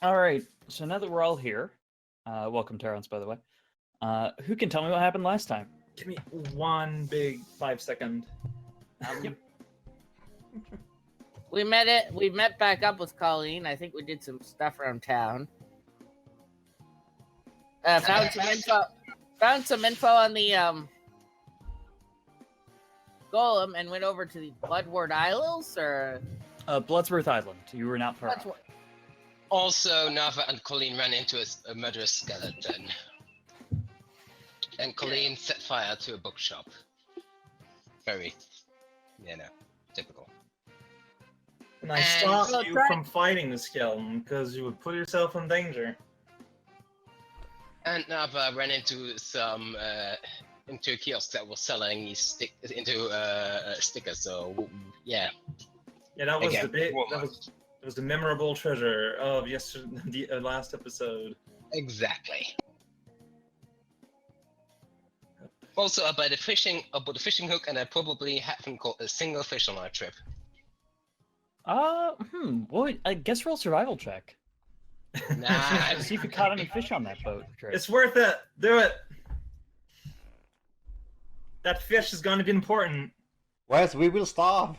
All right. So now that we're all here, welcome, Terrence, by the way. Who can tell me what happened last time? Give me one big 5 second. Yep. We met back up with Colleen. I think we did some stuff around town. Found some info on the golem and went over to the Bloodward Isles or Bloodsworth Island. You were not far off. Bloodsword. Also, Nava and Colleen ran into a murderous skeleton. And Colleen set fire to a bookshop. Very, typical. And I And- stopped Well, you try- from fighting the skeleton because you would put yourself in danger. And Nava ran into into a kiosk that was selling stickers. So yeah, Yeah, that was Again, the bit. warm That up. was the memorable treasure of the last episode. exactly. Also about the fishing hook, and I probably haven't caught a single fish on our trip. Well, I guess roll survival check. Nah, See if you caught any fish on that boat trip. It's worth it. Do it. That fish is going to be important. Wes, we will starve.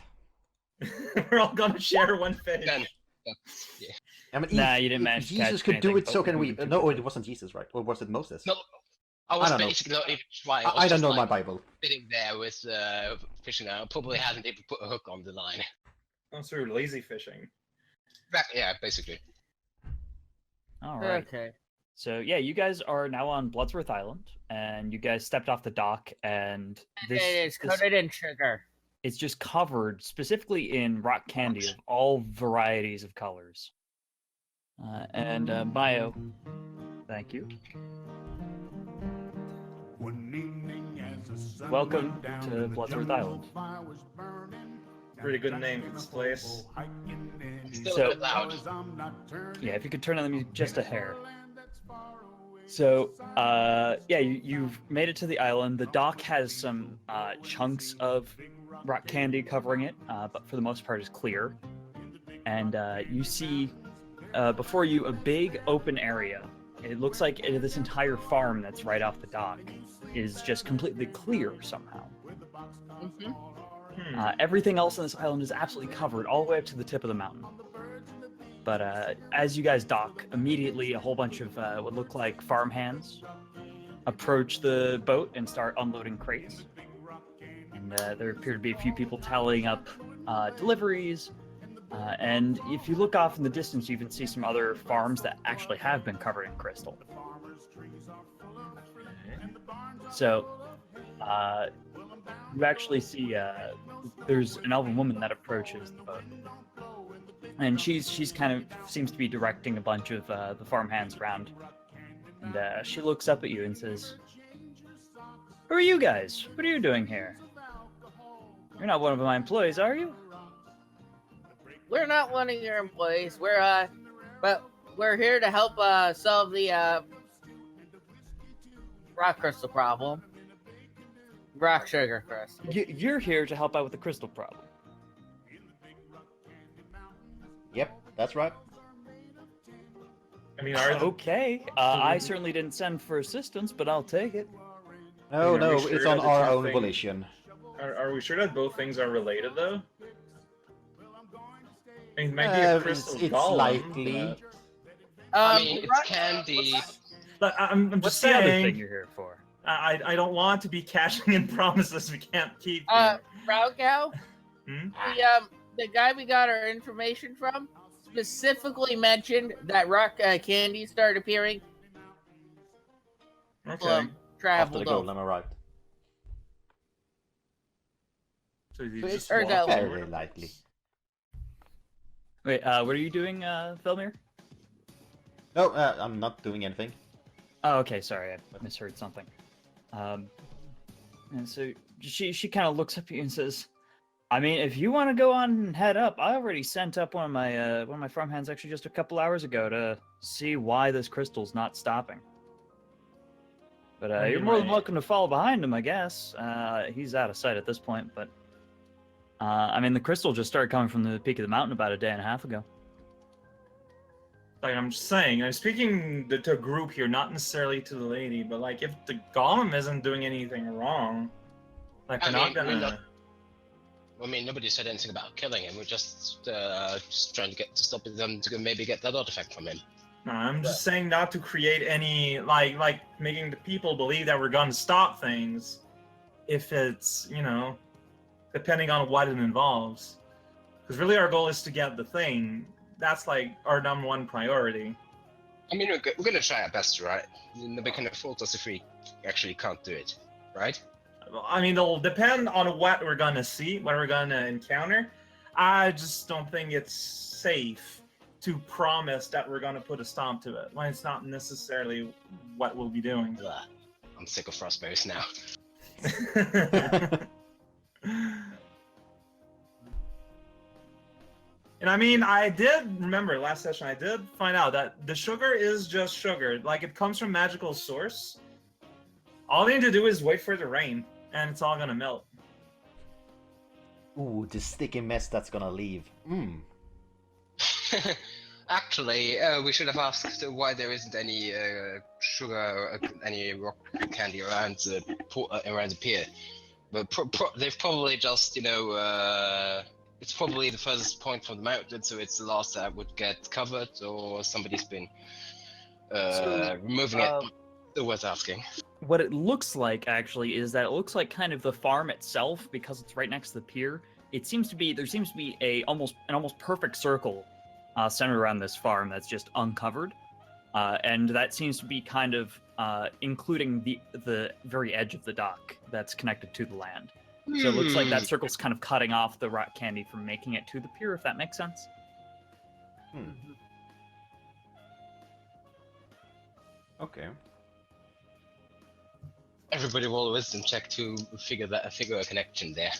We're all going to share one fish. Done. I mean, Nah, you didn't manage to Jesus catch could do anything, it, so but can we we. can No, it wasn't Jesus, right? Or was it Moses? No, I was don't know. basically not even trying. I don't know my Bible. Sitting there with fishing. I probably hadn't even put a hook on the line. I'm sort of lazy fishing. Yeah, basically. All right. Okay. So yeah, you guys are now on Bloodsworth Island, and you guys stepped off the dock, and It is coated in sugar. it's just covered specifically in rock candy of all varieties of colors. And Bio, thank you. Welcome to Bloodsworth Island. Pretty good name for this place. Still So- a bit loud. Yeah, if you could turn on the music just a hair. So, yeah, you've made it to the island. The dock has some chunks of rock candy covering it, but for the most part is clear. And you see before you a big open area. It looks like this entire farm that's right off the dock is just completely clear somehow. Everything else on this island is absolutely covered all the way up to the tip of the mountain. But as you guys dock, immediately a whole bunch of what look like farmhands approach the boat and start unloading crates. And there appear to be a few people tallying up deliveries. And if you look off in the distance, you can see some other farms that actually have been covered in crystal. So you actually see there's an elven woman that approaches the boat. And she's kind of seems to be directing a bunch of the farmhands around. And she looks up at you and says, "Who are you guys? What are you doing here? You're not one of my employees, are you?" We're not one of your employees. But we're here to help solve the rock crystal problem. Rock sugar crystal. You're here to help out with the crystal problem. Yep, that's right. I mean, are the, Okay. I certainly didn't send for assistance, but I'll take it. No, Are no, we sure it's on that the our two own things- volition. are we sure that both things are related, though? I mean, it might be a It's crystal golem, likely. I mean, it's rock- candy. But I'm What's just the other thing saying, you're here for? I don't want to be cashing in promises we can't keep. raocow. Hmm? The guy we got our information from specifically mentioned that rock candy started appearing. Okay. After Traveled the golem arrived. So you So just it's Or walk no. forward. very likely. Wait, what are you doing, Felmir? No, I'm not doing anything. Oh, okay, sorry, I misheard something. And so she kind of looks up at you and says, "I mean, if you want to go on and head up, I already sent up one of my farmhands actually just a couple hours ago to see why this crystal's not stopping. But Oh, you're you more than might- welcome to follow behind him, I guess. He's out of sight at this point, but I mean, the crystal just started coming from the peak of the mountain about a day and a half ago." Like I'm just saying, I'm speaking to a group here, not necessarily to the lady, but like if the golem isn't doing anything wrong, like we're not gonna. I mean, nobody said anything about killing him. We're just trying to stop them to maybe get that artifact from him. No, I'm just saying not to create any like making the people believe that we're gonna stop things, if it's depending on what it involves. Because really, our goal is to get the thing. That's like our number one priority. I mean, we're gonna try our best, right? Nobody can fault us if we actually can't do it, right? I mean, it'll depend on what we're gonna see, what we're gonna encounter. I just don't think it's safe to promise that we're gonna put a stop to it when it's not necessarily what we'll be doing. Ugh, I'm sick of frostbows now. And I mean, I did remember last session, I did find out that the sugar is just sugar. Like, it comes from magical source. All they need to do is wait for it to rain, and it's all gonna melt. Ooh, the sticky mess that's gonna leave. Actually, we should have asked why there isn't any sugar or any rock candy around the pier. But they've probably just, it's probably the furthest point from the mountain, so it's the last that would get covered, or somebody's been removing it. Still worth asking. What it looks like, actually, is that it looks like kind of the farm itself, because it's right next to the pier. There seems to be an almost perfect circle centered around this farm that's just uncovered, and that seems to be kind of including the very edge of the dock that's connected to the land. So it looks like that circle's kind of cutting off the rock candy from making it to the pier, if that makes sense. Okay. Everybody roll a wisdom check to figure a connection there.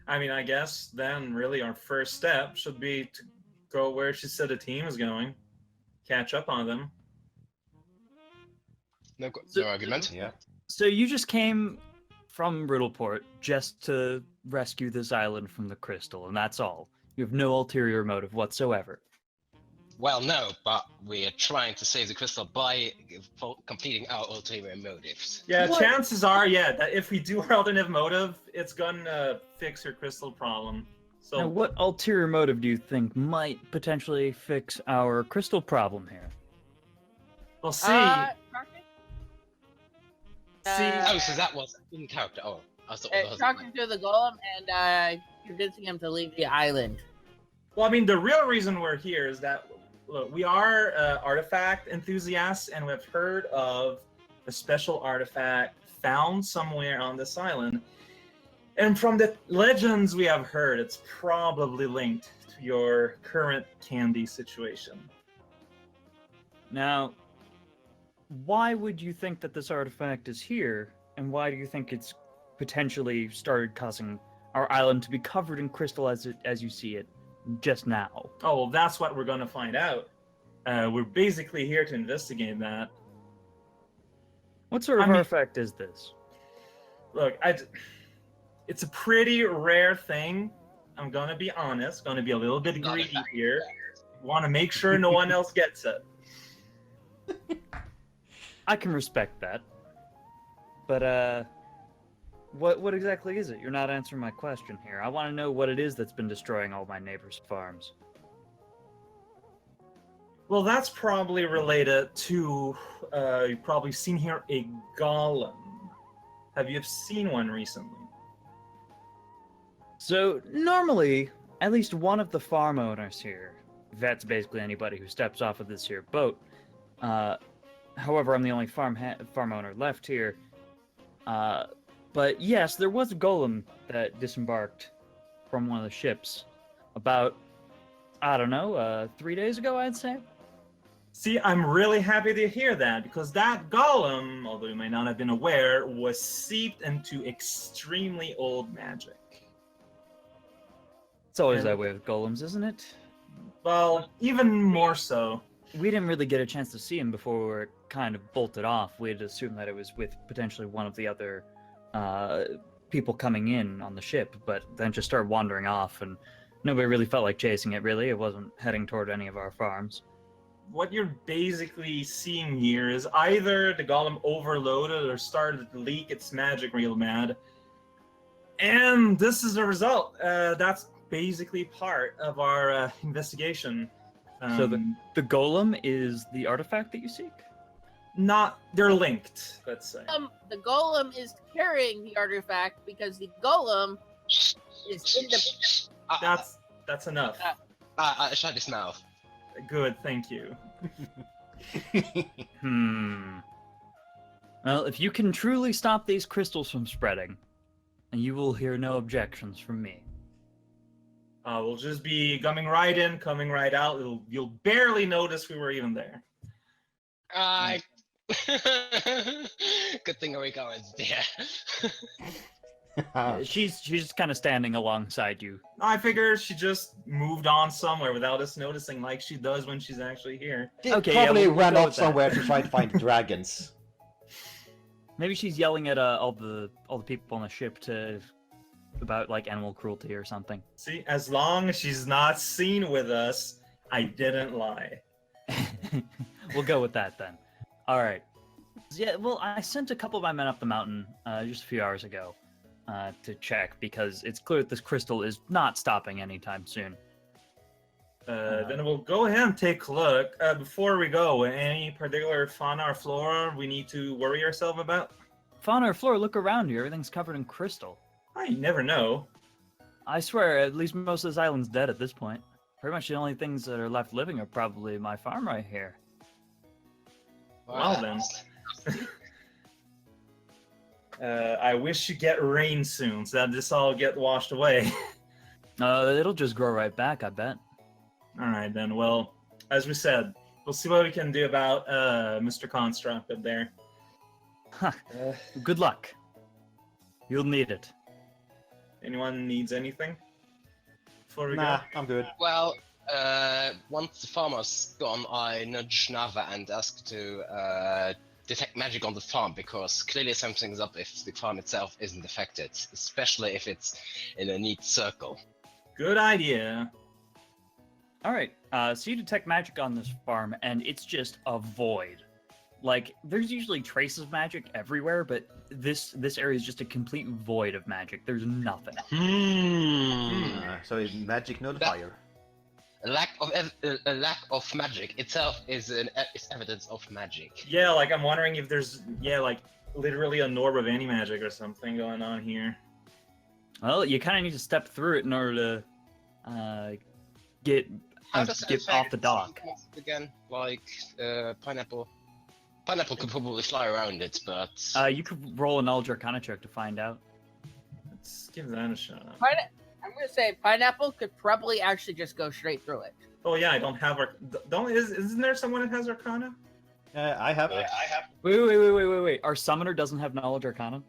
I mean, I guess then really our first step should be to go where she said the team is going, catch up on them. No argument. Yeah. So you just came from Riddleport just to rescue this island from the crystal, and that's all. You have no ulterior motive whatsoever. Well, no, but we are trying to save the crystal by completing our ulterior motives. Yeah, What? chances are, that if we do our alternative motive, it's gonna fix your crystal problem. So Now, what ulterior motive do you think might potentially fix our crystal problem here? we'll see. Talking? Oh, so that was in character. Oh, I thought that was Talking to the golem and convincing him to leave the island. Well, I mean, the real reason we're here is that, look, we are artifact enthusiasts, and we've heard of a special artifact found somewhere on this island. And from the legends we have heard, it's probably linked to your current candy situation. Now, why would you think that this artifact is here, and why do you think it's potentially started causing our island to be covered in crystal as you see it just now? Oh, well, that's what we're going to find out. We're basically here to investigate that. What sort of artifact is this? Look, it's a pretty rare thing. I'm going to be honest, going to be a little bit greedy here. Want to make sure no one else gets it. I can respect that. But, what exactly is it? You're not answering my question here. I want to know what it is that's been destroying all my neighbors' farms. Well, that's probably related to, you've probably seen here a golem. Have you seen one recently? So, normally, at least one of the farm owners here, that's basically anybody who steps off of this here boat, however, I'm the only farm owner left here, but yes, there was a golem that disembarked from one of the ships about, 3 days ago, I'd say. See, I'm really happy to hear that, because that golem, although you may not have been aware, was seeped into extremely old magic. It's always that way with golems, isn't it? Well, even more so. We didn't really get a chance to see him before we were kind of bolted off. We had assumed that it was with potentially one of the other people coming in on the ship, but then just started wandering off, and nobody really felt like chasing it. Really, it wasn't heading toward any of our farms. What you're basically seeing here is either the golem overloaded or started to leak its magic real mad. And this is the result. That's basically part of our investigation. So the golem is the artifact that you seek? They're linked, let's say. The golem is carrying the artifact because the golem is in the. That's enough. Shut his mouth. Good, thank you. Well, if you can truly stop these crystals from spreading, then you will hear no objections from me. We'll just be coming right in, coming right out. You'll barely notice we were even there. Good thing Raocow is there. She's just kind of standing alongside you. I figure she just moved on somewhere without us noticing, like she does when she's actually here. She Okay, yeah, probably we'll ran go off with that. somewhere to try to find dragons. Maybe she's yelling at all the people on the ship about like animal cruelty or something. See, as long as she's not seen with us, I didn't lie. We'll go with that then. All right. Yeah, well, I sent a couple of my men up the mountain just a few hours ago to check because it's clear that this crystal is not stopping anytime soon. Then we'll go ahead and take a look. Before we go, any particular fauna or flora we need to worry ourselves about? Fauna or flora, look around you. Everything's covered in crystal. I never know. I swear, at least most of this island's dead at this point. Pretty much the only things that are left living are probably my farm right here. Well then. I wish you get rain soon, so that this all get washed away. It'll just grow right back, I bet. All right then. Well, as we said, we'll see what we can do about Mr. Construct up there. Huh. Good luck. You'll need it. Anyone needs anything before we Nah, go? I'm good. Well, once the farmer's gone, I nudge Nava and ask to detect magic on the farm because clearly something's up if the farm itself isn't affected, especially if it's in a neat circle. Good idea. All right. So you detect magic on this farm, and it's just a void. Like, there's usually traces of magic everywhere, but this area is just a complete void of magic. There's nothing. So it's magic nullifier. A lack of magic itself is evidence of magic. Yeah, like I'm wondering if there's like literally a orb of any magic or something going on here. Well, you kind of need to step through it in order to get How does it off affect the dock. again? Like pineapple. Pineapple could probably fly around it, but You could roll a knowledge arcana check to find out. Let's give that a shot. I'm gonna say pineapple could probably actually just go straight through it. Oh yeah, I don't have isn't there someone that has Arcana? I have. Wait. Our summoner doesn't have knowledge arcana?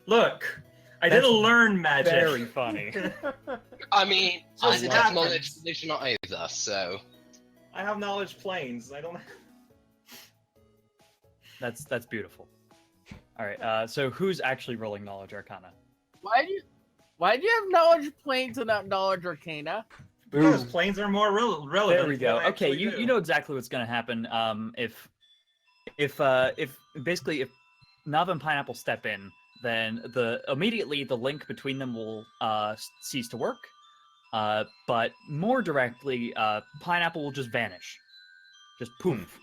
Look, I That's didn't learn magic. Very funny. I mean, I Just didn't happens. have knowledge position either, so I have knowledge planes. I don't. That's beautiful. All right. So who's actually rolling knowledge arcana? Why do you have knowledge planes and not knowledge arcana? Because planes are more relevant. There we to go. what I Okay, actually do. you know exactly what's going to happen. If basically if Nava and Pineapple step in, then immediately the link between them will cease to work. But more directly, Pineapple will just vanish, just poof.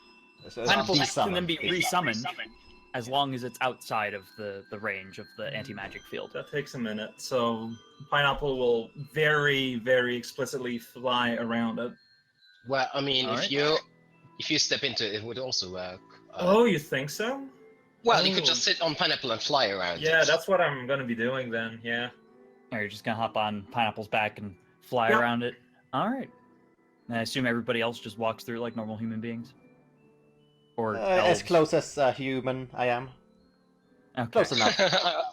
So it's Pineapple can desummoned. then be resummoned as long as it's outside of the range of the anti-magic field. That takes a minute. So Pineapple will very, very explicitly fly around it. well, I mean, Alright. if you step into it, it would also work. Oh, you think so? Well, you could Oh. just sit on pineapple and fly around. Yeah, it. that's what I'm gonna be doing then. Yeah. Or you're just gonna hop on Pineapple's back and fly Yep. around it. All right. And I assume everybody else just walks through like normal human beings. Or As elves. close as a human I am. Okay. Close enough.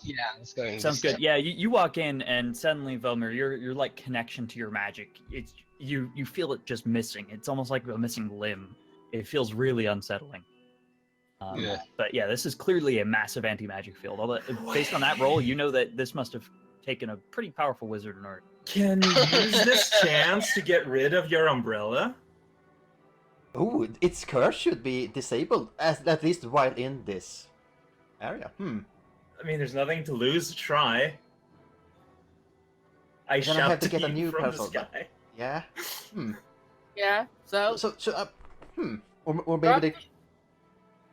yeah, it's going. Sounds good. Yeah, you walk in and suddenly, Velmir, your like connection to your magic, it's you feel it just missing. It's almost like a missing limb. It feels really unsettling. Yeah. But yeah, this is clearly a massive anti-magic field. Although, based on that roll, you know that this must have taken a pretty powerful wizard in order. Can you use this chance to get rid of your umbrella? Ooh, its curse should be disabled, at least while in this area. I mean, there's nothing to lose. Try. I Then I have shout to to get a you new from the parasol, but- sky. Yeah. Yeah. So Or maybe they...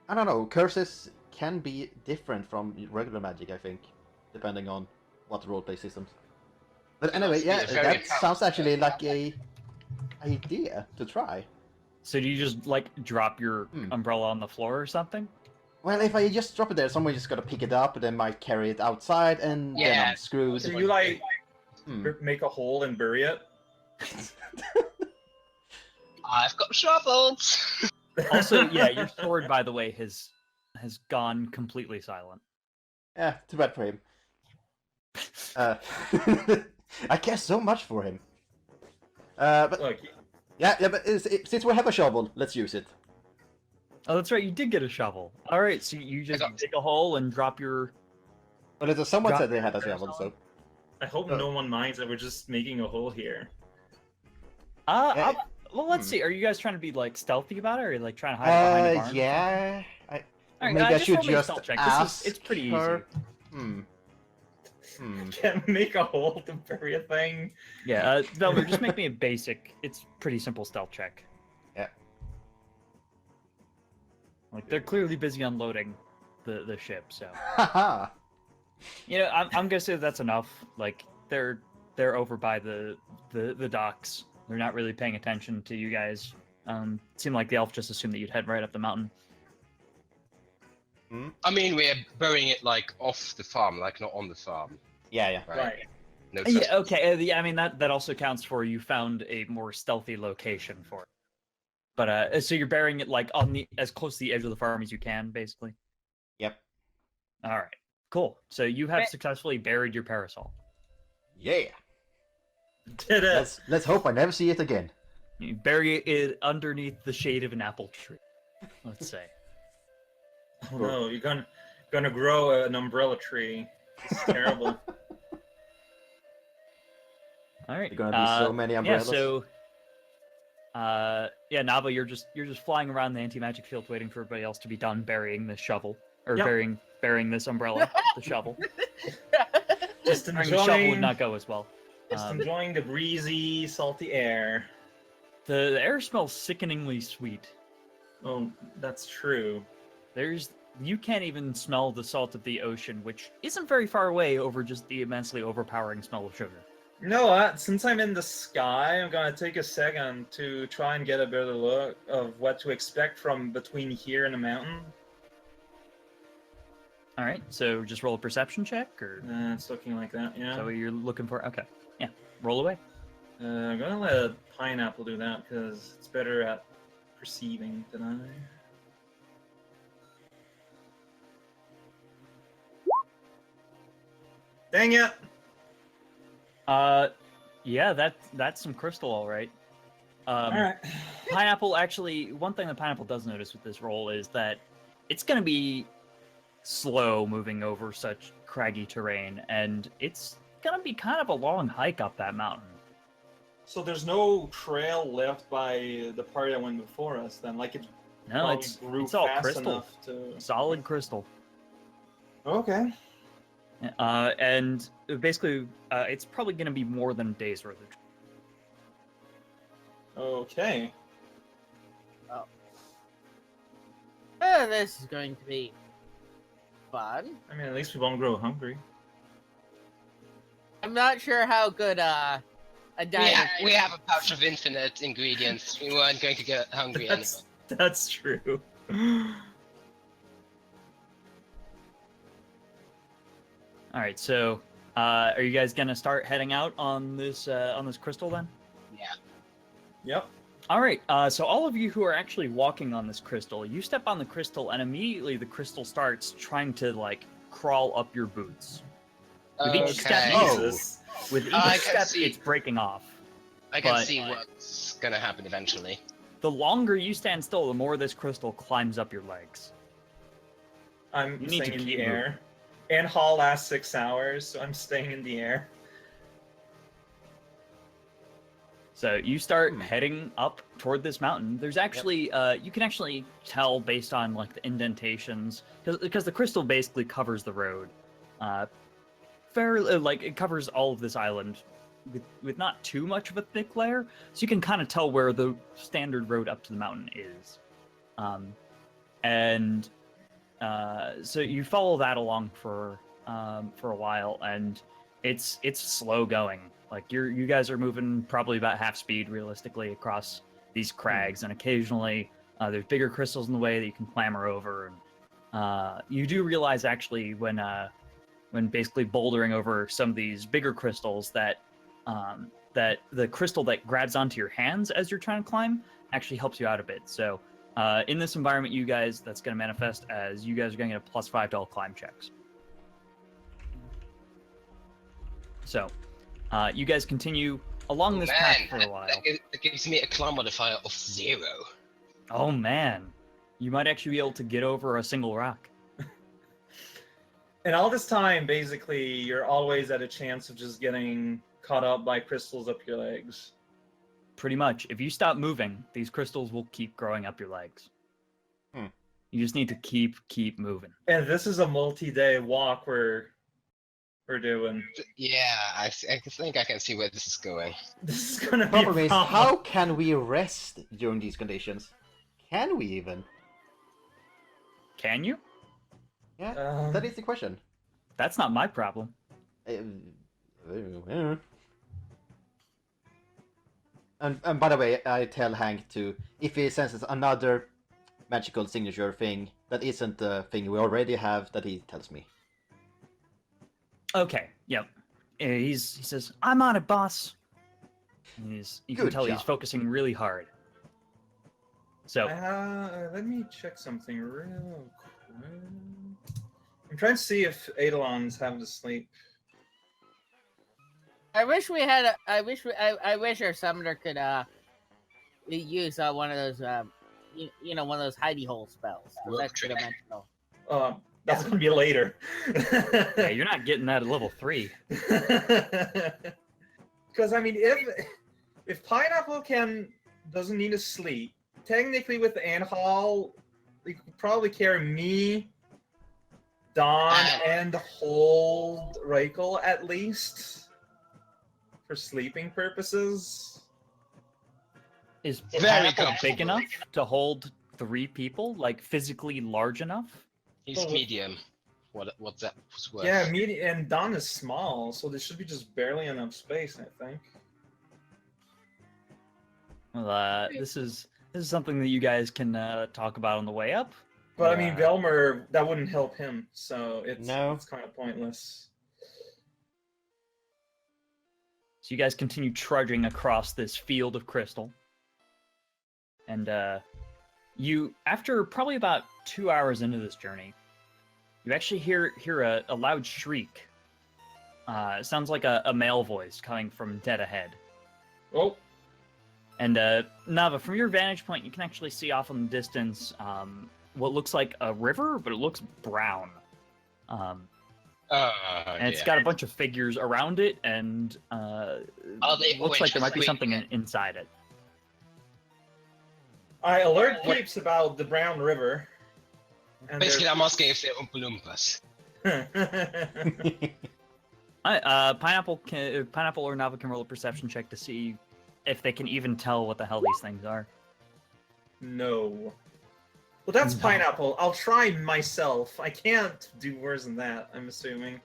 I don't know, curses can be different from regular magic, I think, depending on what roleplay systems. But anyway, must be yeah, a very that sounds powerful actually like a idea to try. So do you just like drop your Hmm. umbrella on the floor or something? Well, if I just drop it there, someone just gotta pick it up, and then might carry it outside, and then Yeah. I'm screwed. So you like Hmm. make a hole and bury it? I've got shovels. Also, yeah, your sword, by the way, has gone completely silent. Yeah, too bad for him. I care so much for him. But Look, yeah, but since we have a shovel, let's use it. Oh, that's right, you did get a shovel. All right, so you just got- dig a hole and drop your. Well, someone Drop said they had a your shovel, so... I hope Oh. no one minds that we're just making a hole here. Well, let's Hmm. see. Are you guys trying to be like stealthy about it, or are you like trying to hide behind a barn? Yeah... All right, maybe I just should roll me a just stealth check. ask It's pretty her. easy. Can't make a hole to bury a thing. Yeah, Velver, just make me a basic. It's pretty simple stealth check. Yeah. Like they're clearly busy unloading the ship, so Haha! you know I'm gonna say that's enough. Like they're over by the docks. They're not really paying attention to you guys. Seemed like the elf just assumed that you'd head right up the mountain. I mean, we're burying it like off the farm, like not on the farm. Yeah. Right. No Yeah, trust- okay. Yeah, I mean that also counts for you found a more stealthy location for it. But so you're burying it like on the as close to the edge of the farm as you can, basically. Yep. All right, cool. So you have But- successfully buried your parasol. Yeah. Did it. Let's hope I never see it again. You bury it underneath the shade of an apple tree. Let's say. Oh no, you're gonna grow an umbrella tree. It's terrible. All right. There are gonna be so many umbrellas. Yeah. So. Yeah, Nava, you're just flying around the anti-magic field, waiting for everybody else to be done burying this shovel or Yep. burying this umbrella, with the shovel. Just Burying the shovel would enjoying, not go as well. just enjoying the breezy, salty air. The air smells sickeningly sweet. Oh, that's true. You can't even smell the salt of the ocean, which isn't very far away over just the immensely overpowering smell of sugar. You know what? Since I'm in the sky, I'm gonna take a second to try and get a better look of what to expect from between here and the mountain. All right, so just roll a perception check, or It's looking like that, is yeah. that what you're looking for? Okay, yeah, roll away. I'm gonna let Pineapple do that because it's better at perceiving than I. Dang it! Yeah, that's some crystal, all right. Alright. Pineapple actually, one thing that Pineapple does notice with this roll is that it's going to be slow moving over such craggy terrain, and it's going to be kind of a long hike up that mountain. So there's no trail left by the party that went before us then? Like it No, probably it's grew all fast crystal, enough to... solid crystal. Okay. And basically, it's probably going to be more than a day's worth of. Okay. This is going to be fun. I mean, at least we won't grow hungry. I'm not sure how good a diet. We have a pouch of infinite ingredients. We weren't going to get hungry anyway. That's true. All right, so are you guys going to start heading out on this crystal then? Yeah. Yep. All right, so all of you who are actually walking on this crystal, you step on the crystal, and immediately the crystal starts trying to like crawl up your boots. With each step, Okay. Jesus. with each I can step, see. it's breaking off. I can but- see what's gonna happen eventually. The longer you stand still, the more this crystal climbs up your legs. I'm You need to staying in the keep air. And Hall lasts 6 hours, so I'm staying in the air. So you start heading up toward this mountain. There's actually, you can actually tell based on like the indentations, because the crystal basically covers the road. Fairly, like it covers all of this island with not too much of a thick layer, so you can kind of tell where the standard road up to the mountain is. And so you follow that along for a while, and it's slow going. Like you guys are moving probably about half speed realistically across these crags, and occasionally there's bigger crystals in the way that you can clamber over. And you do realize actually when basically bouldering over some of these bigger crystals that that the crystal that grabs onto your hands as you're trying to climb actually helps you out a bit. So in this environment, you guys, that's going to manifest as you guys are going to get a +5 to all climb checks. So you guys continue along this path for a while. That gives me a climb modifier of 0. Oh man, you might actually be able to get over a single rock. And all this time, basically, you're always at a chance of just getting caught up by crystals up your legs. Pretty much. If you stop moving, these crystals will keep growing up your legs. You just need to keep moving. And this is a multi-day walk we're doing. Yeah, I think I can see where this is going. This is gonna be Problem a is, problem. how can we rest during these conditions? Can we even? Can you? Yeah, that is the question. That's not my problem. And by the way, I tell Hank to, if he senses another magical signature thing that isn't the thing we already have, that he tells me. Okay, yep. He says, "I'm on it, boss." And you can Good tell he's job. focusing really hard. So, Let me check something real quick. I'm trying to see if Eidolon's having to sleep. I wish we had. I wish our summoner could use one of those one of those hidey hole spells. Work That's trick. dimensional. That's gonna be later. yeah, you're not getting that at level 3. Because I mean, if Pineapple doesn't need to sleep, technically with the Anhal, you could probably carry me, Don, and hold Rakel at least for sleeping purposes. Is Very Pineapple big comfortable. enough to hold 3 people? Like, physically large enough? He's medium. What's that worth? Yeah, and Don is small, so there should be just barely enough space, I think. Well, this is something that you guys can talk about on the way up. But I mean, Velmer, that wouldn't help him, so it's kind of pointless. So you guys continue trudging across this field of crystal. And you, after probably about 2 hours into this journey, you actually hear a loud shriek. It sounds like a male voice coming from dead ahead. Oh. And Nava, from your vantage point, you can actually see off in the distance what looks like a river, but it looks brown. And it's got a bunch of figures around it, and it looks like there might be something inside it. I alert peeps about the brown river. And Basically, I'm asking if they're Oompa Loompas. Pineapple or Nava can roll a perception check to see if they can even tell what the hell these things are. No. Well, that's Pineapple. I'll try myself. I can't do worse than that, I'm assuming.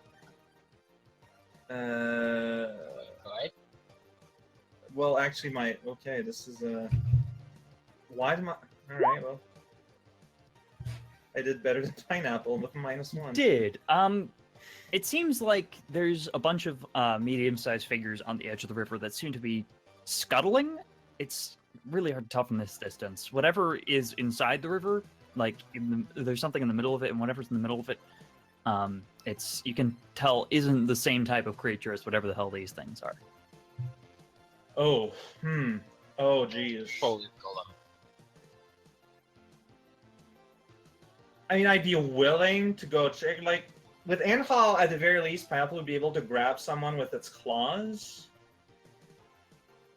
Right? Well, actually, okay, this is why am I? All right, well, I did better than Pineapple with -1. It seems like there's a bunch of medium-sized figures on the edge of the river that seem to be scuttling. It's really hard to tell from this distance. Whatever is inside the river, like there's something in the middle of it, and whatever's in the middle of it, you can tell isn't the same type of creature as whatever the hell these things are. Oh, oh, geez. Holy golem. I mean, I'd be willing to go check. Like with Anhal, at the very least, Pineapple would be able to grab someone with its claws.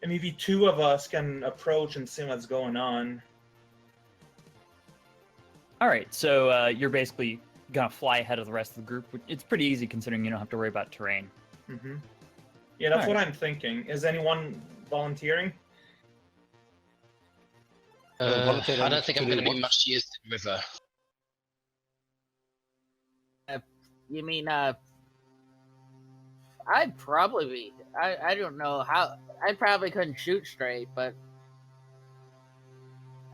And maybe two of us can approach and see what's going on. All right, so you're basically gonna fly ahead of the rest of the group. It's pretty easy considering you don't have to worry about terrain. Mm-hmm. Yeah, that's All what right. I'm thinking. Is anyone volunteering? I don't think I'm to going to do be what? much use to the river. You mean I'd probably be. I don't know how. I probably couldn't shoot straight, but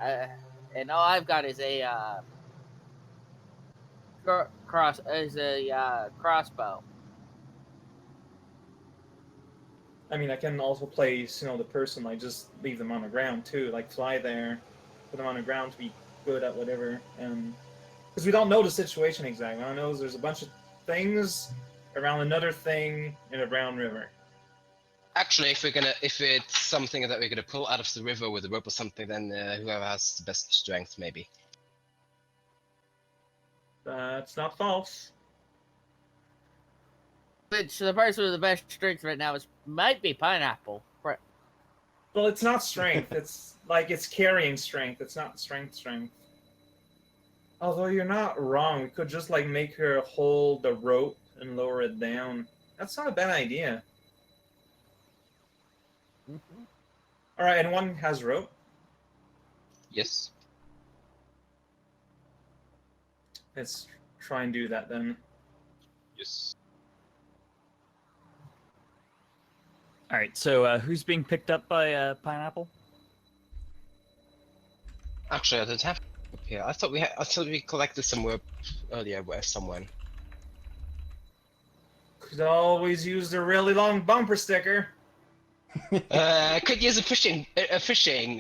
and all I've got is a crossbow. I mean, I can also place, the person, like, just leave them on the ground, too. Like, fly there, put them on the ground to be good at whatever. Because we don't know the situation exactly. All I know is there's a bunch of things around another thing in a brown river. Actually, if it's something that we're gonna pull out of the river with a rope or something, then whoever has the best strength, maybe. That's not false. Which the person with the best strength right now might be Pineapple. Right. Well, it's not strength. It's like it's carrying strength. It's not strength. Although you're not wrong. We could just like make her hold the rope and lower it down. That's not a bad idea. Mm-hmm. All right, and one has rope. Yes. Let's try and do that then. Yes. All right, so who's being picked up by Pineapple? Actually, I don't have up here. I thought we collected some rope earlier somewhere. Could always use the really long bumper sticker. I could use a fishing thing,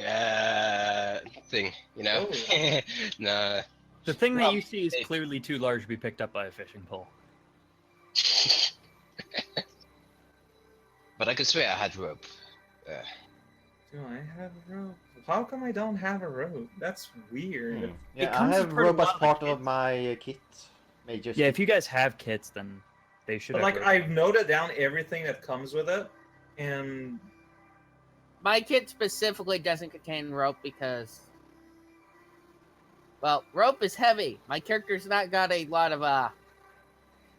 you know. Oh. No. The thing that Well, you see is clearly too large to be picked up by a fishing pole. But I could swear I had rope. Do I have a rope? How come I don't have a rope? That's weird. Yeah, I comes as have part of rope as one of the part of kits. my kit. May just Yeah, if you guys have kits, then they should But have like rope. I've noted down everything that comes with it, and My kit specifically doesn't contain rope because, well, rope is heavy. My character's not got a lot of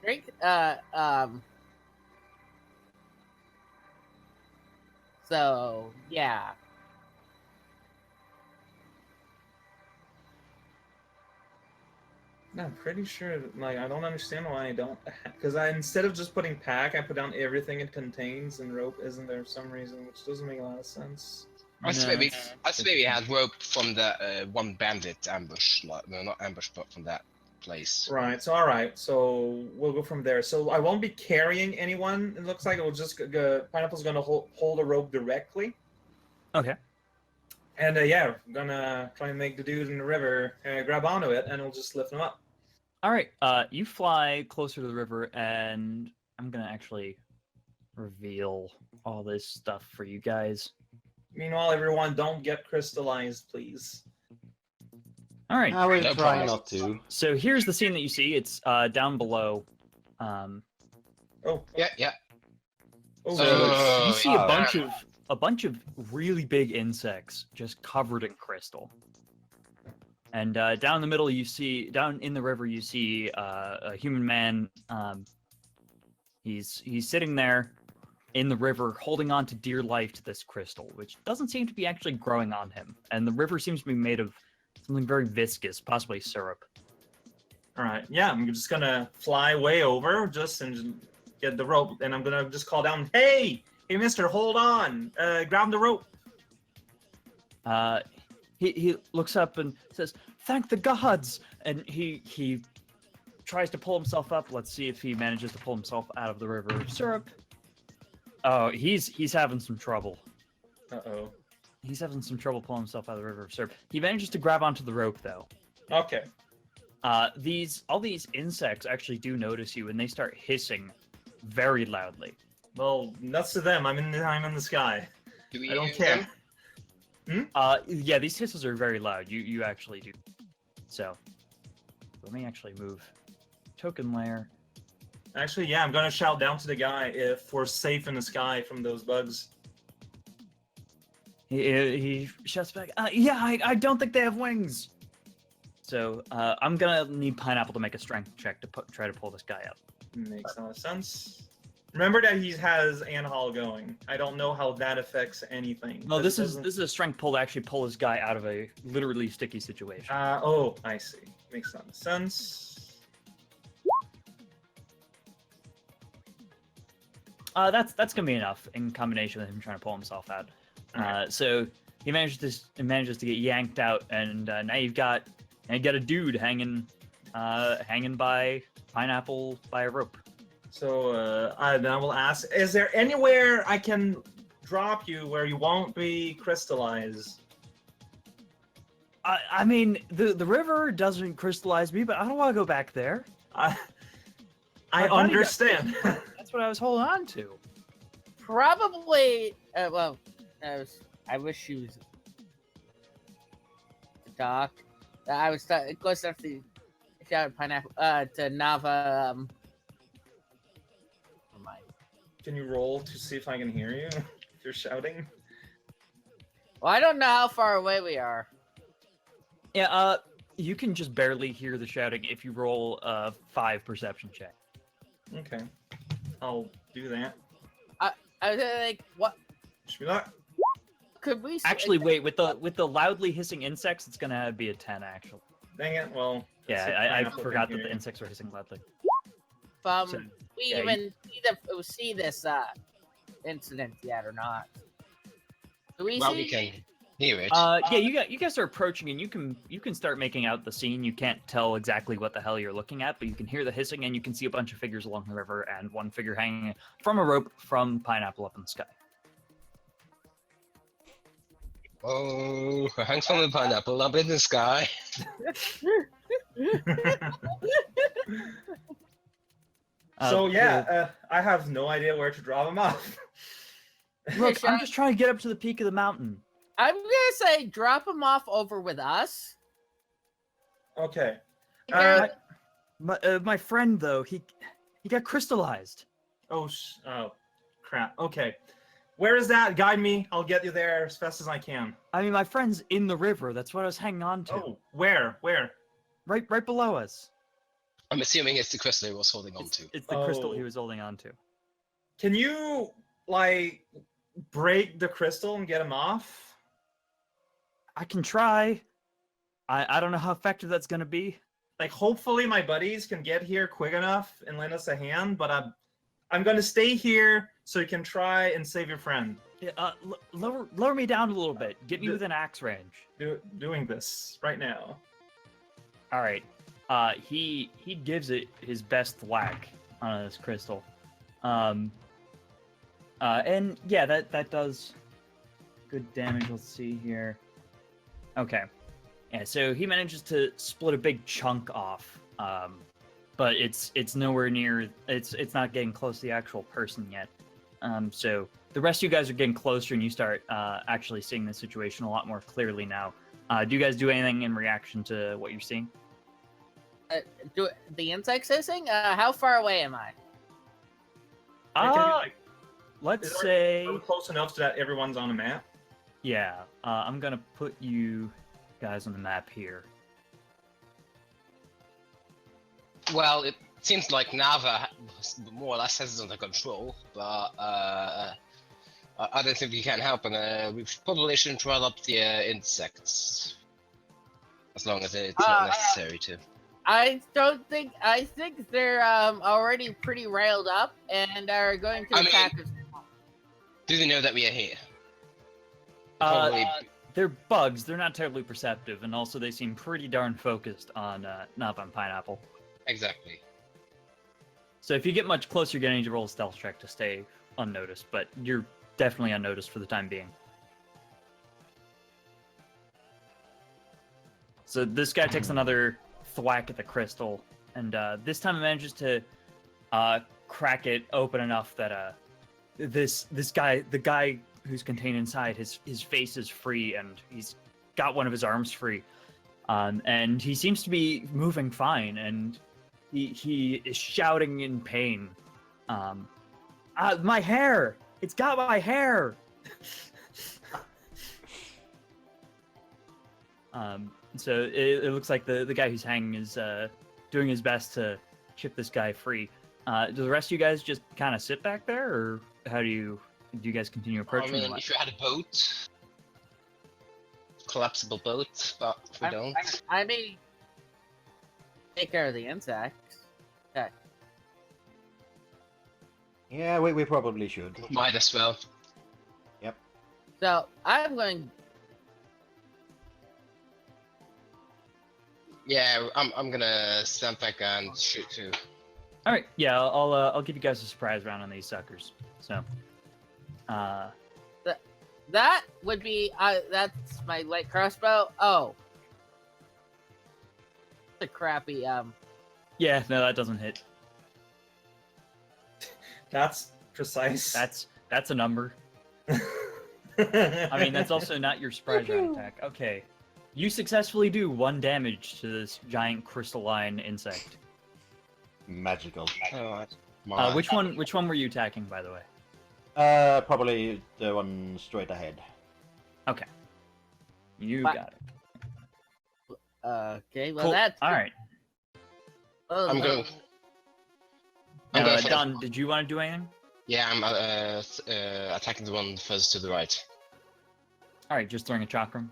strength. So yeah. I'm pretty sure that, like, I don't understand why I don't, because instead of just putting pack, I put down everything it contains, and rope isn't there for some reason, which doesn't make a lot of sense. I swear we it's- had rope from the one bandit ambush. Like, no, not ambush, but from that place. Right. So all right. So we'll go from there. So I won't be carrying anyone. It looks like it will just Pineapple's gonna hold a rope directly. Okay. And yeah, I'm gonna try and make the dude in the river grab onto it, and we'll just lift him up. All right, you fly closer to the river, and I'm gonna actually reveal all this stuff for you guys. Meanwhile, everyone, don't get crystallized, please. All right. I will No try problem. not to. So here's the scene that you see. It's down below. Oh, Yeah. oh, So Oh, you see yeah. a bunch of really big insects just covered in crystal. And down the middle, down in the river, you see a human man. He's sitting there in the river, holding on to dear life to this crystal, which doesn't seem to be actually growing on him. And the river seems to be made of something very viscous, possibly syrup. all right. Yeah, I'm just gonna fly way over, and get the rope, and I'm gonna just call down, "Hey, Mister, hold on! Grab the rope." He looks up and says, "Thank the gods!" And he tries to pull himself up. Let's see if he manages to pull himself out of the river of syrup. Oh, he's having some trouble. Uh-oh. He's having some trouble pulling himself out of the river of syrup. He manages to grab onto the rope though. Okay. All these insects actually do notice you, and they start hissing very loudly. Well, nuts to them. I'm in the sky. Do we I don't hear care. them? Yeah, these hisses are very loud. You actually do. So, Let me actually move token layer. Actually, yeah, I'm gonna shout down to the guy if we're safe in the sky from those bugs. He shouts back, yeah, I don't think they have wings. So I'm gonna need Pineapple to make a strength check to try to pull this guy up. Makes a lot of sense. Remember that he has Anhal going. I don't know how that affects anything. No, this doesn't- is a strength pull to actually pull this guy out of a literally sticky situation. Oh, I see. Makes a lot of sense. That's gonna be enough in combination with him trying to pull himself out. Alright. So he manages to get yanked out, and now you got a dude hanging by Pineapple by a rope. So I will ask: is there anywhere I can drop you where you won't be crystallized? I mean, the river doesn't crystallize me, but I don't want to go back there. I My body understand. That's what I was holding on to. Probably. I wish she was the doc. I was close enough to shout Pineapple to Nava. Can you roll to see if I can hear you? If you're shouting. Well, I don't know how far away we are. Yeah, you can just barely hear the shouting if you roll a 5 perception check. Okay, I'll do that. I was like, what Wish me luck. could we? Actually, wait, with the loudly hissing insects, it's gonna be a 10 actually. Dang it. Well. let's see if Yeah, I Pineapple can forgot hear that the you. insects were hissing loudly. So, So, we yeah, even see this incident yet or not? Do we Well, see? we can hear it. Yeah, you guys are approaching, and you can start making out the scene. You can't tell exactly what the hell you're looking at, but you can hear the hissing, and you can see a bunch of figures along the river, and one figure hanging from a rope from Pineapple up in the sky. Oh, hangs from the pineapple up in the sky. So yeah, I have no idea where to drop him off. Look, I'm just trying to get up to the peak of the mountain. I'm gonna say drop him off over with us. Okay. Because- My friend though, he got crystallized. Oh crap. Okay. Where is that? Guide me. I'll get you there as fast as I can. I mean, my friend's in the river. That's what I was hanging on to. Oh, where? Where? Right below us. I'm assuming it's the crystal he was holding on to. It's the crystal he Oh. was holding on to. Can you like break the crystal and get him off? I can try. I don't know how effective that's gonna be. Like, hopefully my buddies can get here quick enough and lend us a hand. But I'm gonna stay here so you can try and save your friend. Yeah, lower me down a little bit. Get me The- within axe range. Doing this right now. All right. He gives it his best whack on this crystal. And yeah, that does good damage. Let's see here. Okay. Yeah, so he manages to split a big chunk off. But it's nowhere near. It's not getting close to the actual person yet. So the rest of you guys are getting closer, and you start actually seeing the situation a lot more clearly now. Do you guys do anything in reaction to what you're seeing? Do the insects hissing? How far away am I? Can you, like, Let's is say, are we close enough so that everyone's on the map? yeah. I'm gonna put you guys on the map here. Well, it seems like Nava more or less has it under control, but I don't think we can help, and we probably shouldn't roll up the insects. As long as it's not necessary to. I don't think. I think they're already pretty railed up and are going to I mean- attack us. Do they know that we are here? Uh, Probably. They're bugs. They're not terribly perceptive, and also they seem pretty darn focused on Nava and Pineapple. Exactly. So if you get much closer, you're gonna need to roll a stealth check to stay unnoticed, but you're definitely unnoticed for the time being. So this guy takes another thwack at the crystal, and this time it manages to crack it open enough that the guy who's contained inside, his face is free, and he's got one of his arms free. And he seems to be moving fine, and he is shouting in pain. My hair! It's got my hair! So it looks like the guy who's hanging is doing his best to chip this guy free. Do the rest of you guys just kind of sit back there, or how do you guys continue I approaching mean, him? if you had a boat, collapsible boat, but if we don't. I mean, take care of the insects. Okay. Yeah, we probably should. Might as well. So I'm going. Yeah, I'm gonna stand back and shoot too. All right, yeah, I'll give you guys a surprise round on these suckers. So, That would be that's my light crossbow. Oh, it's a crappy yeah, no, that doesn't hit. That's precise. That's a number. I mean, that's also not your surprise round attack. Okay, you successfully do 1 damage to this giant crystalline insect. Magical. Which one were you attacking, by the way? Probably the one straight ahead. Okay, you What? got it. Okay, well Cool. that's All right. Oh, I'm going. I'm going for Don, did you want to do anything? Yeah, I'm attacking the one first to the right. All right, just throwing a chakram.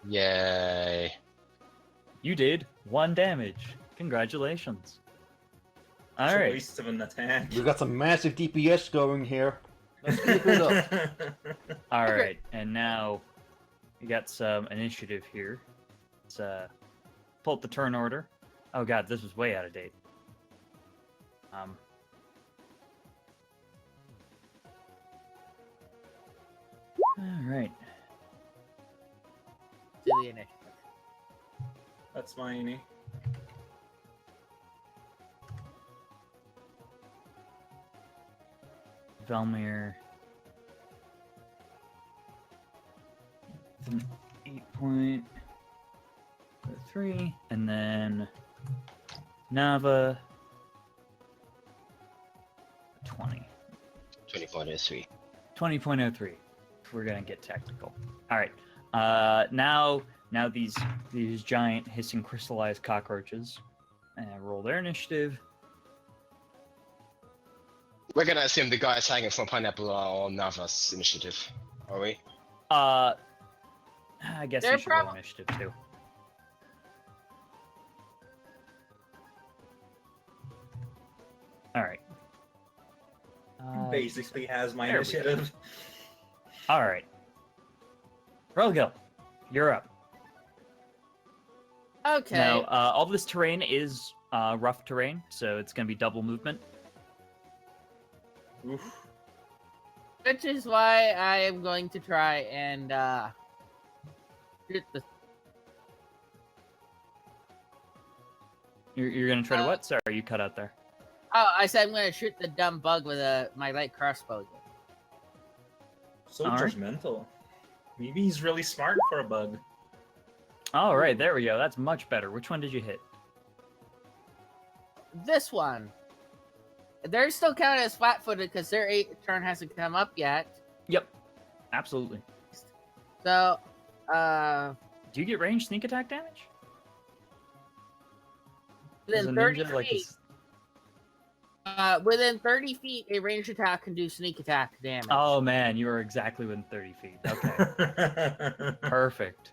Yay. You did 1 damage. Congratulations. All It's a right. waste of an attack. We've got some massive DPS going here. Let's keep it up. All right, and now we got some initiative here. Let's pull up the turn order. Oh god, this was way out of date. All right. to the initiative. That's mine. Velmir. With an 8.3, and then Nava 20. 20.03. 20.03. We're gonna get technical. All right. Now these giant hissing crystallized cockroaches roll their initiative. We're gonna assume the guys hanging from Pineapple are on Nava's initiative, are we? I guess They're you should roll initiative too. All right. Basically has my there we go. initiative. All right. Rolgil, you're up. Okay. Now, all this terrain is rough terrain, so it's going to be double movement. Oof. Which is why I am going to try and shoot the. You're going to try to what? Sorry, you cut out there. Oh, I said I'm going to shoot the dumb bug with my light crossbow again. So All right. judgmental. Maybe he's really smart for a bug. All right, there we go. That's much better. Which one did you hit? This one. They're still counted as flat-footed because their turn hasn't come up yet. Yep, absolutely. So, Do you get ranged sneak attack damage? As a within ninja, 30 like, feet. Within 30 feet, a ranged attack can do sneak attack damage. Oh man, you are exactly within 30 feet. Okay, perfect.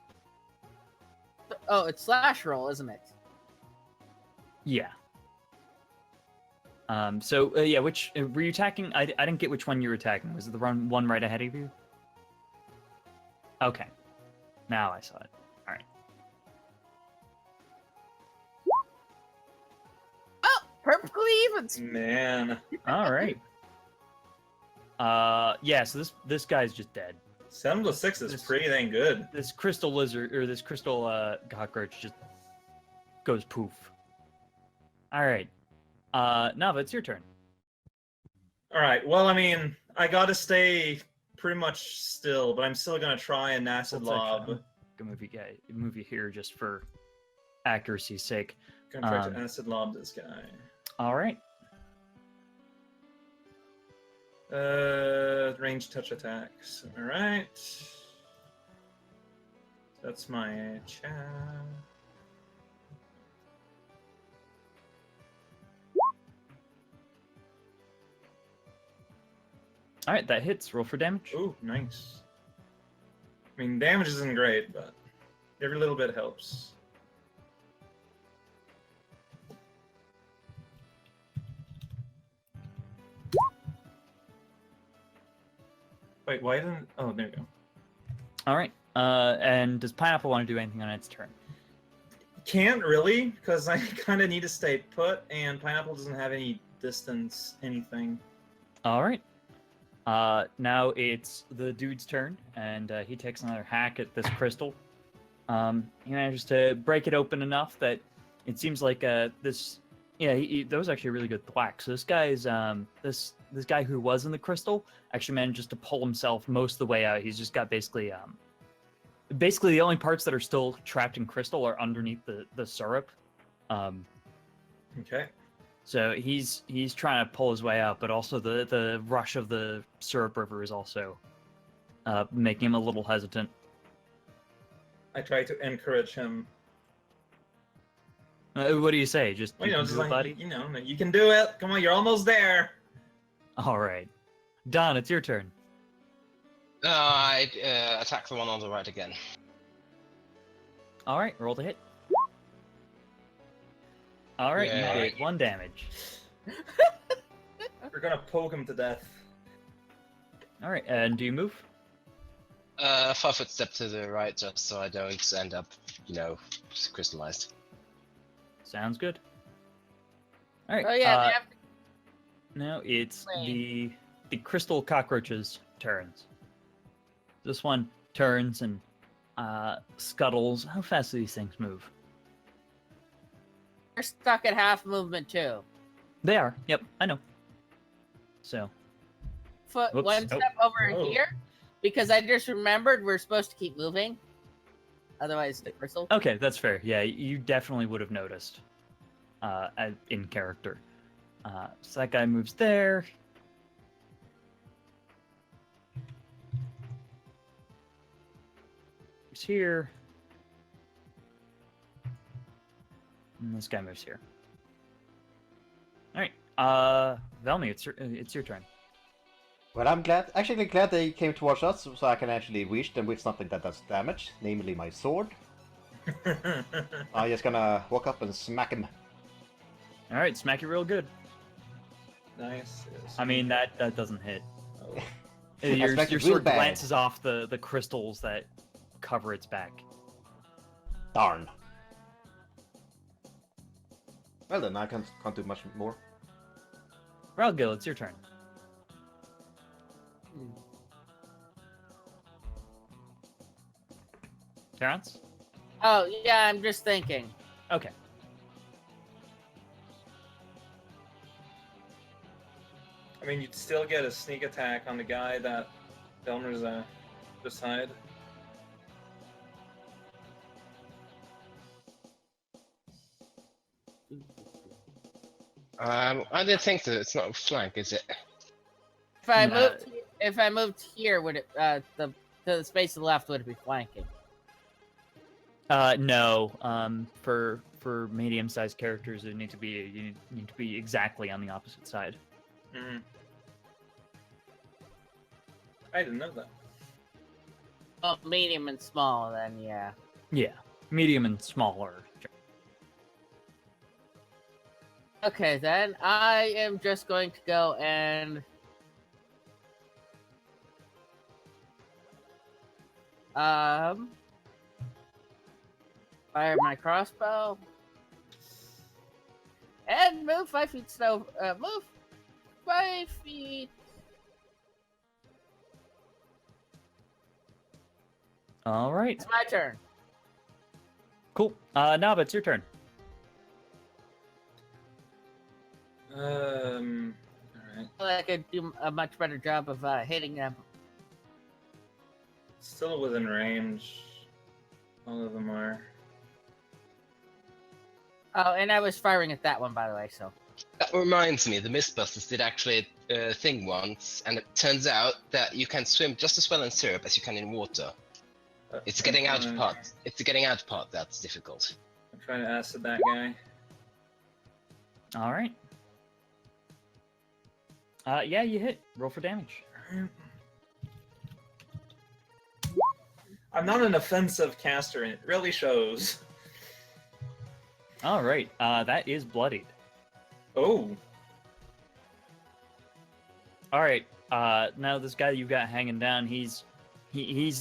Oh, it's slash roll, isn't it? Yeah. So yeah, which were you attacking? I didn't get which one you were attacking. Was it the one right ahead of you? Okay, now I saw it. All right. Oh, perfectly even. Man. All right. Yeah. So this guy's just dead. 7 to 6 is pretty dang good. This crystal lizard or this crystal cockroach just goes poof. All right. Nava, it's your turn. Alright, well, I mean, I gotta stay pretty much still, but I'm still gonna try and acid Full lob section. move you here just for accuracy's sake. Gonna try to acid lob this guy. All right. Range touch attacks. All right. That's my chat. All right, that hits. Roll for damage. Ooh, nice. I mean, damage isn't great, but every little bit helps. Wait, why didn't... Oh, there we go. All right. And does Pineapple want to do anything on its turn? Can't really, because I kind of need to stay put, and Pineapple doesn't have any distance, anything. All right. Now it's the dude's turn, and he takes another hack at this crystal. He manages to break it open enough that it seems like this. Yeah, that was actually a really good thwack. So this guy's this guy who was in the crystal actually manages to pull himself most of the way out. He's just got basically the only parts that are still trapped in crystal are underneath the syrup. Okay. So he's trying to pull his way out, but also the rush of the syrup river is also making him a little hesitant. I try to encourage him. What do you say? Just, Well, you can just do it, like, buddy? you can do it. Come on, you're almost there. All right. Don, it's your turn. I attack the one on the right again. All right, roll to hit. All right, Yeah. you did 1 damage. We're gonna poke him to death. All right, and do you move? 5-foot step to the right, just so I don't end up, crystallized. Sounds good. All right. Oh yeah, we have to Now it's Wait. the crystal cockroach's turns. This one turns and scuttles. How fast do these things move? We're stuck at half movement too. They are. Yep, I know. So, Foot Whoops. one step over Oh. here, because I just remembered we're supposed to keep moving. Otherwise, the crystal. okay, that's fair. Yeah, you definitely would have noticed in character. So that guy moves there. He's here. And this guy moves here. All right, Velmy, it's your turn. Well, I'm actually glad they came towards us, so I can actually reach them with something that does damage, namely my sword. I'm just gonna walk up and smack him. All right, smack it real good. Nice. I mean, that doesn't hit. Oh. Your smack it real sword bad. glances off the crystals that cover its back. Darn. Well then, I can't do much more. Ralgil, it's your turn. Terrence? Oh yeah, I'm just thinking. Okay. I mean, you'd still get a sneak attack on the guy that Delmer's beside. I didn't think that it's not a flank, is it? If I moved here, would it the space to the left would it be flanking? No. For medium-sized characters, you need to be exactly on the opposite side. Mm-hmm. I didn't know that. Oh, medium and small, then yeah. Yeah, medium and smaller. Okay, then I am just going to go and fire my crossbow and move 5 feet slow. Move 5 feet. All right. It's my turn. Cool. Nava, it's your turn. Alright. I could do a much better job of hitting them. Still within range. All of them are. Oh, and I was firing at that one, by the way. So That reminds me, the Mistbusters did actually a thing once, and it turns out that you can swim just as well in syrup as you can in water. It's getting out part. It's the getting out part that's difficult. I'm trying to acid that guy. All right. Yeah, you hit. Roll for damage. I'm not an offensive caster, and it really shows. All right. That is bloodied. Oh. All right. Now this guy you've got hanging down, he's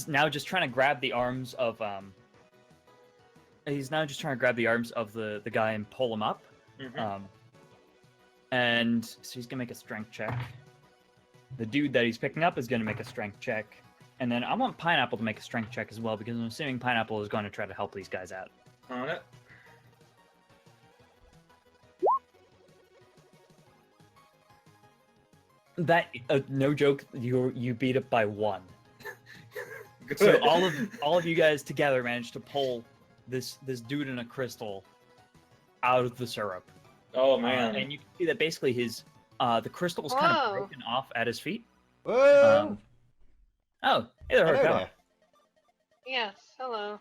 now just trying to grab the arms of He's now just trying to grab the arms of the guy and pull him up. Mhm. And so he's gonna make a strength check. The dude that he's picking up is gonna make a strength check, and then I want Pineapple to make a strength check as well because I'm assuming Pineapple is going to try to help these guys out. On it. That no joke, you beat it by 1. Good. So all of you guys together managed to pull this dude in a crystal out of the syrup. Oh man. And you can see that basically his the crystal was kind of Whoa. broken off at his feet. Whoa! Oh, hey there, Hello Raocow. there. Yes, hello.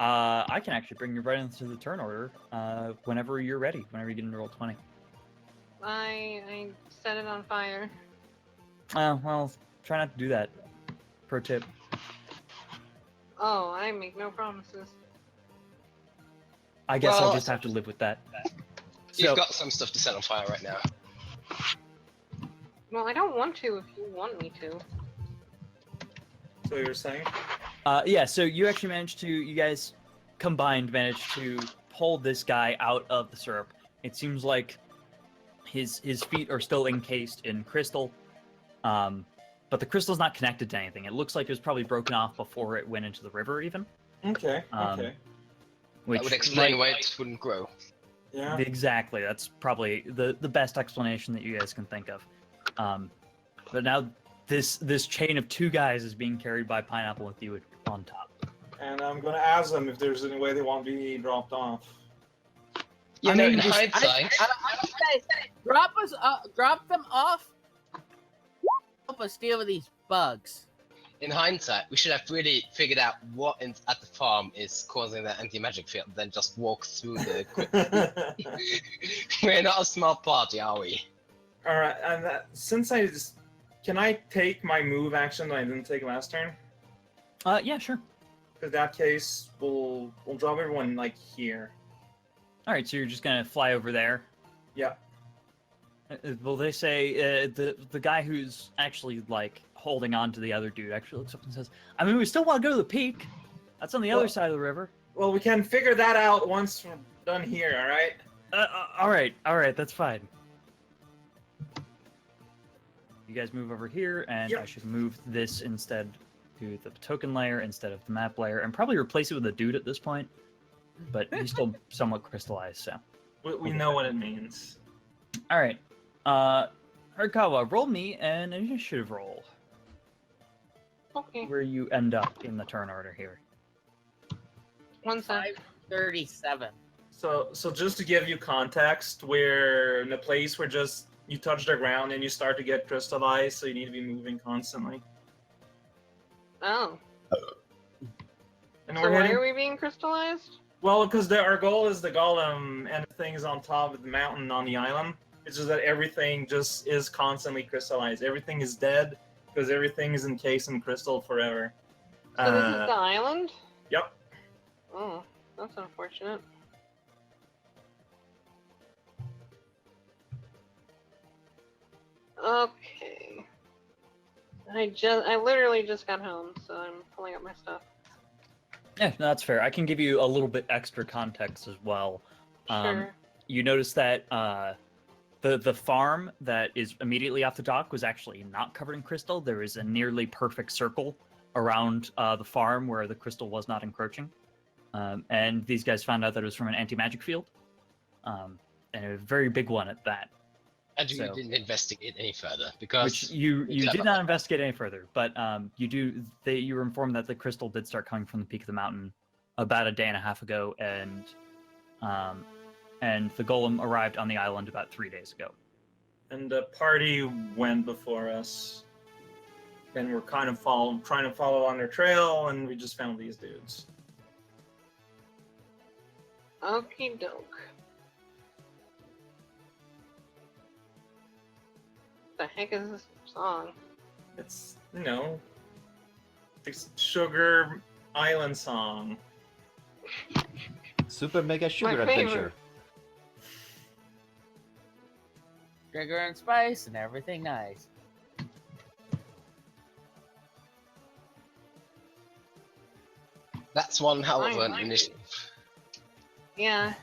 I can actually bring you right into the turn order whenever you're ready. Whenever you get into roll 20. I set it on fire. Well, try not to do that. Pro tip. Oh, I make no promises. I guess I'll Well, just have to live with that. You've So, got some stuff to set on fire right now. Well, I don't want to if you want me to. So you're saying? yeah, so you guys combined managed to pull this guy out of the syrup. It seems like his feet are still encased in crystal, but the crystal's not connected to anything. It looks like it was probably broken off before it went into the river, even. Okay. Um, Okay. Which That would explain might- why it wouldn't grow. Yeah. Exactly. That's probably the best explanation that you guys can think of. But now this chain of 2 guys is being carried by Pineapple with you on top. And I'm gonna ask them if there's any way they won't be dropped off. You I know, mean, in just- hindsight, drop them off. Help us deal with these bugs. we should have really figured out what at the farm is causing that anti-magic field, then just walk through the equipment. We're not a smart party, are we? All right. And since can I take my move action that I didn't take last turn? Yeah, sure. In that case, we'll drop everyone like here. All right, so you're just gonna fly over there. Yeah. Well, they say the guy who's actually like holding on to the other dude actually looks up and says, "I mean, we still want to go to the peak. That's on the other Well- side of the river." Well, we can figure that out once we're done here. All right. All right, that's fine. You guys move over here, and Yep. I should move this instead to the token layer instead of the map layer, and probably replace it with a dude at this point. But he's still somewhat crystallized, so. We know what it means. All right, Harkawa, roll me an initiative roll, Okay, where you end up in the turn order here. 1 sec. 537. So just to give you context, we're in a place where just you touch the ground and you start to get crystallized, so you need to be moving constantly. Oh, And so we're why heading. are we being crystallized? Well, because our goal is the golem and things on top of the mountain on the island. It's just that everything just is constantly crystallized. Everything is dead because everything is encased in crystal forever. So this is the island? Yep. Oh, that's unfortunate. Okay. I literally just got home, so I'm pulling up my stuff. Yeah, no, that's fair. I can give you a little bit extra context as well. Sure. You notice that the farm that is immediately off the dock was actually not covered in crystal. There is a nearly perfect circle around the farm where the crystal was not encroaching. And these guys found out that it was from an anti-magic field, and a very big one at that. And you So- didn't investigate any further because Which you clever. did not investigate any further, but you were informed that the crystal did start coming from the peak of the mountain about a day and a half ago, and the golem arrived on the island about 3 days ago. And the party went before us. And we're kind of trying to follow on their trail, and we just found these dudes. Okie doke. What the heck is this song? It's, it's Sugar Island song. Super Mega Sugar favorite. Adventure. Sugar and spice and everything nice. That's one hell of I an like it. initiative. Yeah.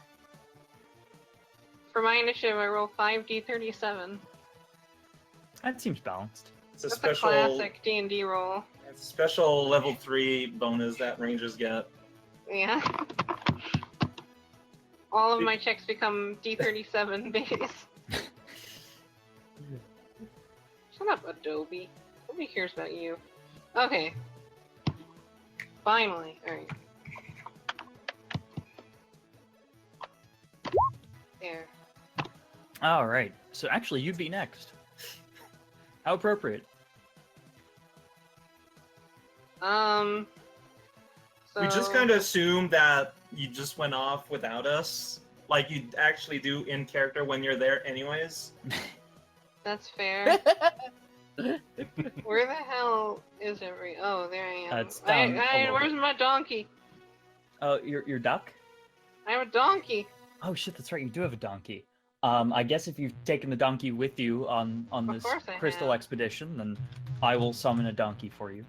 For my initiative, I roll 5d37. That seems balanced. It's a That's special, a classic D&D roll. it's a special level 3 bonus that rangers get. Yeah. All of my checks become D37 base. Shut up, Adobe. Nobody cares about you. Okay. Finally. Alright. There. All right. So actually, you'd be next. How appropriate. So... We just kind of assumed that you just went off without us. Like you actually do in character when you're there anyways. That's fair. Where the hell is Oh, there I am. It's down a little Where's bit. my donkey? Oh, your duck? I have a donkey. Oh shit, that's right. You do have a donkey. I guess if you've taken the donkey with you on Of this course I crystal have. expedition, then I will summon a donkey for you.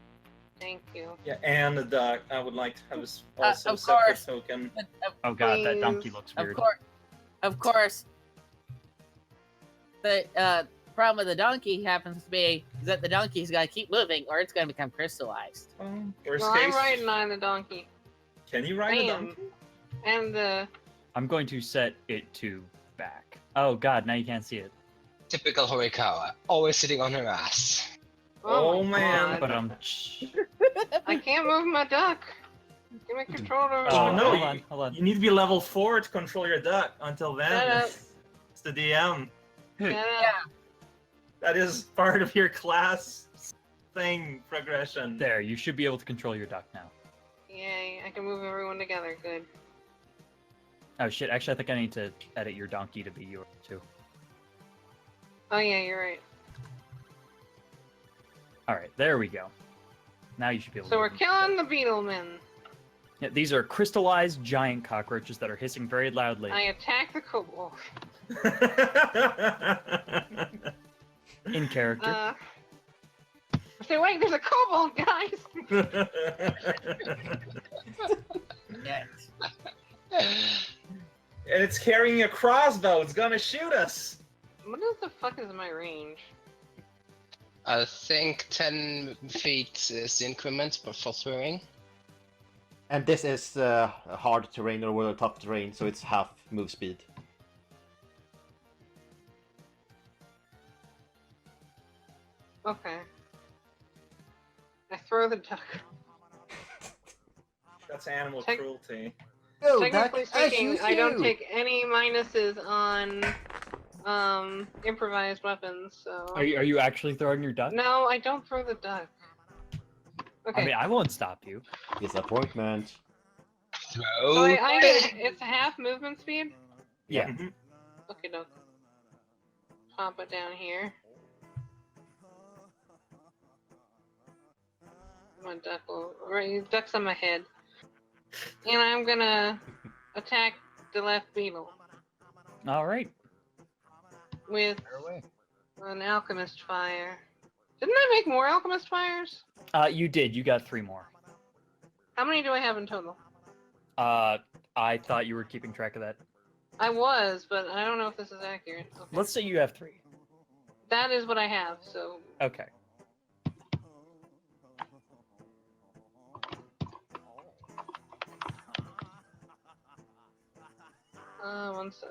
Thank you. Yeah, and the duck. I would like to have this also of separate course. token. Oh god, that donkey Please. looks weird. Of course. The problem with the donkey happens to be is that the donkey's got to keep moving, or it's going to become crystallized. Worst Well, case, I'm riding on the donkey. can you ride a Bam. donkey? And I'm going to set it to back. Oh god, now you can't see it. Typical Horikawa, always sitting on her ass. Oh, my man. God. But I can't move my duck. Give me controller. Oh, no, hold on. You need to be level 4 to control your duck. Until then, Shut up. it's the DM. Shut up. That is part of your class thing progression. There, you should be able to control your duck now. Yay, I can move everyone together. Good. Oh shit, actually I think I need to edit your donkey to be yours too. Oh yeah, you're right. Alright, there we go. Now you should be able So to we're move killing the Beetlemen. Yeah, these are crystallized giant cockroaches that are hissing very loudly. I attack the kobold. In character. I say, wait, there's a kobold, guys! Yes. And it's carrying a crossbow. It's gonna shoot us. What the fuck is my range? I think 10 feet is the increment for throwing. And this is hard terrain or tough terrain, so it's half move speed. Okay. I throw the duck. That's animal Tec- cruelty. Go, Technically duck, I speaking, shoot I don't you! take any minuses on improvised weapons, so... Are you actually throwing your duck? No, I don't throw the duck. Okay. I mean, I won't stop you. Disappointment. So Throw! it's half movement speed? Yeah. Mhm. Okay, doke. Pop it down here. My duck will... Right, duck's on my head. And I'm gonna attack the left beetle Alright. with Fire away. an alchemist fire. Didn't I make more alchemist fires? You did, you got 3 more. How many do I have in total? I thought you were keeping track of that. I was, but I don't know if this is accurate. Okay. Let's say you have 3. That is what I have, so... Okay. One sec.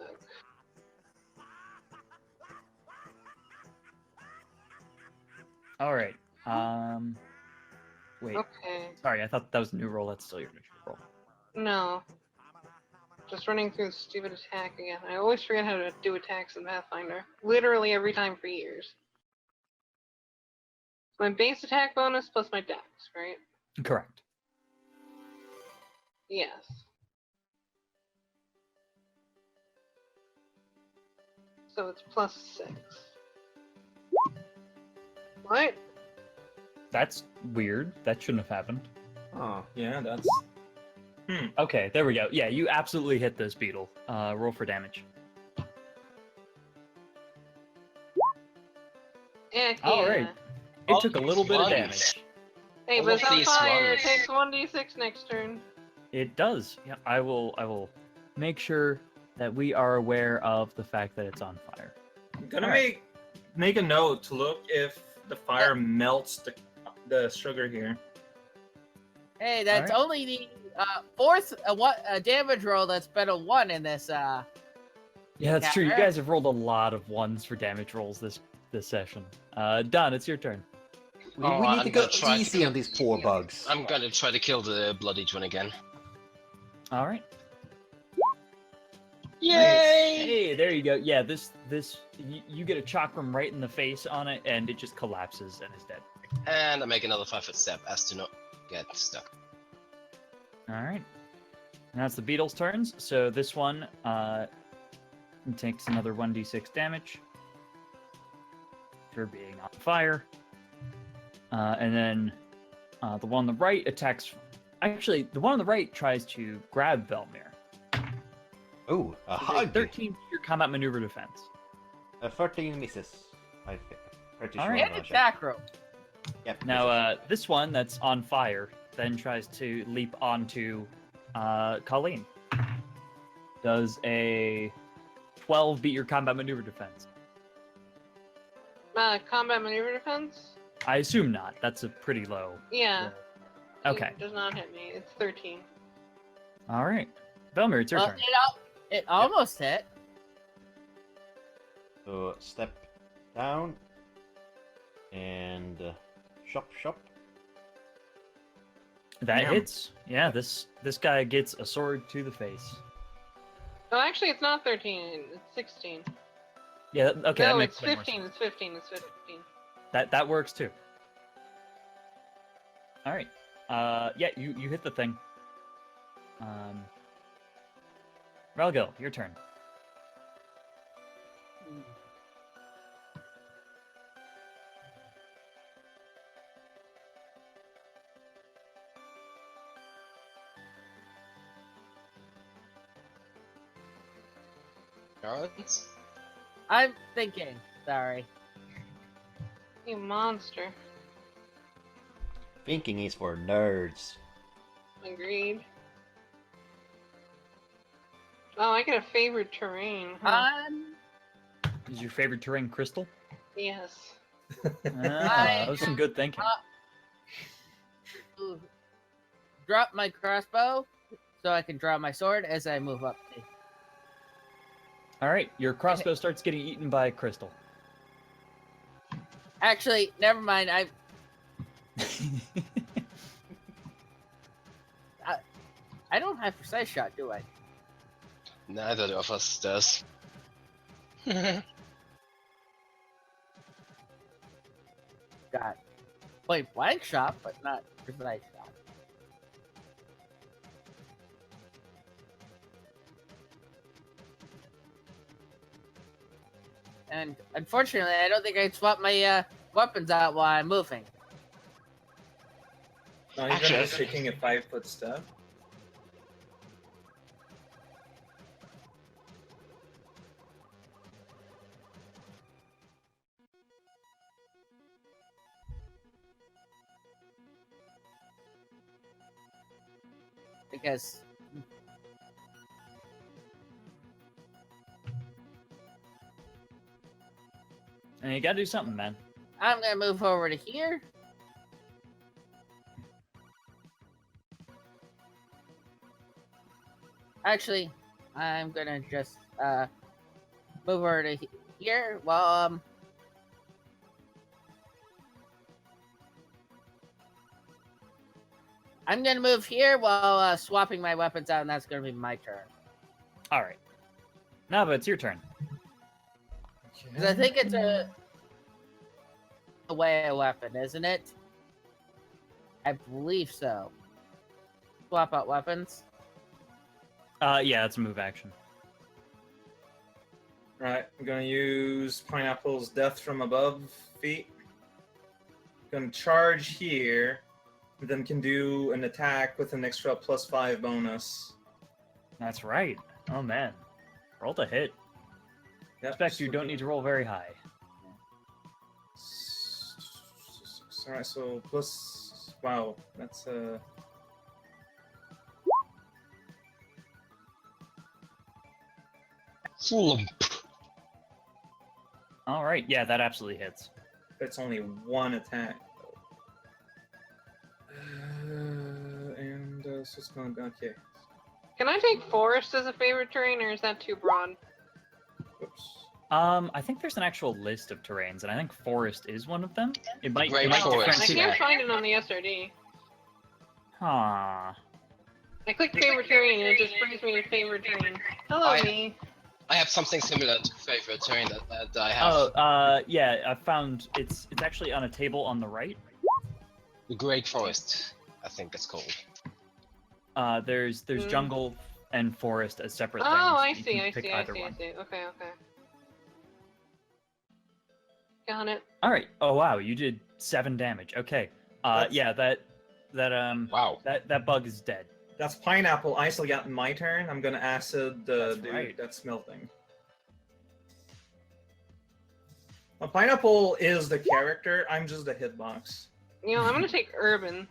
All right. Wait. Okay. Sorry, I thought that was a new roll. That's still your initial roll. No. Just running through the stupid attack again. I always forget how to do attacks in Pathfinder. Literally every time for years. My base attack bonus plus my dex, right? Correct. Yes. So it's +6. What? That's weird. That shouldn't have happened. Oh. Yeah, that's. Okay, there we go. Yeah, you absolutely hit this beetle. Roll for damage. Heck All yeah. right. It took a All little these bit of ones. damage. Hey, All but of it's on these fire. ones. It takes 1d6 next turn. It does. Yeah, I will make sure that we are aware of the fact that it's on fire. I'm gonna All right. make a note to look if the fire melts the sugar here. Hey, that's Alright. only the fourth damage roll that's been a 1 in this. Yeah, that's true. You encounter. guys have rolled a lot of ones for damage rolls this session. Don, it's your turn. We Oh, need I'm to go gonna try to easy kill- on these poor bugs. I'm gonna try to kill the bloodied one again. All right. Yay! Hey, there you go. Yeah, you get a chakram right in the face on it, and it just collapses and is dead. And I make another 5-foot step as to not get stuck. All right. Now it's the beetle's turns. So this one takes another 1d6 damage for being on fire. And then the one on the right attacks. Actually, the one on the right tries to grab Velmir. Oh, a It's a hug! 13 your combat maneuver defense. 13 misses. I think. Pretty All sure. right. I'm And not sure. attack roll. Yep. Now, misses. this one that's on fire then tries to leap onto Colleen. Does a 12 beat your combat maneuver defense? Combat maneuver defense? I assume not. That's a pretty low. Yeah. Okay. It does not hit me. It's 13. All right. Velmir, it's your Well, turn. it almost hit. So step down and shop. That Damn. hits. Yeah, this guy gets a sword to the face. Oh, actually, it's not 13. It's 16. Yeah, okay. that No, makes it's way more 15. sense. It's 15. It's 15. That works too. All right. Yeah, you hit the thing. Relgil, your turn. Alright. I'm thinking. Sorry. You monster. Thinking is for nerds. Agreed. Oh, I get a favorite terrain. Huh? Is your favorite terrain crystal? Yes. That was some good thinking. Ooh. Drop my crossbow so I can draw my sword as I move up. All right, your crossbow starts getting eaten by a crystal. Actually, never mind. I don't have precise shot, do I? Neither of us does. Got point blank shot, but not precise shot. And unfortunately, I don't think I swap my weapons out while I'm moving. Not even Actually, just taking a 5-foot step. Because And you gotta do something, man. I'm gonna move over to here. Actually, I'm gonna just move over to here. Well, I'm gonna move here while swapping my weapons out, and that's gonna be my turn. All right. Nava, it's your turn. 'Cause I think it's a away weapon, isn't it? I believe so. Swap out weapons. Yeah, it's a move action. Right, I'm gonna use Pineapple's Death from Above feat. Gonna charge here, and then can do an attack with an extra +5 bonus. That's right. Oh man, rolled a hit. Yep, Expect you don't need to roll very high. Alright, so plus. Wow, that's Slump. All right, yeah, that absolutely hits. That's only one attack. So it's going to okay. Can I take forest as a favorite terrain, or is that too broad? Oops. I think there's an actual list of terrains, and I think forest is one of them. It might, Great it might forest. I differentiate. can't find it on the SRD. Huh. I clicked favorite terrain and it just brings me to favorite terrain. Hello, me. I have something similar to favorite terrain that I have. Oh, yeah, I found it's actually on a table on the right. The Great Forest, I think it's called. There's jungle and forest as separate Oh, things. I You see, can I pick see, I either see, I one. see. Okay, okay. Got it. All right. Oh wow, you did 7 damage. Okay. That's- Yeah, that Wow. that bug is dead. That's Pineapple. I still got my turn. I'm gonna acid the That's dude right. that's melting. Well, Pineapple is the character. I'm just the hitbox. You know, I'm gonna take urban.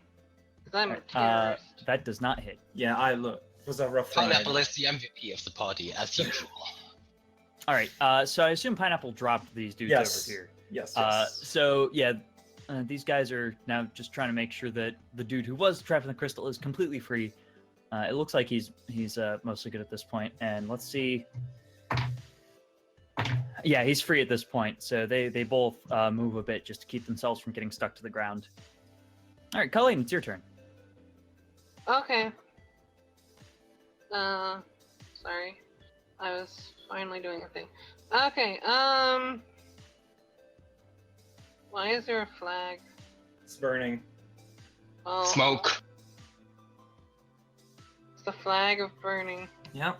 Because I'm a terrorist. That does not hit. Yeah, I look. It was a rough ride. Pineapple is the MVP of the party, as usual. All right. So I assume Pineapple dropped these dudes Yes. over here. Yes. yes. So yeah, these guys are now just trying to make sure that the dude who was trapped in the crystal is completely free. It looks like he's mostly good at this point, and let's see. Yeah, he's free at this point, so they both move a bit just to keep themselves from getting stuck to the ground. All right, Colleen, it's your turn. Okay. Sorry. I was finally doing a thing. Okay, why is there a flag? It's burning. Oh, Smoke. It's the flag of burning. Yep.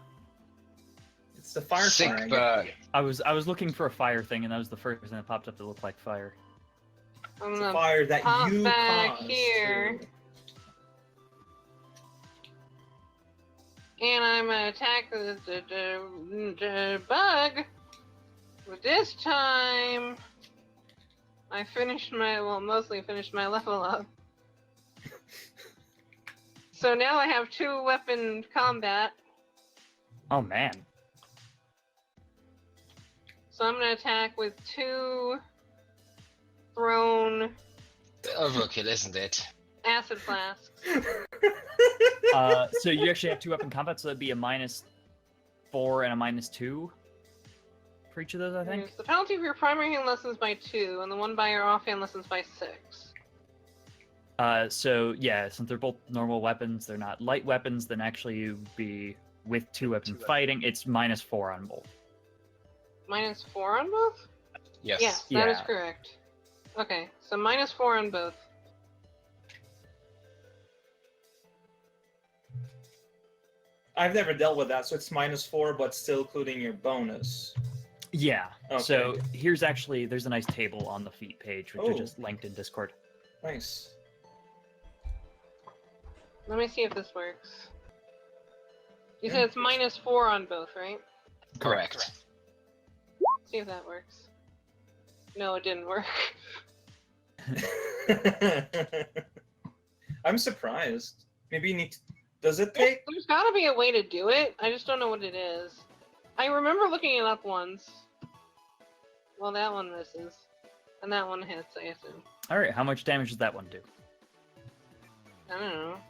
It's the fire Sick flag. burn. I was looking for a fire thing, and that was the first thing that popped up that looked like fire. I'm It's a gonna fire that pop you back caused. here. too. And I'm gonna attack the bug. But this time, I finished mostly finished my level up. So now I have 2-weapon combat. Oh man. So I'm gonna attack with 2 thrown Overkill, isn't it? acid flasks. So you actually have 2-weapon combat, so that'd be a -4 and a -2 for each of those, I think. The penalty for your primary hand lessens by 2, and the one by your offhand lessens by 6. So yeah, since they're both normal weapons, they're not light weapons, then actually you'd be with 2-weapon fighting, it's -4 on both. -4 on both? Yes. Yes, that is Yeah. correct. Okay, so -4 on both. I've never dealt with that, so it's -4, but still including your bonus. Yeah. Okay. So there's a nice table on the feat page, which Oh. are just linked in Discord. Nice. Let me see if this works. You said it's -4 on both, right? Correct. See if that works. No, it didn't work. I'm surprised. Maybe you need to... Does it take... There's gotta be a way to do it. I just don't know what it is. I remember looking it up once. Well, that one misses. And that one hits, I assume. All right, how much damage does that one do? I don't know.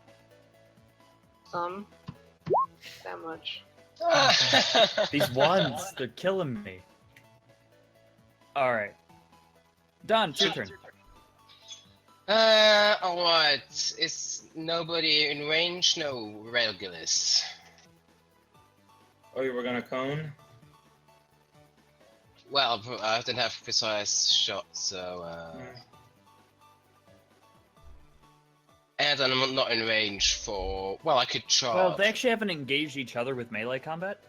Some. That much. These ones, they're killing me. All right. Don, it's your turn. Alright. Is nobody in range? No, Regulus. Oh, you were gonna cone? Well, I didn't have precise shots, so. And I'm not in range for. Well, I could charge. Well, they actually haven't engaged each other with melee combat,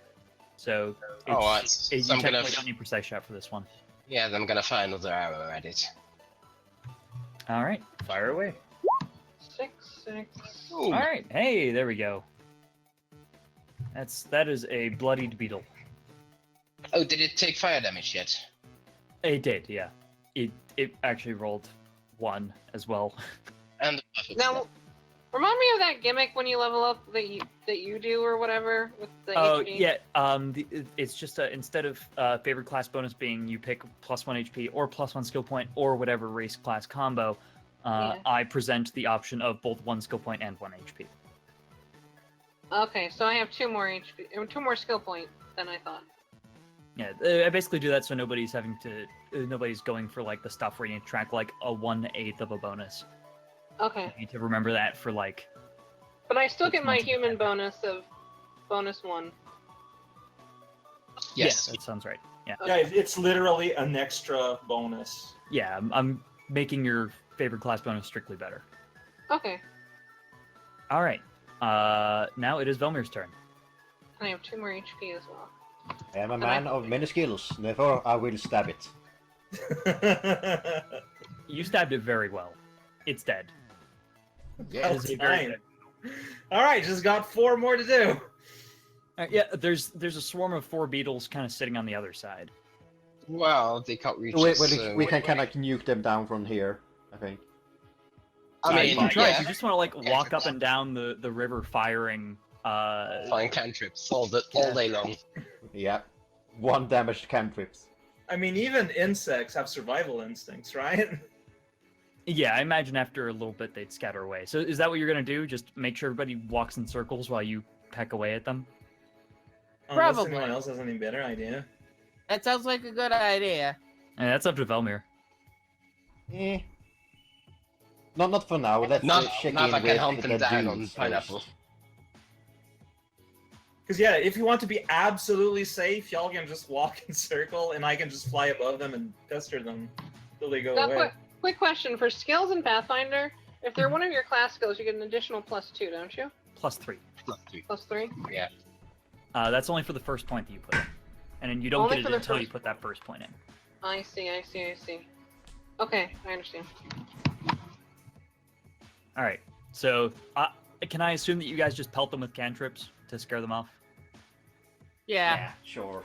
so Alright, you so I'm gonna. technically don't need precise shot for this one. Yeah, then I'm gonna fire another arrow at it. All right, fire away. 6, 6. Ooh. All right, hey, there we go. That is a bloodied beetle. Oh, did it take fire damage yet? It did, yeah. It actually rolled 1 as well. And Now, remind me of that gimmick when you level up that you do or whatever with the Oh HP. yeah, it's just instead of favorite class bonus being you pick +1 HP or +1 skill point or whatever race class combo, Yeah. I present the option of both 1 skill point and 1 HP. Okay, so I have 2 more HP, 2 more skill point than I thought. Yeah, I basically do that so nobody's nobody's going for like the stuff where you need to track like a 1/8 of a bonus. Okay, You need to remember that for like. but I still get my Months of human attack. bonus of bonus 1. yes. Yeah, that sounds right. Yeah, Yeah, it's literally an extra bonus. yeah, I'm making your favorite class bonus strictly better. Okay, All right, now it is Velmir's turn. and I have 2 more HP as well. I am a man of many skills, therefore I will stab it. You stabbed it very well. It's dead. That It was is a very fine. dead. All right, just got 4 more to do. Yeah, there's a swarm of 4 beetles kind of sitting on the other side. Well, they can't reach We, us. we, so- we can kind of nuke them down from here, I think. I You mean, can try if yeah, you just want to like walk up and down the river firing. flying cantrips all day long. Yeah. 1 damaged cantrips. I mean, even insects have survival instincts, right? Yeah, I imagine after a little bit they'd scatter away. So is that what you're gonna do? Just make sure everybody walks in circles while you peck away at them? Unless Probably. anyone else has any better idea. That sounds like a good idea. And that's up to Velmir. Eh. Not for now. Let's Not check if in I can with hunt them the down on dudes pineapple. first. Because yeah, if you want to be absolutely safe, y'all can just walk in circle, and I can just fly above them and pester them till they go Now, away. quick question for skills in Pathfinder. If they're one of your class skills, you get an additional +2, don't you? +3. +3. Yeah. That's only for the first point that you put in. And then you don't Only get for it the until you first- put that first point in. I see. Okay, I understand. Alright, so can I assume that you guys just pelt them with cantrips to scare them off? Yeah. Sure.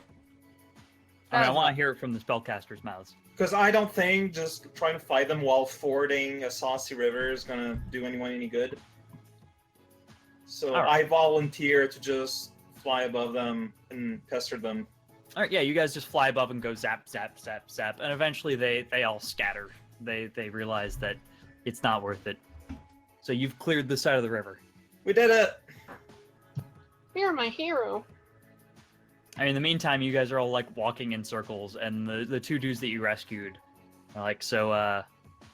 I mean, I Sounds want to like- hear it from the spellcaster's mouths. Because I don't think just trying to fight them while fording a saucy river is gonna do anyone any good. So Alright. I volunteer to just fly above them and pester them. Alright, yeah, you guys just fly above and go zap, zap, zap, zap, and eventually they all scatter. They realize that it's not worth it. So you've cleared the side of the river. We did it! You're my hero. I mean, in the meantime, you guys are all like walking in circles, and the 2 dudes that you rescued are like, so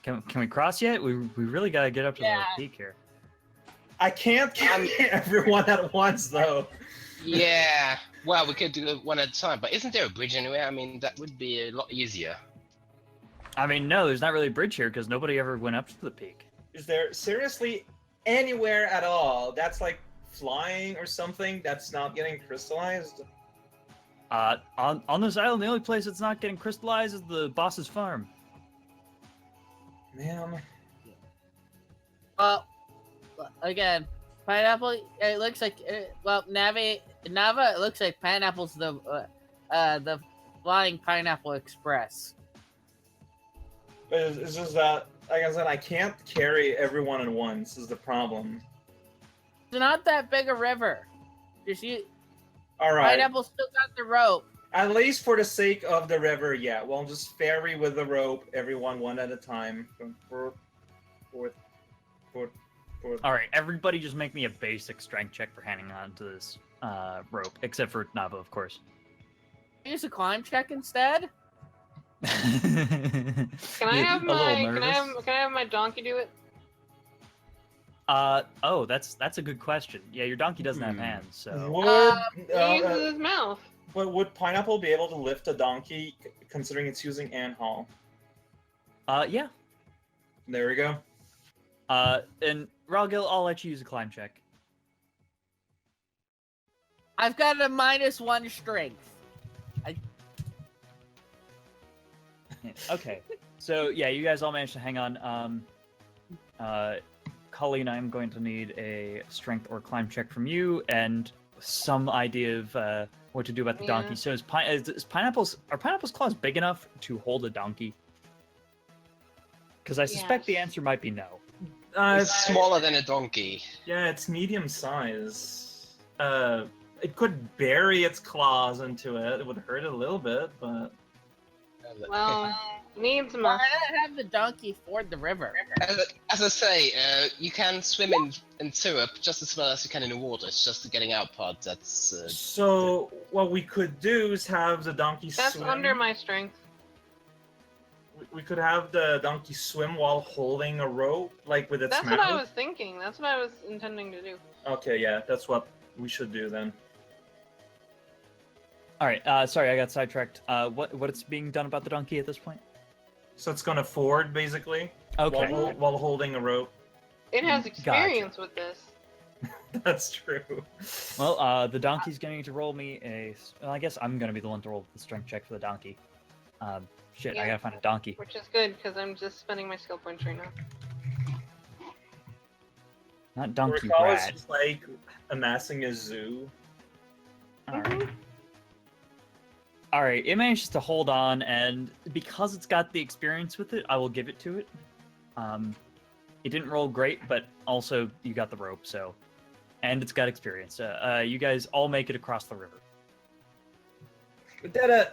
can we cross yet? We really gotta get up to Yeah. the peak here. I can't carry everyone at once, though. Yeah. Well, we could do it one at a time, but isn't there a bridge anywhere? I mean, that would be a lot easier. I mean, no, there's not really a bridge here because nobody ever went up to the peak. Is there seriously anywhere at all that's like flying or something that's not getting crystallized? On this island, the only place that's not getting crystallized is the boss's farm. Man. Well, again, pineapple. It looks like Nava. It looks like pineapple's the flying pineapple express. But it's just that, like I said, I can't carry everyone at once is the problem. It's not that big a river. Just you. Alright. Pineapple still got the rope. At least for the sake of the river, yeah. We'll just ferry with the rope, everyone one at a time. Forth. All right, everybody, just make me a basic strength check for hanging on to this rope, except for Nava, of course. Use a climb check instead. Can I have my donkey do it? Oh, that's a good question. Yeah, your donkey doesn't have hands, so. Would He uses his mouth. but would Pineapple be able to lift a donkey, considering it's using Anhal? Yeah. There we go. And Ralgil, I'll let you use a climb check. I've got a -1 strength. Okay. So yeah, you guys all managed to hang on. Colleen, I'm going to need a strength or climb check from you, and some idea of what to do about the donkey. Yeah. So are Pineapple's claws big enough to hold a donkey? Because I suspect the Yes. answer might be no. It's smaller than a donkey. Yeah, it's medium size. It could bury its claws into it. It would hurt a little bit, but Well, needs Why must. not have the donkey ford the river? As I say, you can swim in syrup just as well as you can in the water. It's just the getting out part that's. so what we could do is have the donkey That's swim. under my strength. We could have the donkey swim while holding a rope, like with its That's mouth. what I was thinking. That's what I was intending to do. Okay, yeah, that's what we should do then. All right. Sorry, I got sidetracked. What's being done about the donkey at this point? So it's gonna ford basically Okay. while holding a rope. It has Gotcha. experience with this. That's true. Well, the donkey's going to roll me a. Well, I guess I'm going to be the one to roll the strength check for the donkey. Shit, I Yeah. gotta find a donkey. Which is good, because I'm just spending my skill points right now. Not donkey Recall is rat. just like amassing a zoo. All right. All right. It manages to hold on, and because it's got the experience with it, I will give it to it. It didn't roll great, but also you got the rope, so, and it's got experience. You guys all make it across the river. We did it!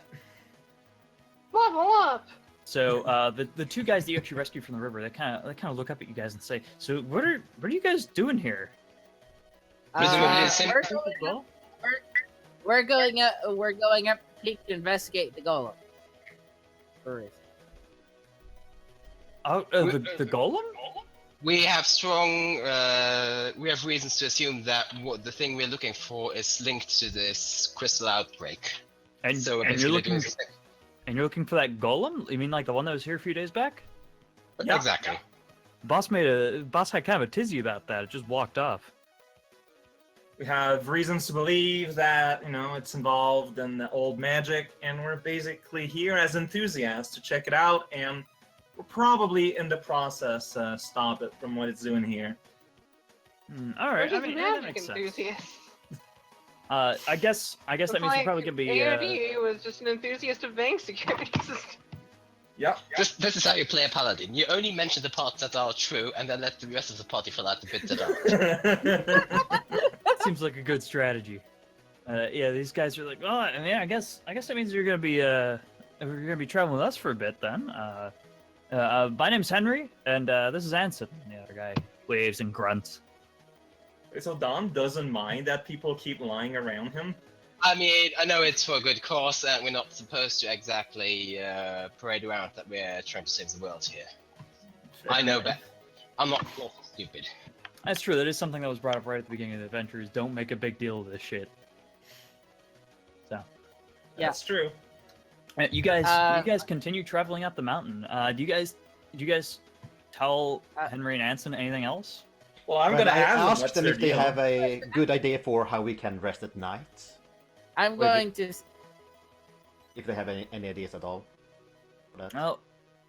Level up! So the two guys that you actually rescued from the river, they kind of look up at you guys and say, "So what are you guys doing here?" Presumably the same- We're going up. We're going up to investigate the golem. Where is it? Oh, the golem? We have we have reasons to assume that what the thing we're looking for is linked to this crystal outbreak. And, So and you're basically looking for that golem? You mean like the one that was here a few days back? Yeah. Exactly. Boss had kind of a tizzy about that. It just walked off. We have reasons to believe that, it's involved in the old magic, and we're basically here as enthusiasts to check it out, and we'll probably, in the process, stop it from what it's doing here. All right. We're I just mean, that magic makes sense. enthusiasts. I guess that means we're probably gonna be. AOD was just an enthusiast of bank security system. Yep. This is how you play a paladin. You only mention the parts that are true, and then let the rest of the party fill out the bits that aren't. Seems like a good strategy. Yeah, these guys are like, oh, and yeah, I guess that means you're gonna be traveling with us for a bit then. My name's Henry, and this is Anson. And the other guy waves and grunts. So Don doesn't mind that people keep lying around him? I mean, I know it's for a good cause, and we're not supposed to exactly parade around that we're trying to save the world here. I know, but I'm not stupid. That's true. That is something that was brought up right at the beginning of the adventure. Is don't make a big deal of this shit. So, That's true. you guys continue traveling up the mountain. Do you guys tell Henry and Anson anything else? Well, I'm Well, gonna I ask them asked what's them their if they deal. have a good idea for how we can rest at night. I'm Wait, going to. If they have any ideas at all. for that.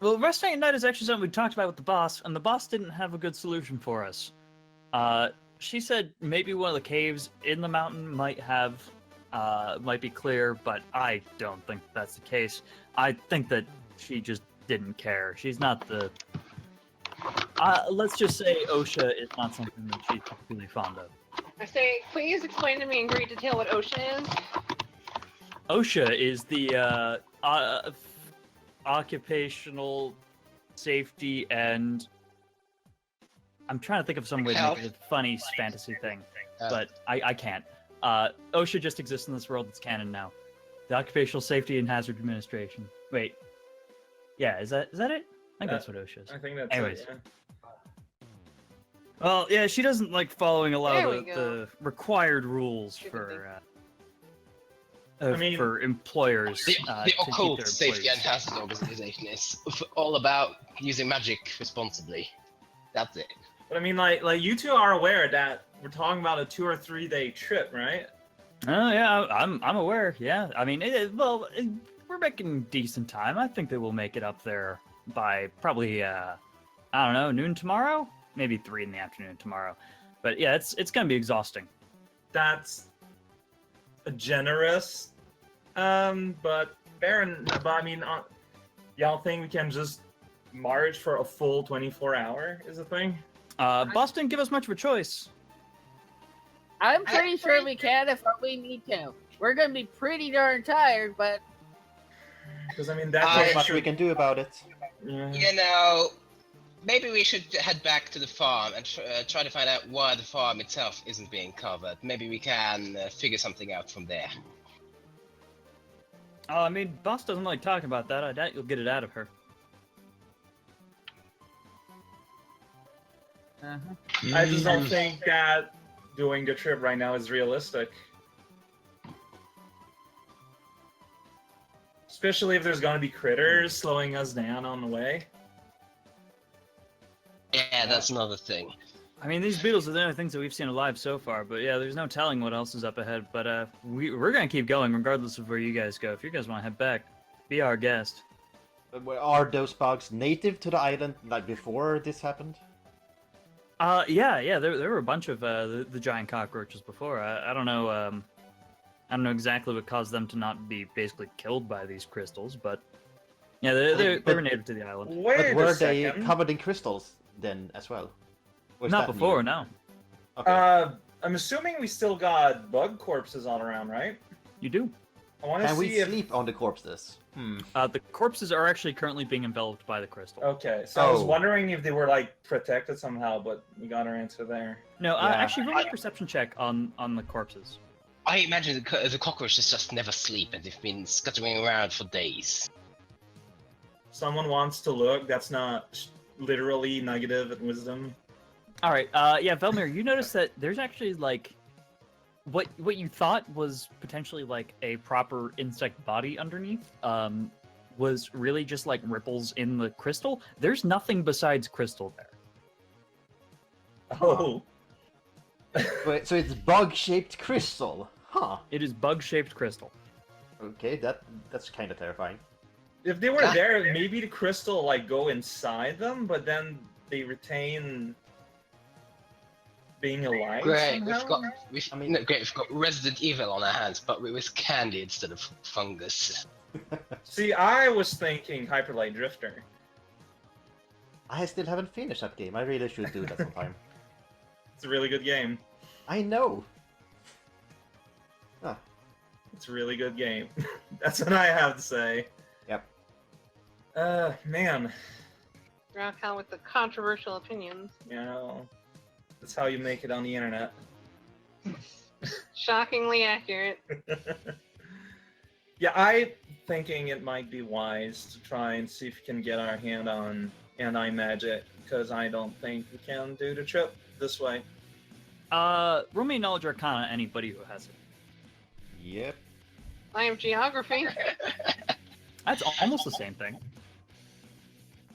Well, resting at night is actually something we talked about with the boss, and the boss didn't have a good solution for us. She said maybe one of the caves in the mountain might be clear, but I don't think that's the case. I think that she just didn't care. She's not the. Let's just say OSHA is not something that she's particularly fond of. I say, please explain to me in great detail what OSHA is. OSHA is the occupational safety and I'm trying to think of some way to make it a funny fantasy thing, but I can't. OSHA just exists in this world. It's canon now. The Occupational Safety and Hazard Administration. Wait, Yeah, is that it? I think that's what OSHA is. I think that's Anyways. it, yeah. Well, yeah, she doesn't like following a lot There of we the required rules Good for employers. The to keep occult their safety and employees. hazard organization is all about using magic responsibly. That's it. But I mean, like you two are aware that we're talking about a 2 or 3 day trip, right? Oh yeah, I'm aware. Yeah, I mean, we're making decent time. I think that we'll make it up there by probably I don't know, noon tomorrow, maybe 3 in the afternoon tomorrow. But yeah, it's gonna be exhausting. That's a generous, but Baron. But I mean, y'all think we can just march for a full 24-hour? Is the thing? Boss didn't give us much of a choice. I'm pretty sure we can if we need to. We're gonna be pretty darn tired, but Because I mean, that's Not what much we can do about it. Yeah. You know, maybe we should head back to the farm and try to find out why the farm itself isn't being covered. Maybe we can figure something out from there. Oh, I mean, boss doesn't like talking about that. I doubt you'll get it out of her. I just don't think that doing the trip right now is realistic. Especially if there's gonna be critters slowing us down on the way. Yeah, that's another thing. I mean, these beetles are the only things that we've seen alive so far, but yeah, there's no telling what else is up ahead. But we're gonna keep going regardless of where you guys go. If you guys want to head back, be our guest. Are those bugs native to the island like before this happened? Yeah, there were a bunch of the giant cockroaches before. I don't know, I don't know exactly what caused them to not be basically killed by these crystals, but yeah, they were native to the island. Wait But a were they second. covered in crystals then as well? Or is Not that before, new? no. Okay. I'm assuming we still got bug corpses all around, right? You do. I want to Can see we if. sleep on the corpses? The corpses are actually currently being enveloped by the crystal. Okay, so I was Oh. wondering if they were like protected somehow, but we got our answer there. No, Yeah. actually, roll a perception check on the corpses. I imagine the cockroaches just never sleep and they've been scuttling around for days. Someone wants to look. That's not literally negative at wisdom. All right. Yeah, Velmir, you notice that there's actually like what you thought was potentially like a proper insect body underneath was really just like ripples in the crystal. There's nothing besides crystal there. Oh, Wait, so it's bug-shaped crystal? Huh. It is bug-shaped crystal. Okay, that's kind of terrifying. if they were there, maybe the crystal like go inside them, but then they retain being alive. Great, somehow? we've got Resident Evil on our hands, but with candy instead of fungus. See, I was thinking Hyperlight Drifter. I still haven't finished that game. I really should do that sometime. It's a really good game. I know. Huh. It's a really good game. That's what I have to say. Yep. Man, Raocow with the controversial opinions. you know, that's how you make it on the internet. Shockingly accurate. Yeah, I'm thinking it might be wise to try and see if we can get our hand on anti-magic, because I don't think we can do the trip this way. Roll me knowledge arcana, anybody who has it. Yep. I am geography. That's almost the same thing.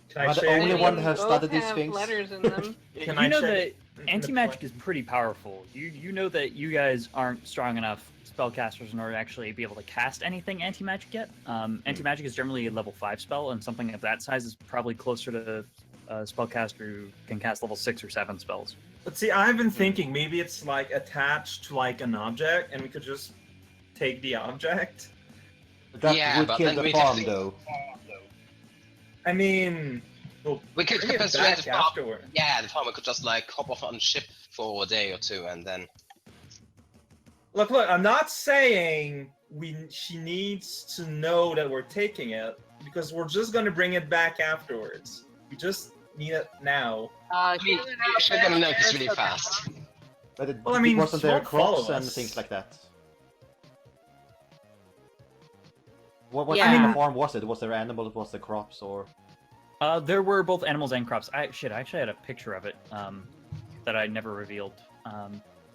Can Am I the share only any- one that has Both studied these have things? letters in them. Can you I know check that anti-magic is pretty powerful. You know that you guys aren't strong enough spellcasters in order to actually be able to cast anything anti-magic yet. Anti-magic is generally a level 5 spell, and something of that size is probably closer to a spellcaster who can cast level 6 or 7 spells. But see, I've been thinking maybe it's like attached to like an object, and we could just take the object. That Yeah, would but kill then the we'd farm, have to- though. I mean, we'll We could bring it consider back the farm. afterward. Yeah, the farmer could just like hop off on ship for a day or two and then. Look, I'm not saying she needs to know that we're taking it, because we're just gonna bring it back afterwards. We just need it now. She's gonna notice really fast. But it, Well, I mean, wasn't she there won't follow crops and us. things like that? What Yeah. kind of farm was it? Was there animals? Was there crops? Or There were both animals and crops. I actually had a picture of it that I never revealed.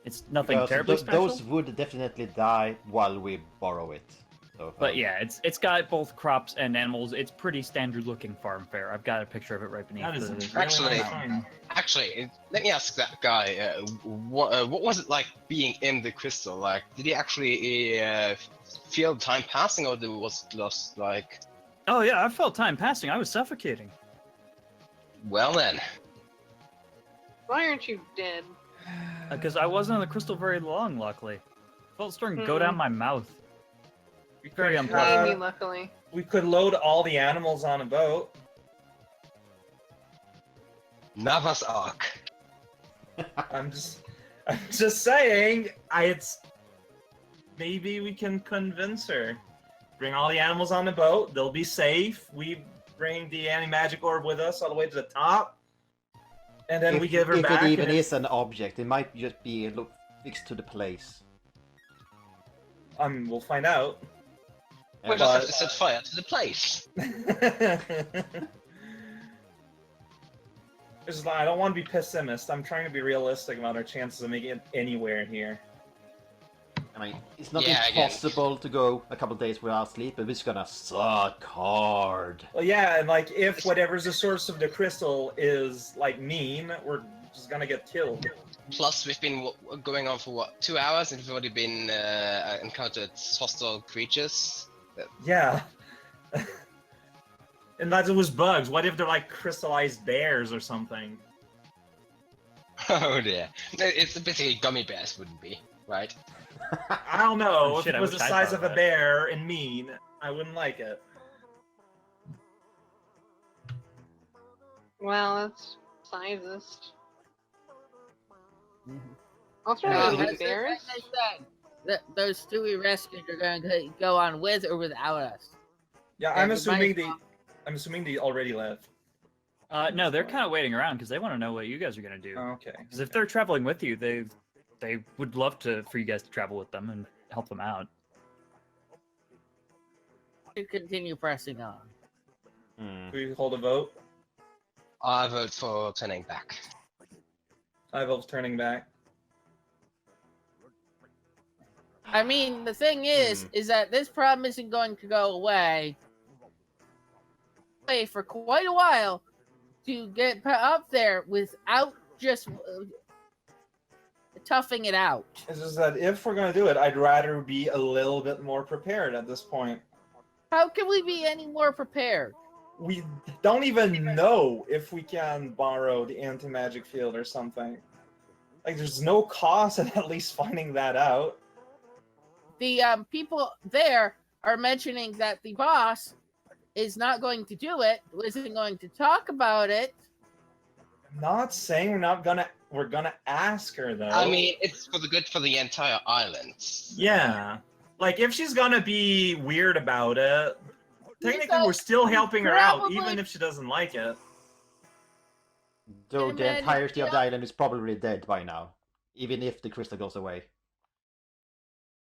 It's nothing because terribly special. those would definitely die while we borrow it. So, But yeah, it's got both crops and animals. It's pretty standard looking farm fare. I've got a picture of it right beneath That is the. really Actually- nice farm. Actually, let me ask that guy. What was it like being in the crystal? Like, did he actually feel time passing, or was it just like? Oh yeah, I felt time passing. I was suffocating. Well then. Why aren't you dead? Because I wasn't in the crystal very long, luckily. Felt starting to go down my mouth. Very unpleasant. Maybe, luckily. We could load all the animals on a boat. Nava's Ark. I'm just saying. Maybe we can convince her. Bring all the animals on the boat. They'll be safe. We bring the anti-magic orb with us all the way to the top, and then we give her if back. it even and is an object, it might just be fixed to the place. we'll find out. We And- just have to set fire to the place. I don't want to be pessimist. I'm trying to be realistic about our chances of making it anywhere here. I mean, it's not Yeah, again. impossible to go a couple days without sleep, but it's gonna suck hard. Well, yeah, and like if whatever's the source of the crystal is like mean, we're just gonna get killed. Plus, we've been going on for what, 2 hours, and we've already been encountered hostile creatures. Yeah. And that it was bugs. What if they're like crystallized bears or something? Oh dear. It's basically gummy bears, wouldn't be, right? I don't know. Oh, If shit, it I was wish the I size thought of of a that. bear and mean, I wouldn't like it. Well, it's sizest. I'll throw Well, in as the bears. I said, those two we rescued are going to go on with or without us. Yeah, Yeah, I'm we assuming might- I'm assuming they already left. No, they're kind of waiting around because they want to know what you guys are gonna do. Okay. Because if they're traveling with you, they would love for you guys to travel with them and help them out. To continue pressing on. Hmm. We hold a vote. I vote for turning back. I vote turning back. I mean, the thing is that this problem isn't going to go away for quite a while to get up there without just toughing it out. It's just that if we're gonna do it, I'd rather be a little bit more prepared at this point. How can we be any more prepared? We don't even know if we can borrow the anti-magic field or something. Like, there's no cost in at least finding that out. The people there are mentioning that the boss is not going to do it, isn't going to talk about it. I'm not saying we're gonna ask her though. I mean, it's for the good for the entire island. yeah. Like, if she's gonna be weird about it, technically So, we're still helping her out, probably- even if she doesn't like it. Though the Imagine- entirety of the island is probably dead by now, even if the crystal goes away.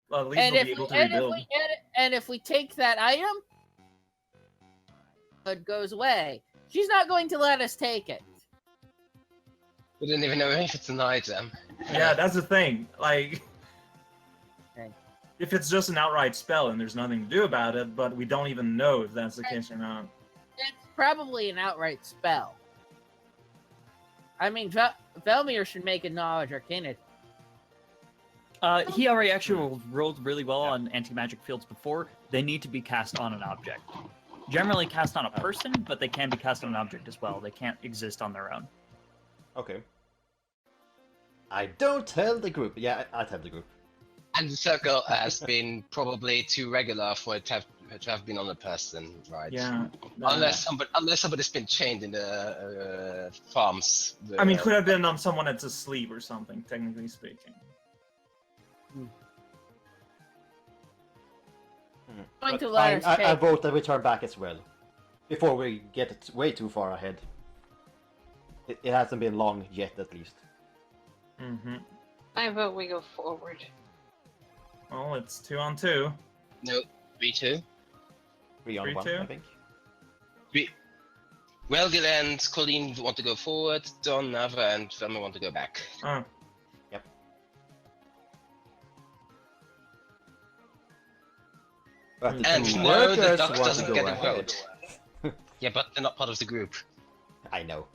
Well, at least And we'll if, be able to we, and, if rebuild. we, and if we take that item, it goes away. She's not going to let us take it. We didn't even know if it's an item. Yeah, that's the thing. Like, Okay. if it's just an outright spell and there's nothing to do about it, but we don't even know if that's the case or not. It's probably an outright spell. I mean, Velmir should make a knowledge arcana. He already actually rolled really well on anti-magic fields before. They need to be cast on an object. Generally cast on a person, but they can be cast on an object as well. They can't exist on their own. Okay. I don't tell the group. Yeah, I tell the group. And the circle has been probably too regular for it to have been on a person, right? Yeah. Unless somebody's been chained in the farms. I mean, could have been on someone that's asleep or something, technically speaking. Going But to let us I take. vote that we turn back as well. Before we get it way too far ahead. It hasn't been long yet, at least. Mm-hmm. I vote we go forward. Well, it's 2-on-2. No, me too. 3-on-1, 3-2? I think. Welgil and Colleen want to go forward, Don, Nava, and Velma want to go back. Oh. But the And two no, the workers duck want to doesn't go get a ahead. vote. Yeah, but they're not part of the group. I know.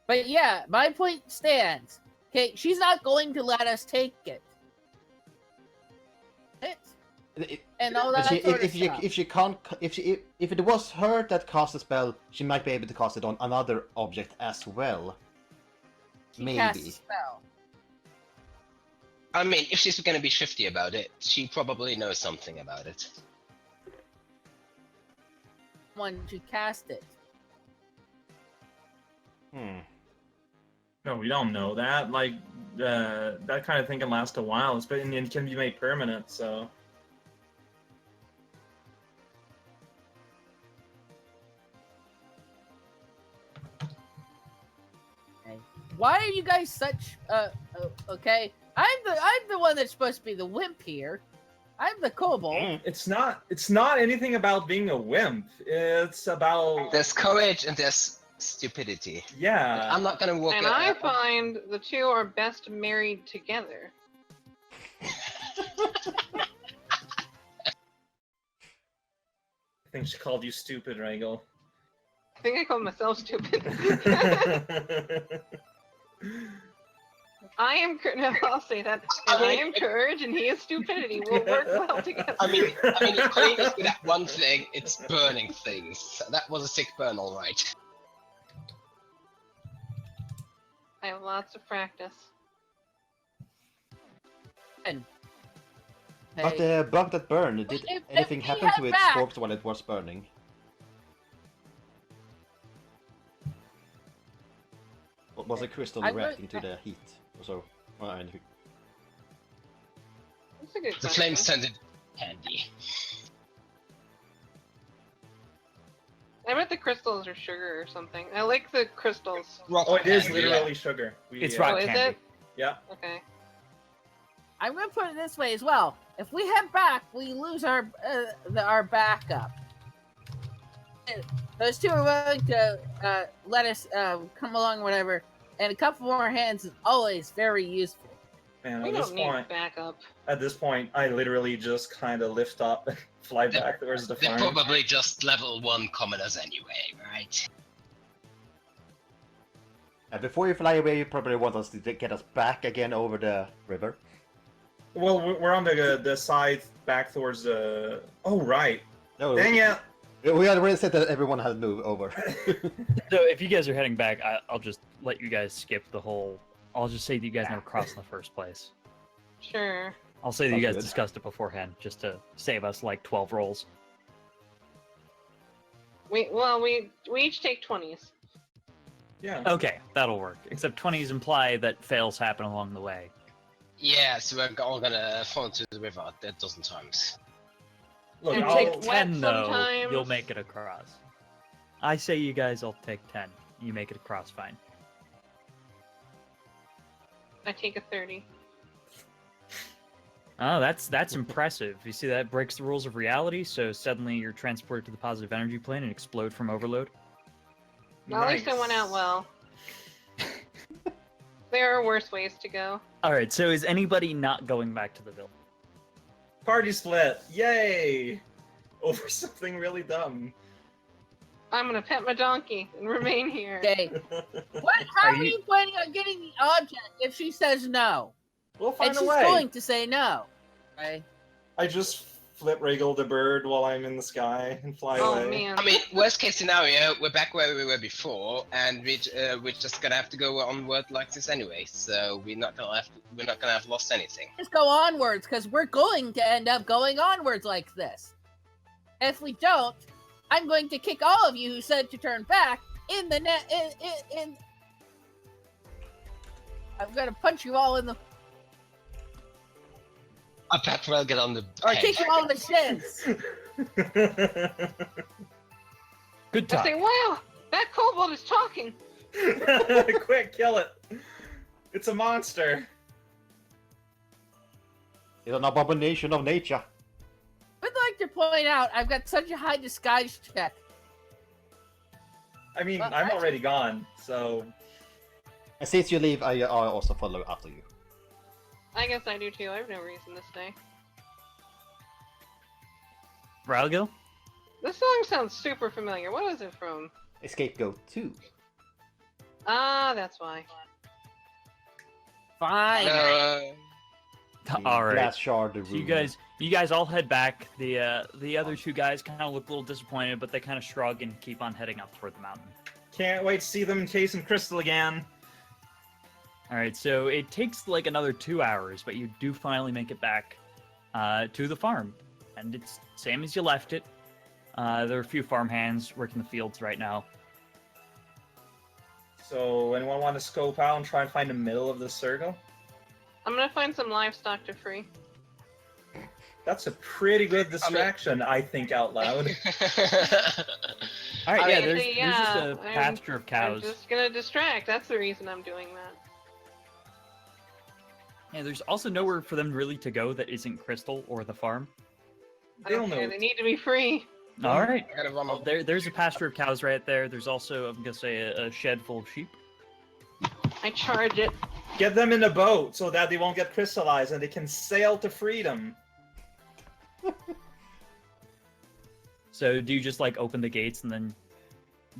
But yeah, my point stands. Okay, she's not going to let us take it. And all that But sort of if stuff. she can't, if it was her that cast a spell, she might be able to cast it on another object as well. She casts a Maybe. spell. I mean, if she's gonna be shifty about it, she probably knows something about it. One to cast it. No, we don't know that. Like, that kind of thing can last a while. And it can be made permanent, so... Why are you guys such okay? I'm the one that's supposed to be the wimp here. I'm the kobold. It's not anything about being a wimp. It's about... There's courage and there's stupidity. Yeah. I'm not gonna walk And I find the two are best married together. I think she called you stupid, Regal. I think I called myself stupid. I am no, I'll say that. And I am courage, and he is stupidity. We'll work well together. I mean, Colleen is good at one thing, it's burning things. That was a sick burn, alright. I have lots of practice. And But the bug that burned, did If anything we happen had to its back- corpse while it was burning? Was the crystal I reacting would- to the heat or so? Well, That's a good The question. flames tended handy. I bet the crystals are sugar or something. I like the crystals. Rock Oh, it is candy, literally sugar. It's Oh, rock is candy. it? Yeah. Okay. I'm gonna put it this way as well. If we head back, we lose our backup. Those two are willing to let us come along, whatever. And a couple more hands is always very useful. Man, We at this don't need point, backup. I literally just kind of lift up and fly back towards the They're farm. probably just level 1 commoners anyway, right? before you fly away, you probably want us to get us back again over the river. Well, we're on the side back towards the... Oh, right. No, Dang it! we had already said that everyone had moved over. So if you guys are heading back, I'll just let you guys skip the whole. I'll just say that you guys never crossed in the first place. Sure. I'll say that you Sounds guys good. discussed it beforehand, just to save us like 12 rolls. We each take 20s. Yeah. Okay, that'll work. Except 20s imply that fails happen along the way. Yeah, so we're all gonna fall into the river a dozen times. Look, And I'll... take wet 10 though, sometimes. you'll make it across. I say you guys all take 10. You make it across fine. I take a 30. Oh, that's impressive. You see, that breaks the rules of reality, so suddenly you're transported to the positive energy plane and explode from overload. At least I went out well. There are worse ways to go. Alright, so is anybody not going back to the village? Party split! Yay! Over something really dumb. I'm gonna pet my donkey and remain here. Okay. How Are are you- you planning on getting the object if she says no? We'll find And a she's way. going to say no. Right? I just flip Regal the bird while I'm in the sky and fly Oh away. man. I mean, worst case scenario, we're back where we were before, and we're just gonna have to go onward like this anyway. So we're not gonna have lost anything. Just go onwards, because we're going to end up going onwards like this. If we don't, I'm going to kick all of you who said to turn back in the net. In I'm gonna punch you all in the, I bet we'll get on the or head. kick you all in the shins. Good I talk. say, wow, that kobold is talking. Quick, kill it! It's a monster. It's an abomination of nature. With like to point out I've got such a high disguise check. I mean, Well, I'm actually- already gone, so And since you leave, I also follow after you. I guess I do too. I have no reason to stay. Ralgil? This song sounds super familiar. What is it from? Scapegoat 2. Ah, that's why. Fine. The All right. Glass shard, the So you room. guys all head back. The other two guys kind of look a little disappointed, but they kind of shrug and keep on heading up toward the mountain. can't wait to see them chasing Crystal again. All right, so it takes like another 2 hours, but you do finally make it back to the farm, and it's same as you left it. There are a few farm hands working the fields right now. So, anyone want to scope out and try and find the middle of the circle? I'm gonna find some livestock to free. That's a pretty good distraction, I think out loud. All right, I yeah, mean, there's just a I'm- pasture of I'm cows. just gonna distract. That's the reason I'm doing that. Yeah, there's also nowhere for them really to go that isn't Crystal or the farm. I don't They'll care. know. They need to be free. All right. I gotta run Well, there's a pasture of cows right there. There's also, I'm gonna say, a shed full of sheep. I charge it. Get them in a boat so that they won't get crystallized and they can sail to freedom. So do you just like open the gates and then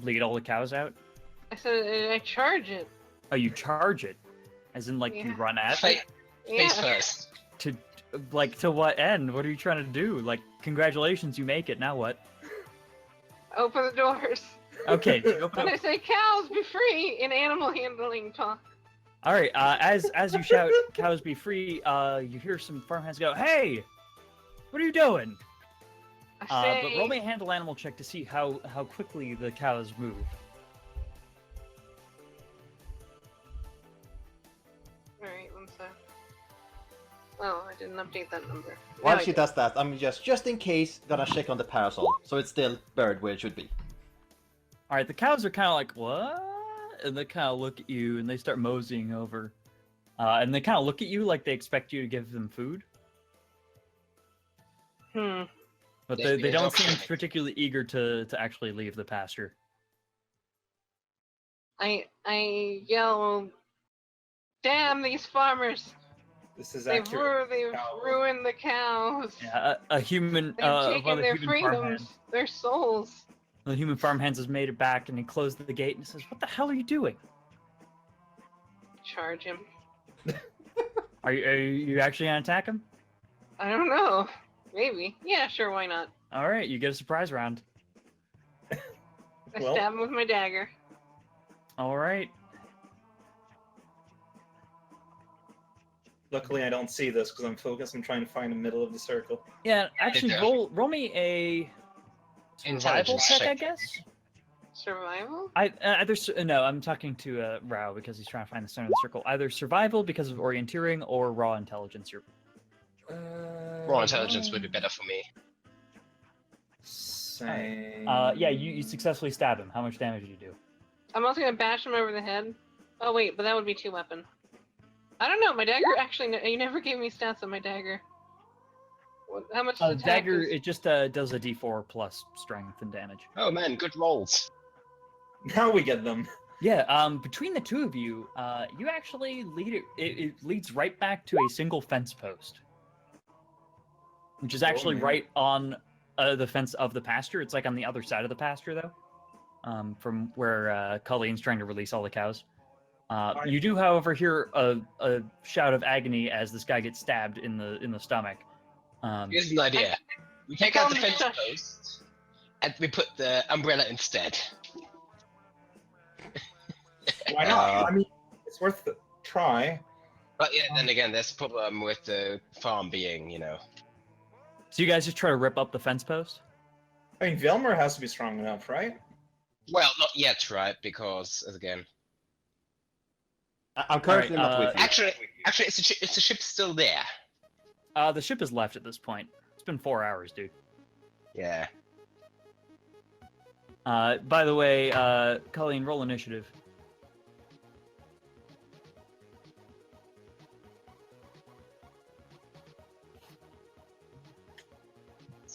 lead all the cows out? I said I charge it. Oh, you charge it, as in like you Yeah. run at Face, it. face Yeah. first. To what end? What are you trying to do? Like, congratulations, you make it. Now what? Open the doors. Okay. So you open And up- I say, cows, be free in animal handling talk. All right. As you shout, "Cows be free!" You hear some farmhands go, "Hey, what are you doing?" I But say, roll me a handle animal check to see how quickly the cows move. Alright, one sec. Oh, I didn't update that number. While Now I she did. does that, I'm just in case, gonna check on the parasol, so it's still buried where it should be. All right. The cows are kind of like, "What?" And they kind of look at you and they start moseying over. And they kind of look at you like they expect you to give them food, Hmm. but They- they they don't don't seem panic. particularly eager to actually leave the pasture. I yell, damn these farmers! This is They've, accurate. they've Cow. ruined the cows. Yeah, a human, They've one taken of the their human farmhands. freedoms, their souls. The human farmhands has made it back, and he closed the gate and says, "What the hell are you doing? Charge him. Are you actually gonna attack him?" I don't know. Maybe. Yeah, sure, why not? All right, you get a surprise round. I Well- stab him with my dagger. All right. Luckily, I don't see this because I'm focused on trying to find the middle of the circle. Yeah, actually, Yeah. roll me a survival Intelligence check, I check. guess. Survival? No, I'm talking to Rao because he's trying to find the center of the circle. Either survival because of orienteering or raw intelligence. Raw intelligence would be better for me. Same. Yeah, you successfully stab him. How much damage did you do? I'm also gonna bash him over the head. Oh wait, but that would be two weapon. I don't know. My dagger actually. You never gave me stats on my dagger. How much does attack Dagger, is- it just does a d4 plus strength and damage. Oh man, good rolls. Now we get them. Yeah, between the two of you, you actually lead it leads right back to a single fence post, which is actually man. right on the fence of the pasture. It's like on the other side of the pasture, though, from where Colleen's trying to release all the cows. You do, however, hear a shout of agony as this guy gets stabbed in the stomach. Here's an idea. We take out the Tell me fence shush. post, and we put the umbrella instead. Why not? I mean, it's worth a try. But yeah, then again, there's a problem with the farm being, So you guys just try to rip up the fence post? I mean, Vilmer has to be strong enough, right? well, not yet, right? Because again, I'm currently Alright, not with you. actually, it's the ship's still there. The ship is left at this point. It's been 4 hours, dude. Yeah. By the way, Colleen, roll initiative.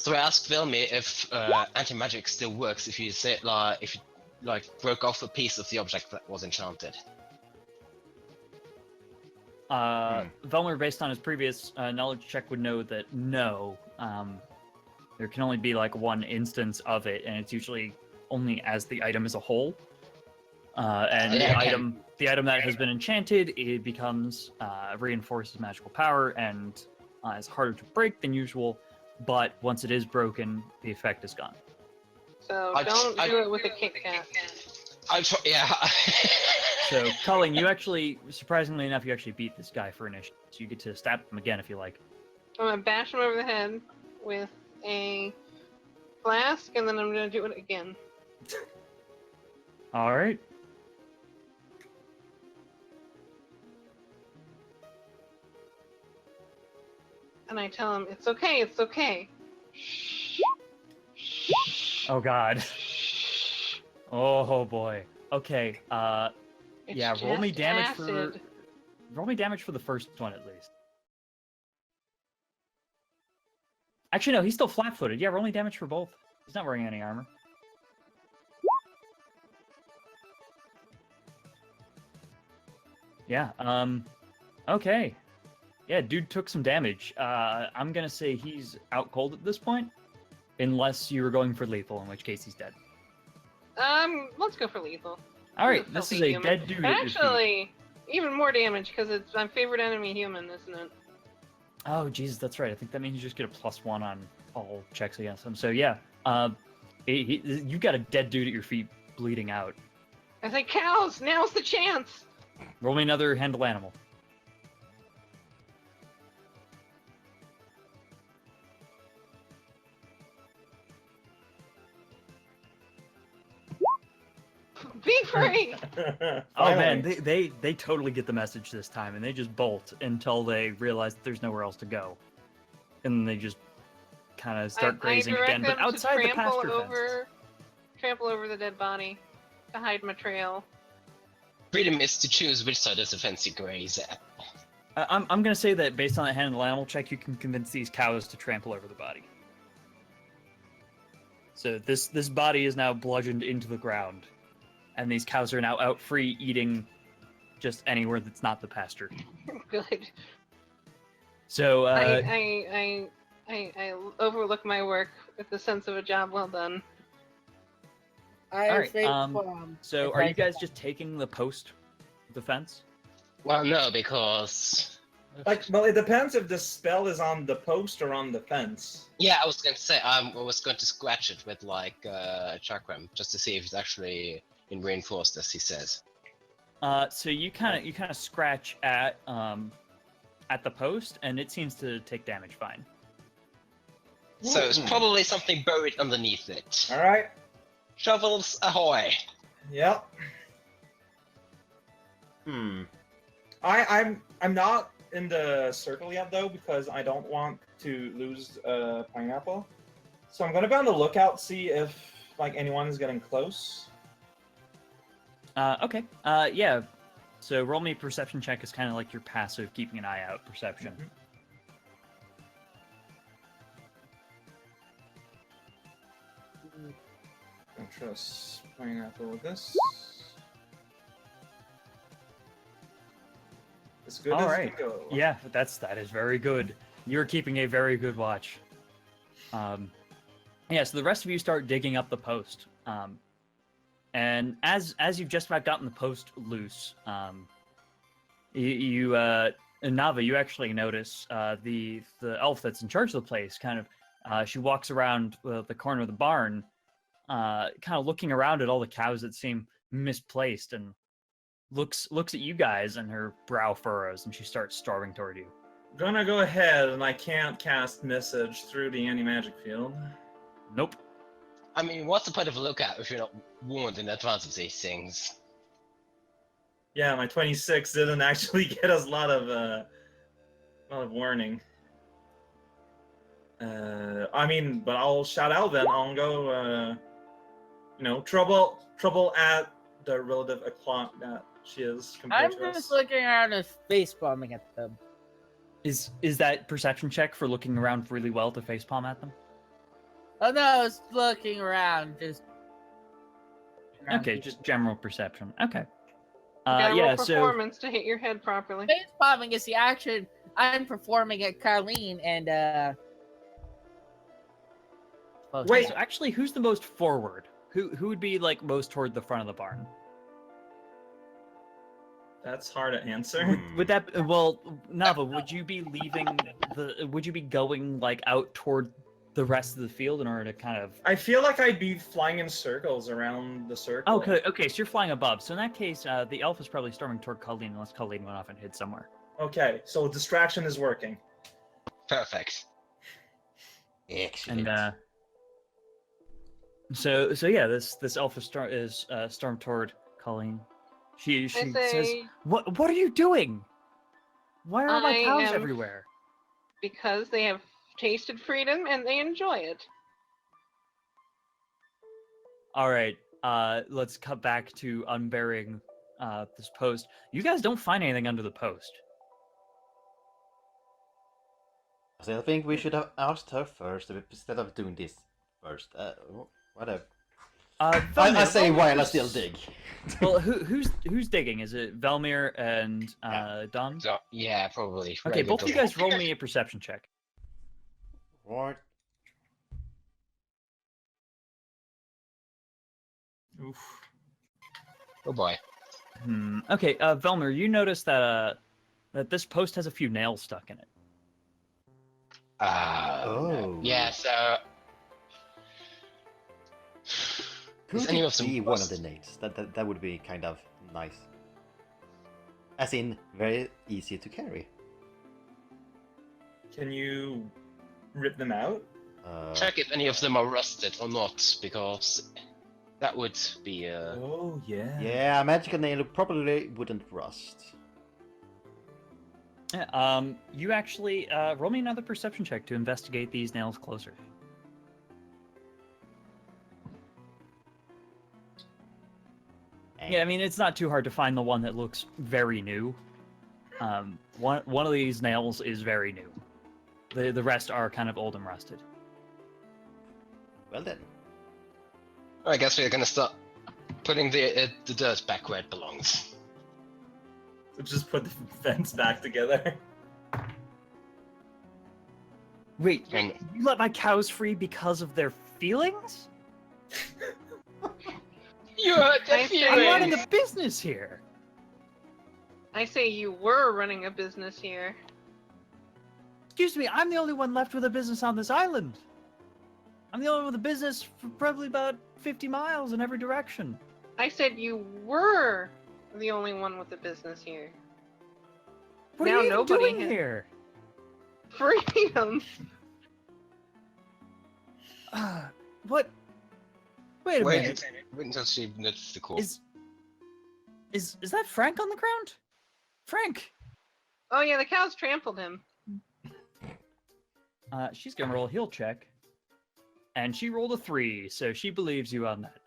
So I asked Vilmi if anti-magic still works if you say if you broke off a piece of the object that was enchanted. Velmer, based on his previous knowledge check, would know that no. There can only be like one instance of it, and it's usually only as the item as a whole. And Yeah, the item that has been enchanted, it becomes reinforces magical power and is harder to break than usual. But once it is broken, the effect is gone. So don't do it with a Kit Kat. Yeah. So, Colleen, you actually, surprisingly enough, you actually beat this guy for initiative. So you get to stab him again if you like. I'm gonna bash him over the head with a flask, and then I'm gonna do it again. All right. And I tell him, it's okay, it's okay. Oh God. Oh boy. Okay. It's Yeah. Roll me just damage acid. for the first one at least. Actually, no. He's still flat-footed. Yeah. Roll me damage for both. He's not wearing any armor. Yeah. Okay. Yeah, dude took some damage. I'm gonna say he's out cold at this point, unless you were going for lethal, in which case he's dead. Let's go for lethal. All right, He's this is filthy a human. dead dude. at your feet. Actually, even more damage because it's my favorite enemy human, isn't it? Oh, Jesus, that's right. I think that means you just get a +1 on all checks against him. So yeah, you got a dead dude at your feet, bleeding out. I say, cows, now's the chance. Roll me another handle animal. Be free. Oh man, Finally. they totally get the message this time, and they just bolt until they realize that there's nowhere else to go, and then they just kind of start grazing I direct again, them but outside to the pasture fence. trample over the dead body to hide my trail. Freedom is to choose which side of the fence you graze at. I'm gonna say that based on that handle animal check, you can convince these cows to trample over the body. So this body is now bludgeoned into the ground, and these cows are now out free eating just anywhere that's not the pasture. Good. So I overlook my work with the sense of a job well done. I all right. fake So are you guys just taking the post, the fence? Well, no, because Well, it depends if the spell is on the post or on the fence. yeah, I was going to say I was going to scratch it with chakram just to see if it's actually been reinforced, as he says. So you kind of scratch at the post, and it seems to take damage fine. So it's probably something buried underneath it. All right. Shovels ahoy! Yep. I'm not in the circle yet though because I don't want to lose pineapple. So I'm gonna be on the lookout, see if like anyone is getting close. Okay. Yeah. So roll me a perception check is kind of like your passive, keeping an eye out perception. Don't trust pineapple with this. As good All as right. it can go. Yeah, that is very good. You're keeping a very good watch. Yeah. So the rest of you start digging up the post. And as you've just about gotten the post loose, Nava, you actually notice the elf that's in charge of the place kind of she walks around the corner of the barn, kind of looking around at all the cows that seem misplaced, and looks at you guys, and her brow furrows, and she starts storming toward you. Gonna go ahead, and I can't cast message through the anti-magic field. Nope. I mean, what's the point of a lookout if you're not warned in advance of these things? Yeah, my 26 didn't actually get us a lot of warning. I mean, but I'll shout out then. I'll go, trouble at the relative o'clock that she is compared I'm to just us. looking around and face bombing at them. Is that perception check for looking around really well to facepalm at them? Oh no, I was looking around. Just. Okay, just general perception. Okay. You gotta Yeah. roll So performance to hit your head properly. Face palming is the action I'm performing at Carlene and well, Wait. So actually, who's the most forward? Who would be like most toward the front of the barn? That's hard to answer. Would that well, Nava? Would you be leaving the? Would you be going like out toward the rest of the field in order to kind of? I feel like I'd be flying in circles around the circle. Okay, okay. So you're flying above. So in that case, the elf is probably storming toward Colleen unless Colleen went off and hid somewhere. Okay, so distraction is working. Perfect. Excellent. And so yeah, this elf is stormed toward Colleen. She I says, say "What are you doing? Why are my I cows am- everywhere?" because they have tasted freedom and they enjoy it. All right, let's cut back to unburying this post. You guys don't find anything under the post. So I think we should have asked her first instead of doing this first. Whatever. I Velmir, say Velmir, while I still dig. Well, who's digging? Is it Velmir and Don? So, yeah, probably. Okay, both of you guys roll me a perception check. Right. Oof. Oh boy. Okay, Velmir, you notice that that this post has a few nails stuck in it. Oh. Yeah, so. Could Is any it of them be one of rust? the nails? That would be kind of nice. As in, very easy to carry. Can you rip them out? Check if any of them are rusted or not, because that would be Oh, yeah. Yeah, a magical nail probably wouldn't rust. Yeah, you actually roll me another perception check to investigate these nails closer. Yeah, I mean it's not too hard to find the one that looks very new. One of these nails is very new. The rest are kind of old and rusted. Well then. I guess we're gonna start putting the dirt back where it belongs. So just put the fence back together. Wait, And you let my cows free because of their feelings? you hurt I their see. I'm running feelings. a business here. I say you were running a business here. Excuse me, I'm the only one left with a business on this island. I'm the only one with a business for probably about 50 miles in every direction. I said you were the only one with a business here. What Now are you even nobody doing has- here? Freedom! What? Wait a minute. Wait until she notices the call. Is that Frank on the ground? Frank! Oh yeah, the cows trampled him. She's gonna roll a heal check. And she rolled a 3, so she believes you on that.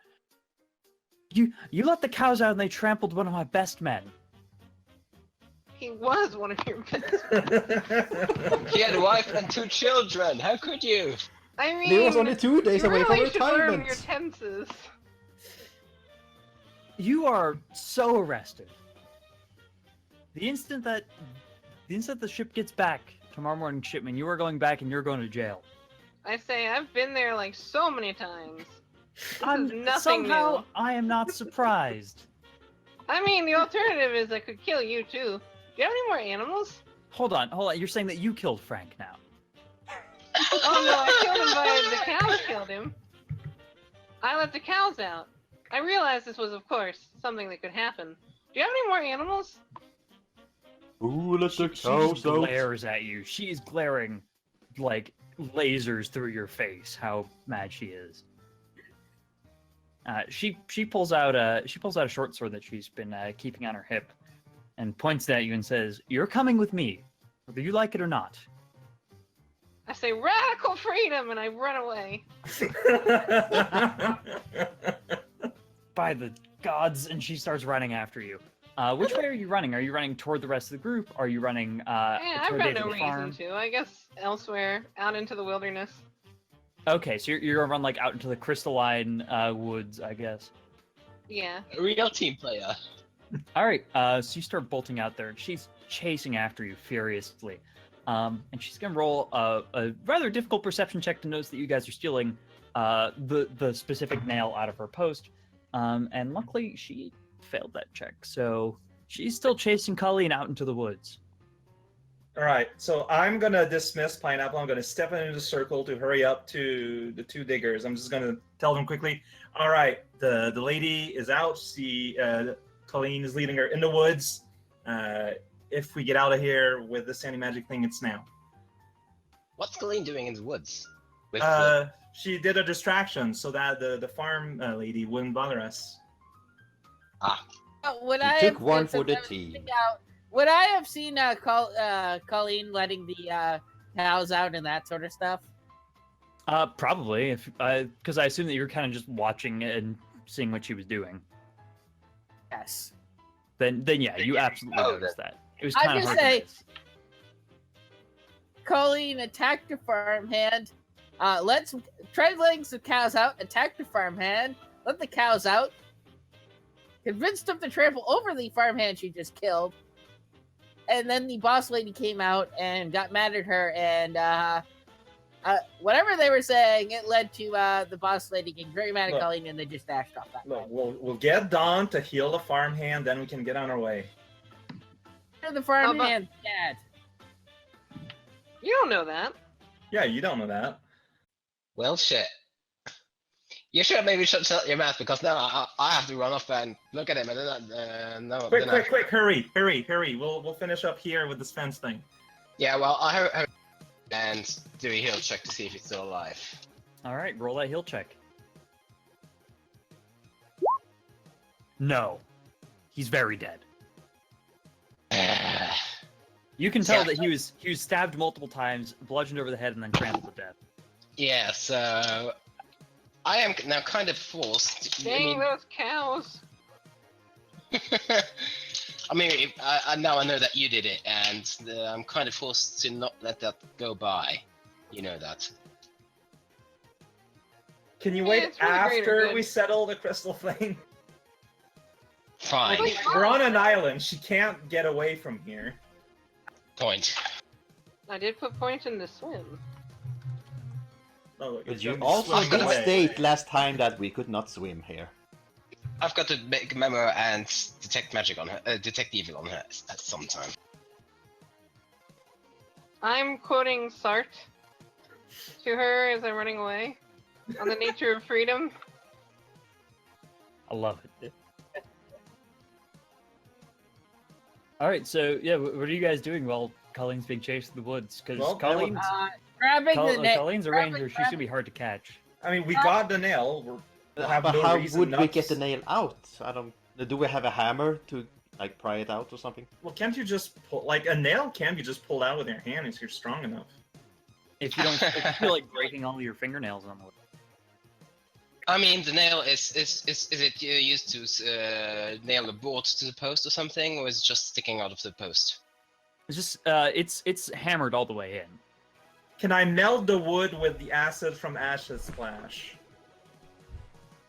You let the cows out and they trampled one of my best men. He was one of your best. He had a wife and 2 children. How could you? I mean, He was only 2 days you away from really should learn retirement. your tenses. You are so arrested. The instant that the ship gets back tomorrow morning shipment, you are going back and you're going to jail. I say I've been there like so many times. This I'm is nothing somehow new. I am not surprised. I mean, the alternative is I could kill you too. Do you have any more animals? Hold on. You're saying that you killed Frank now. Oh no, I killed him by the cows killed him. I let the cows out. I realized this was, of course, something that could happen. Do you have any more animals? Ooh, let She the just cows out. glares at you. She is glaring like lasers through your face. How mad she is. She pulls out a short sword that she's been keeping on her hip, and points it at you and says, "You're coming with me, whether you like it or not." I say radical freedom and I run away. By the gods, and she starts running after you. Which way are you running? Are you running toward the rest of the group? Are you running Yeah, I've toward got the no farm? reason to. I guess elsewhere, out into the wilderness. Okay, so you're gonna run like out into the crystalline woods, I guess. Yeah. A real team player. All right, so you start bolting out there, and she's chasing after you furiously. And she's gonna roll a rather difficult perception check to notice that you guys are stealing the specific nail out of her post. And luckily, she failed that check, so she's still chasing Colleen out into the woods. All right, so I'm gonna dismiss Pineapple. I'm gonna step into the circle to hurry up to the two diggers. I'm just gonna tell them quickly. All right, the lady is out. Colleen is leading her in the woods. If we get out of here with this anti-magic thing, it's now. What's Colleen doing in the woods? With She did a distraction so that the farm lady wouldn't bother us. Would She I took have, one since for the I was team. thinking out, would I have seen Colleen letting the cows out and that sort of stuff? Probably, if because I assume that you're kind of just watching and seeing what she was doing. Yes. Then yeah, you absolutely Oh, noticed that. It was I kind of just hard say- to miss. Colleen attacked the farmhand. Try letting some cows out. Attack the farmhand. Let the cows out. Convinced them to trample over the farmhand she just killed. And then the boss lady came out and got mad at her. And whatever they were saying, it led to the boss lady getting very mad at Look. Colleen, and they just dashed off that way. Look, we'll get Dawn to heal the farmhand, then we can get on our way. The farmhand's dead. You don't know that. Yeah, you don't know that. well, shit. You should maybe shut your mouth because now I have to run off and look at him and then no. Quick, then I- quick, hurry! We'll finish up here with this fence thing. Yeah, well, I heard and do a heal check to see if he's still alive. All right, roll that heal check. No, he's very dead. You can tell Yeah. that he was stabbed multiple times, bludgeoned over the head, and then trampled to death. Yeah, so I am now kind of forced. Dang those cows. I mean, now I know that you did it, and I'm kind of forced to not let that go by. You know that. Can you Yeah, wait it's for the greater after good. we settle the crystal thing? Fine. We're on an island. She can't get away from here. Point. I did put points in the swim. Oh, look, But it's you gonna be also swimming did away. state last time that we could not swim here. I've got to make a memo and detect magic on her, detect evil on her at some time. I'm quoting Sartre to her as I'm running away on the nature of freedom. I love it. All right, so yeah, what are you guys doing while Colleen's being chased in the woods? Because Well, Colleen's Grabbing the net. Colleen's a ranger. She's gonna be hard to catch. I mean, we got the nail. We'll have But no how reason would not we to get the nail out? I don't. Do we have a hammer to like pry it out or something? Well, can't you just pull like a nail? Can be just pulled out with your hand if you're strong enough. If you don't, if you feel like breaking all your fingernails on the wood. I mean, the nail is it used to nail a bolt to the post or something, or is it just sticking out of the post? It's just it's hammered all the way in. Can I meld the wood with the acid from Ash's splash?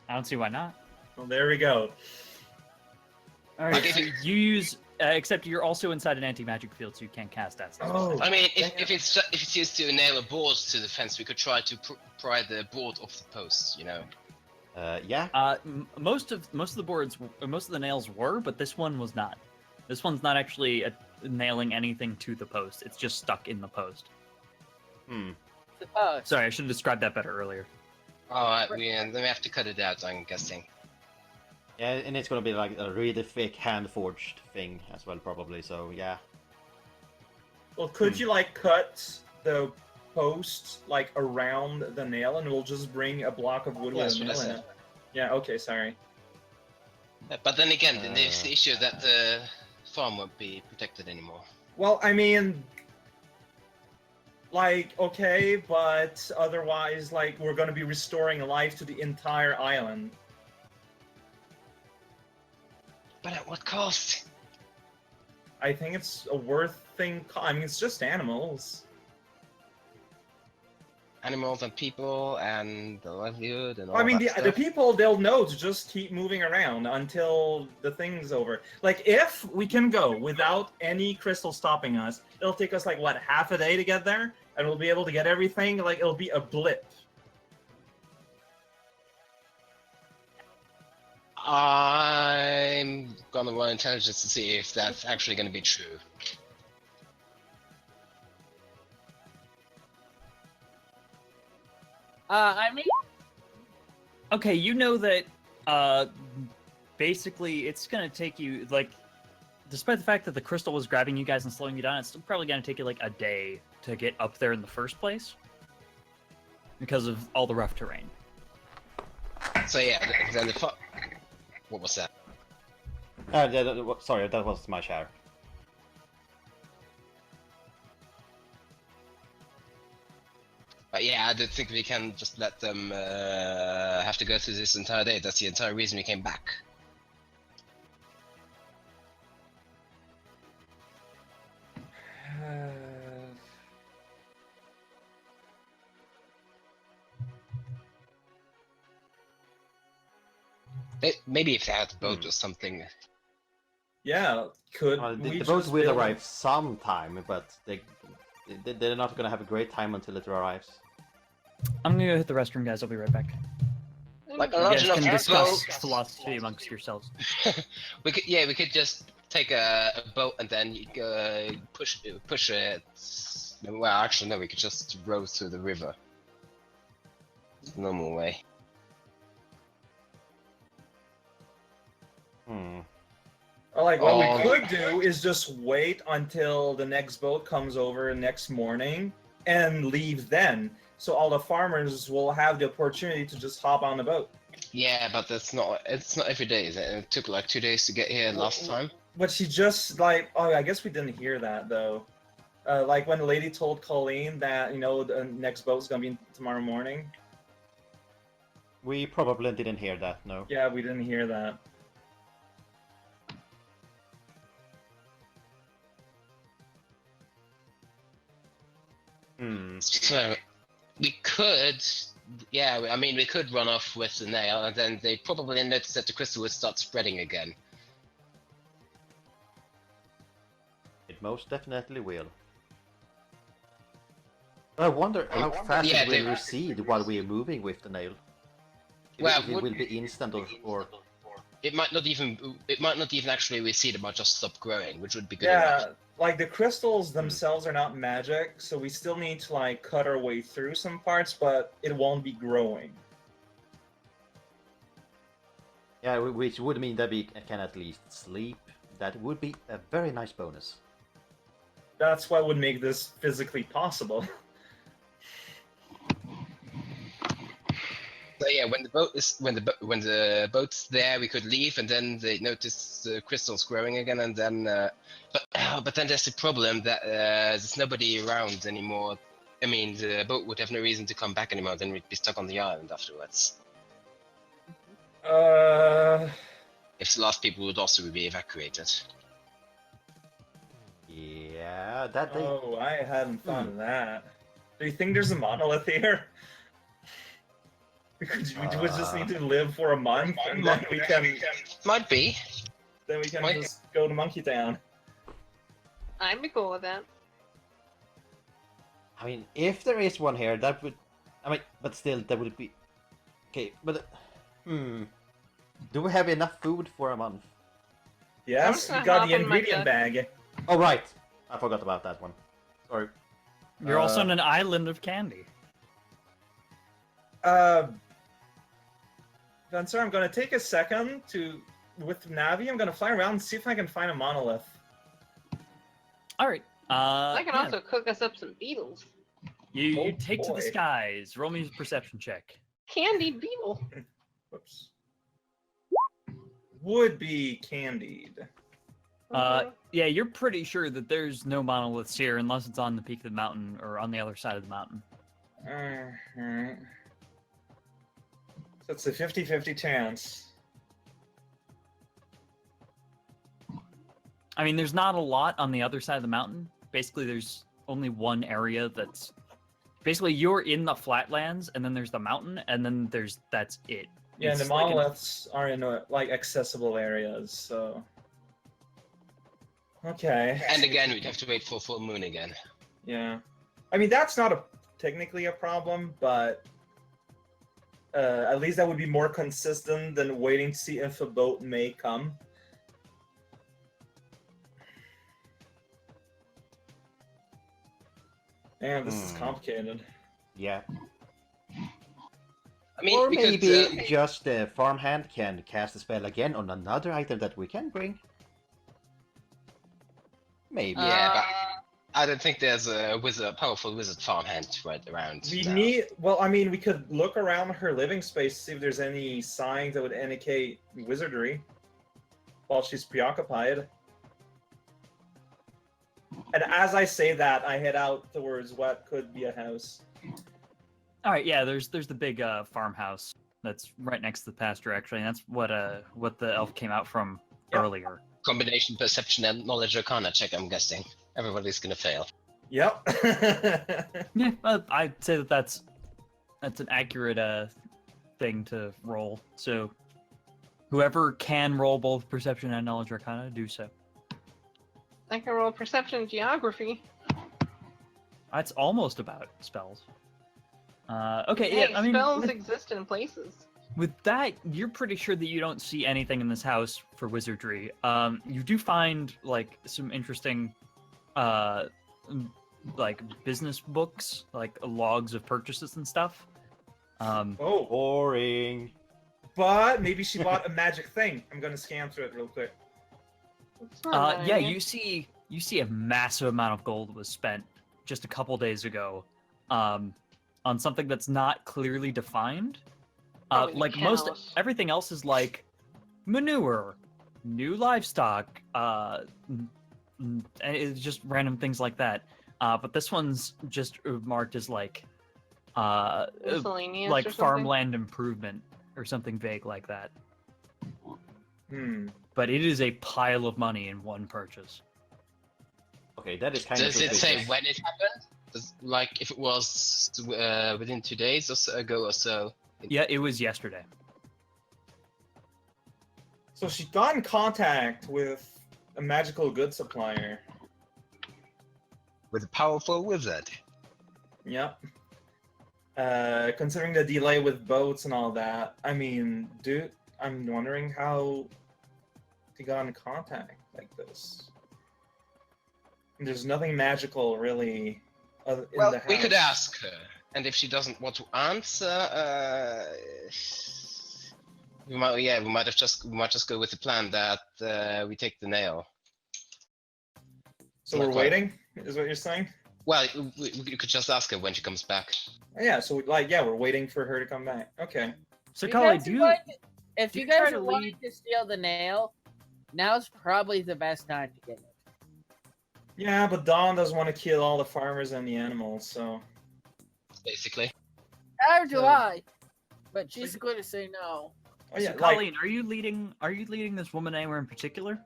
I don't see why not. Well, there we go. All right, Okay. so you use except you're also inside an anti-magic field, so you can't cast acid. Oh. I mean, if it's used to nail a board to the fence, we could try to pry the board off the post. You know. Yeah. Most of the boards, most of the nails were, but this one was not. This one's not actually nailing anything to the post. It's just stuck in the post. Oh, Sorry, I should have described that better earlier. Alright, then we have to cut it out, I'm guessing. Yeah, and it's gonna be like a really thick hand forged thing as well, probably. So yeah. Well, could you like cut the post like around the nail, and we'll just bring a block of wood Yes, with a what I nail in said. it? Yeah. Okay. Sorry. But then again, there's the issue that the farm won't be protected anymore. Well, I mean, like, okay, but otherwise, like, we're gonna be restoring life to the entire island. But at what cost? I think it's a worth thing. I mean, it's just animals. animals and people and the livelihood and all I mean, that the stuff. people, they'll know to just keep moving around until the thing's over. Like, if we can go without any crystal stopping us, it'll take us, like, what, half a day to get there? And we'll be able to get everything? Like, it'll be a blip. I'm gonna run intelligence to see if that's actually gonna be true. I mean, Okay, you know that basically it's gonna take you like, despite the fact that the crystal was grabbing you guys and slowing you down, it's still probably gonna take you like a day to get up there in the first place because of all the rough terrain. So yeah, then what was that? Sorry, that was my share. But yeah, I don't think we can just let them have to go through this entire day. That's the entire reason we came back. Maybe if they had a boat or something. Yeah, could The we boat just will build- arrive sometime, but they're not gonna have a great time until it arrives. I'm gonna go hit the restroom, guys. I'll be right back. Like a You large guys enough can discuss boat. philosophy amongst yourselves. we could just take a boat and then push it. Well, actually, no. We could just row through the river. It's the normal way. Or like, what Oh. we could do is just wait until the next boat comes over next morning and leave then. So all the farmers will have the opportunity to just hop on the boat. Yeah, but it's not every day. It took like 2 days to get here last time. But she just like, oh, I guess we didn't hear that though. Like when the lady told Colleen that, you know, the next boat's gonna be tomorrow morning. We probably didn't hear that, no. Yeah, we didn't hear that. So we could, yeah. I mean, we could run off with the nail, and then they probably notice that the crystal would start spreading again. It most definitely will. I wonder how fast Yeah, it will they- recede while we are moving with the nail. Well, If it will be instant or It might not even actually recede. It might just stop growing, which would be good Yeah, enough. like the crystals themselves are not magic, so we still need to like cut our way through some parts, but it won't be growing. yeah, which would mean that we can at least sleep. That would be a very nice bonus. That's what would make this physically possible. So yeah, when the boat's there, we could leave, and then they notice the crystals growing again, and then but then there's the problem that there's nobody around anymore. I mean, the boat would have no reason to come back anymore. Then we'd be stuck on the island afterwards. If the last people would also be evacuated. Yeah, that they... Oh, I hadn't thought of that. Do you think there's a monolith here? We would just need to live for a month, and then we can Might be. Might- just go to Monkey Town. I'd be cool with that. I mean, if there is one here, that would... I mean, but still, that would be... Okay, but... Do we have enough food for a month? Yes, I'm we gonna got hop the in my ingredient duck. bag. Oh, right! I forgot about that one. Sorry. You're also on an island of candy. Spencer, I'm gonna take a second with Navi, I'm gonna fly around and see if I can find a monolith. All right. I can yeah. also cook us up some beetles. You Oh, take to the boy. skies. Roll me a perception check. Candied beetle. Whoops. Would be candied. Yeah, you're pretty sure that there's no monoliths here unless it's on the peak of the mountain or on the other side of the mountain. Alright. So it's a 50-50 chance. I mean, there's not a lot on the other side of the mountain. Basically, there's only one area that's basically you're in the flatlands, and then there's the mountain, and then that's it. Yeah, and the It's like monoliths are in like accessible areas, so. Okay. And again, we'd have to wait for full moon again. Yeah, I mean that's not technically a problem, but at least that would be more consistent than waiting to see if a boat may come. Man, this is complicated. Yeah. I mean, Or we maybe could. just the farmhand can cast a spell again on another item that we can bring. Maybe. Yeah, but I don't think there's a powerful wizard farmhand right around. We now. need. Well, I mean, we could look around her living space to see if there's any signs that would indicate wizardry while she's preoccupied. And as I say that, I head out towards what could be a house. all right. Yeah, there's the big farmhouse that's right next to the pasture. Actually, and that's what the elf came out from Yep. earlier. Combination perception and knowledge arcana check, I'm guessing. Everybody's gonna fail. Yep. Yeah, I'd say that's an accurate thing to roll. So whoever can roll both perception and knowledge arcana, do so. I can roll perception and geography. That's almost about spells. Okay, Hey, yeah, I mean, spells exist in places. with that, you're pretty sure that you don't see anything in this house for wizardry. You do find like some interesting, like business books, like logs of purchases and stuff. Oh, Boring. but maybe she bought a magic thing. I'm gonna scan through it real quick. It's not a bad Yeah, idea. you see a massive amount of gold was spent just a couple days ago, on something that's not clearly defined. Probably the Like cows. everything else is like manure, new livestock, and it's just random things like that. But this one's just marked as like Miscellaneous or like something? farmland improvement or something vague like that. Hmm. But it is a pile of money in one purchase. Okay, that is kind of Does it say suspicious. when it happened? Like if it was within 2 days or so ago or so? Yeah, it was yesterday. So she got in contact with a magical goods supplier. With a powerful wizard. Yep. Considering the delay with boats and all that, I mean, dude, I'm wondering how he got in contact like this. There's nothing magical really in Well, the house. we could ask her, and if she doesn't want to answer, we might just go with the plan that we take the nail. So we're Like what? waiting, is what you're saying? Well, we could just ask her when she comes back. Yeah. So we're waiting for her to come back. Okay. So, You Kali, guys do are you? going to- if do you you try guys to are wanting lead- to steal the nail, now's probably the best time to get it. Yeah, but Dawn doesn't want to kill all the farmers and the animals, so. Basically. Neither do So- I. But she's going to say no. Oh yeah, So, like Colleen, are you leading this woman anywhere in particular?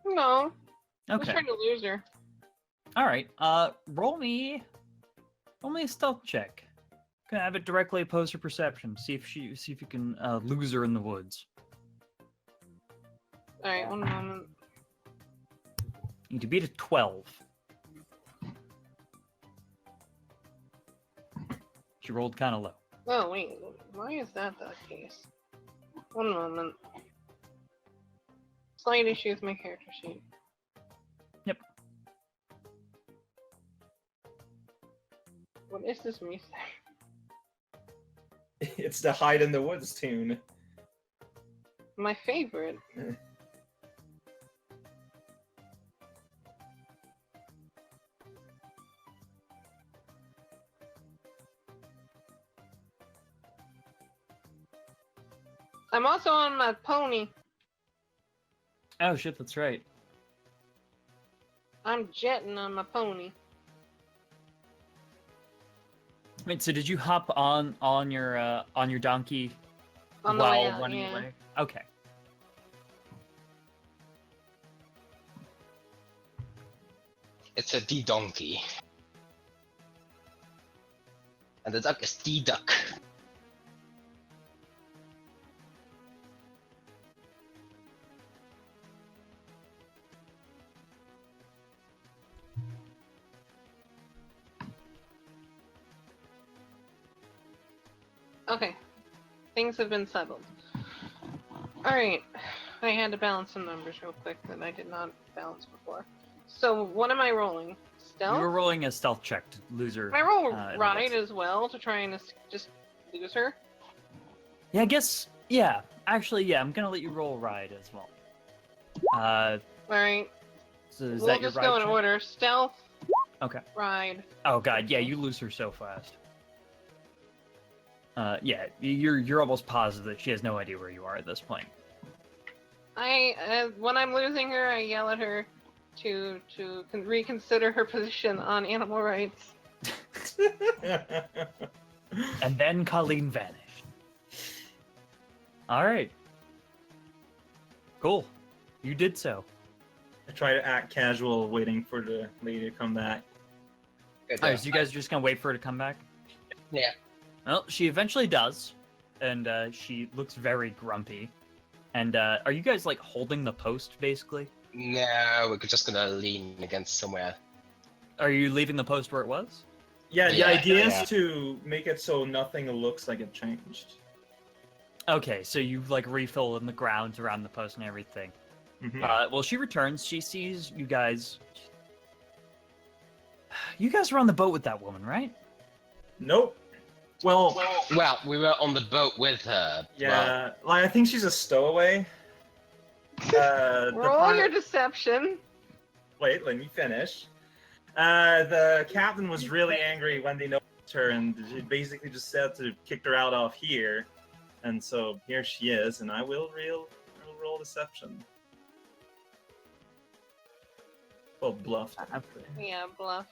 No, I'm Okay. trying to lose her. All right. Roll me a stealth check. Gonna have it directly opposed to perception. See if you can lose her in the woods. Alright, one moment. You need to beat a 12. She rolled kind of low. Oh, wait. Why is that the case? One moment. Slight issue with my character sheet. Yep. What is this music? it's the hide in the woods tune. My favorite. I'm also on my pony. Oh shit, that's right. I'm jetting on my pony. Wait, so did you hop on your donkey On the while way out, running yeah. away? Okay. It's a D-donkey. And the duck is the duck. Okay. Things have been settled. Alright. I had to balance some numbers real quick that I did not balance before. So, what am I rolling? Stealth? You were rolling a stealth check to lose her. Can I roll in ride the woods. as well to try and just lose her? Yeah, I guess. Yeah, actually, yeah. I'm gonna let you roll ride as well. Alright. So is We'll that your just ride go in check? order. Stealth, Okay. ride. Oh god, yeah, you lose her so fast. Yeah, you're almost positive that she has no idea where you are at this point. When I'm losing her, I yell at her to reconsider her position on animal rights. And then Colleen vanished. All right. Cool. You did so. I try to act casual, waiting for the lady to come back. Good, All right, so you guys are just gonna wait for her to come back? Yeah. Well, she eventually does, and she looks very grumpy. And are you guys like holding the post basically? No, we're just gonna lean against somewhere. Are you leaving the post where it was? Yeah, the Yeah, idea yeah. is to make it so nothing looks like it changed. Okay, so you like refill in the grounds around the post and everything. Mhm. Well, she returns. She sees you guys. You guys were on the boat with that woman, right? Nope. Well, Well, we were on the boat with her. yeah, like I think she's a stowaway. Roll your deception. Wait, let me finish. The captain was really angry when they noticed her, and she basically just said to kick her out of here. And so here she is, and I will roll deception. Well, bluff. Yeah, bluff.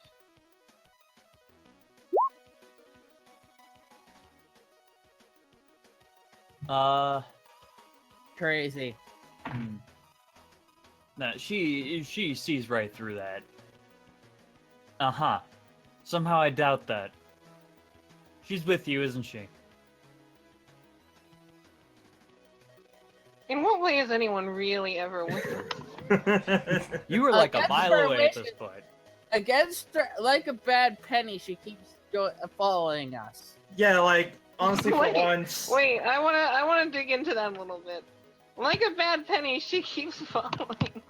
Crazy. No, she sees right through that. Uh-huh. Somehow I doubt that. She's with you, isn't she? In what way is anyone really ever with her? You were like a Against mile her away at this wishes. point. Against her, like a bad penny, she keeps following us. Yeah, like honestly, for Wait, once. Wait, I wanna dig into that a little bit. Like a bad penny, she keeps following.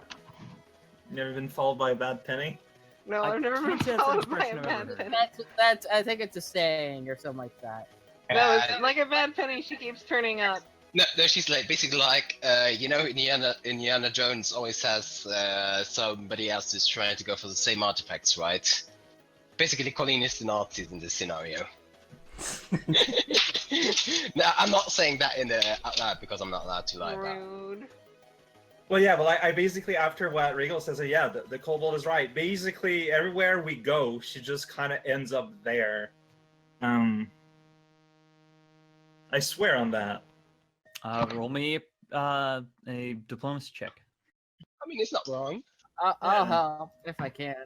Never been followed by a bad penny. No, I I've never been can't say that's an followed by a expression I've bad ever heard. penny. That's I think it's a saying or something like that. No, it's like a bad penny, she keeps turning up. No, she's like basically like you know, Indiana Jones always has somebody else is trying to go for the same artifacts, right? Basically, Colleen is the Nazis in this scenario. No, I'm not saying that out loud because I'm not allowed to like that. Rude. Well, yeah, well, I basically, after what Regal says, yeah, the kobold is right. Basically, everywhere we go, she just kind of ends up there. I swear on that. Roll me a diplomacy check. I mean, it's not wrong. I'll help if I can.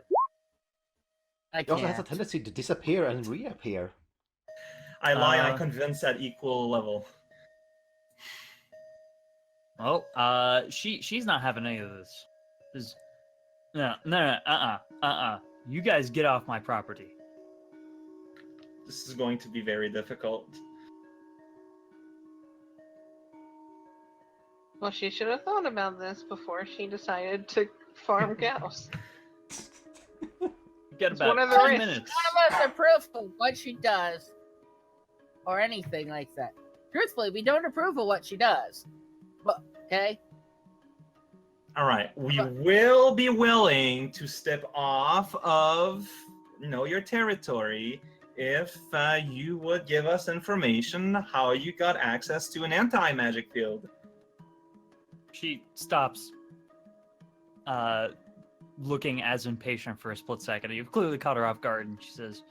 I It also has a can't. tendency to disappear and reappear. I lie and I convince at equal level. Well, she's not having any of this. No. You guys get off my property. This is going to be very difficult. Well, she should have thought about this before she decided to farm cows. You get It's about one of the 10 risks. minutes. None of us approve of what she does, or anything like that. Truthfully, we don't approve of what she does. But okay, All right, we will be willing to step off of, your territory if you would give us information how you got access to an anti-magic field. She stops, looking as impatient for a split second. You've clearly caught her off guard, and she says,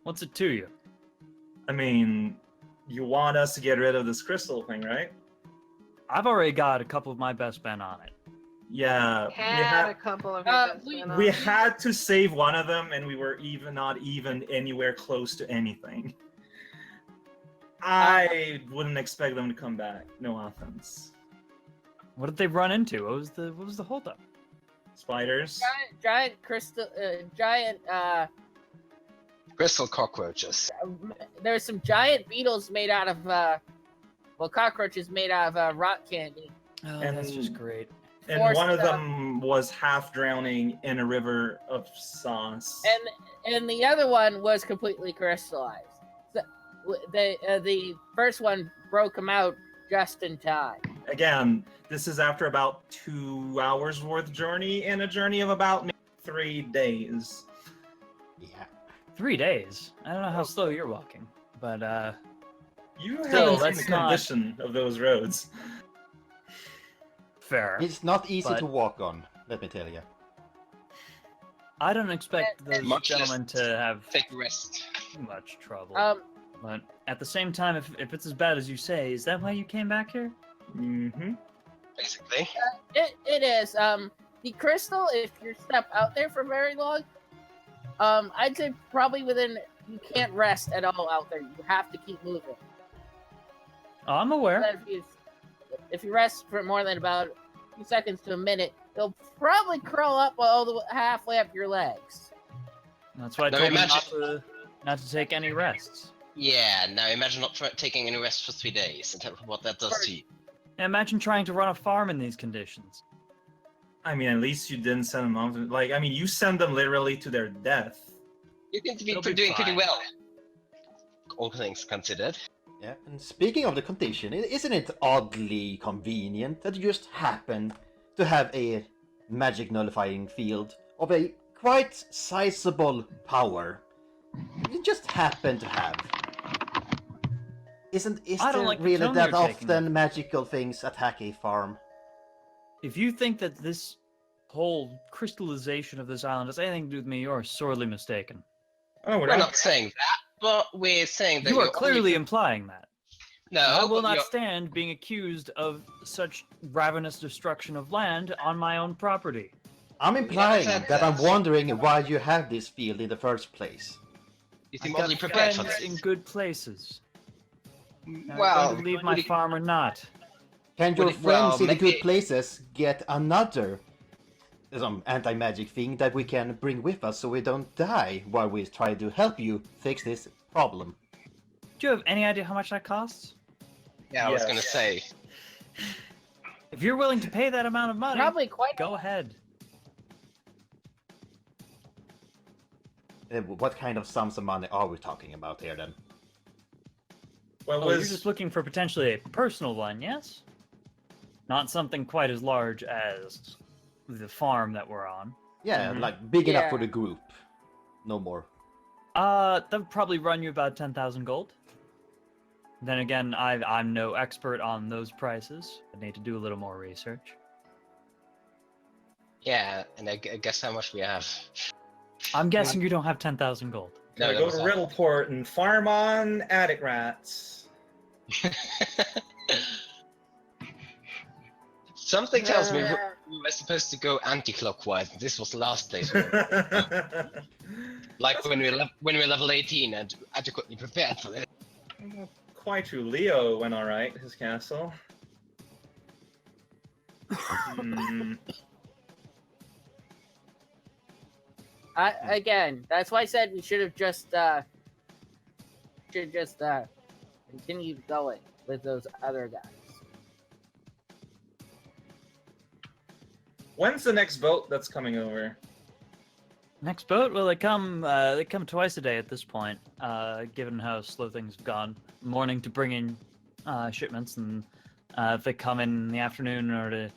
what's it to you? I mean, you want us to get rid of this crystal thing, right? I've already got a couple of my best men on it. Yeah, Had a couple of events we- going on. we had to save one of them, and we were not even anywhere close to anything. I wouldn't expect them to come back. No offense. What did they run into? What was the holdup? Spiders. giant crystal, giant. Crystal cockroaches. There's some giant beetles made out of cockroaches made out of rock candy. Oh, And- that's just great. And Forced one of them. them was half drowning in a river of sauce. And the other one was completely crystallized. The first one broke them out just in time. Again, this is after about 2 hours worth journey and a journey of about maybe 3 days. Yeah. 3 days. I don't know how slow you're walking, but You Still, haven't seen that's the not- condition of those roads. fair. It's not easy But- to walk on, let me tell you. I don't expect those Much less gentlemen to have Take a rest. too much trouble. Um, But at the same time, if it's as bad as you say, is that why you came back here? Mm-hmm. Basically. it is. The crystal, if you step out there for very long, I'd say probably you can't rest at all out there. You have to keep moving. Oh, I'm aware. But if you rest for more than about a few seconds to a minute, they'll probably crawl up all the halfway up your legs. That's why I Now told them imagine- not to take any rests. Yeah, now imagine not taking any rest for 3 days and what that does to you. And imagine trying to run a farm in these conditions. I mean, at least you didn't send them off. Like, I mean, you send them literally to their death. You seem to be It'll be doing pretty fine. well. All things considered. Yeah, and speaking of the condition, isn't it oddly convenient that you just happen to have a magic nullifying field of a quite sizable power? You just happen to have. Is I don't there like the really tone that you're taking. often magical things attack a farm? If you think that this whole crystallization of this island has anything to do with me, you're sorely mistaken. Oh, We're not saying that, but we're saying that You are you're clearly only... implying that. No, I will but not you're- stand being accused of such ravenous destruction of land on my own property. I'm implying said that I'm that. wondering why you have this field in the first place. You I seem got oddly prepared friends for this. in good places. Are Well, you going to leave my farm or not? Can your Well, friends in the good maybe- places get another some anti-magic thing that we can bring with us so we don't die while we try to help you fix this problem? Do you have any idea how much that costs? yeah, I was Yes. gonna say. If you're willing to pay that amount of money, Probably quite. go ahead. What kind of sums of money are we talking about here then? Well, Oh, you're was just looking for potentially a personal one, yes? Not something quite as large as the farm that we're on. Yeah, Mhm. like big enough Yeah. for the group. No more. That would probably run you about 10,000 gold. Then again, I'm no expert on those prices. I need to do a little more research. Yeah, and I guess how much we have. I'm guessing you don't have 10,000 gold. gonna that go was to all. Riddleport and farm on attic rats. Something tells me we were supposed to go anti-clockwise. And this was the last place. We were. Like when we're level 18 and adequately prepared for it. Quite true. Leo went all right. His castle. Hmm. Again, that's why I said we should have just continued going with those other guys. When's the next boat that's coming over? Next boat? Well, they come twice a day at this point, given how slow things have gone. Morning to bring in shipments, and if they come in the afternoon in order to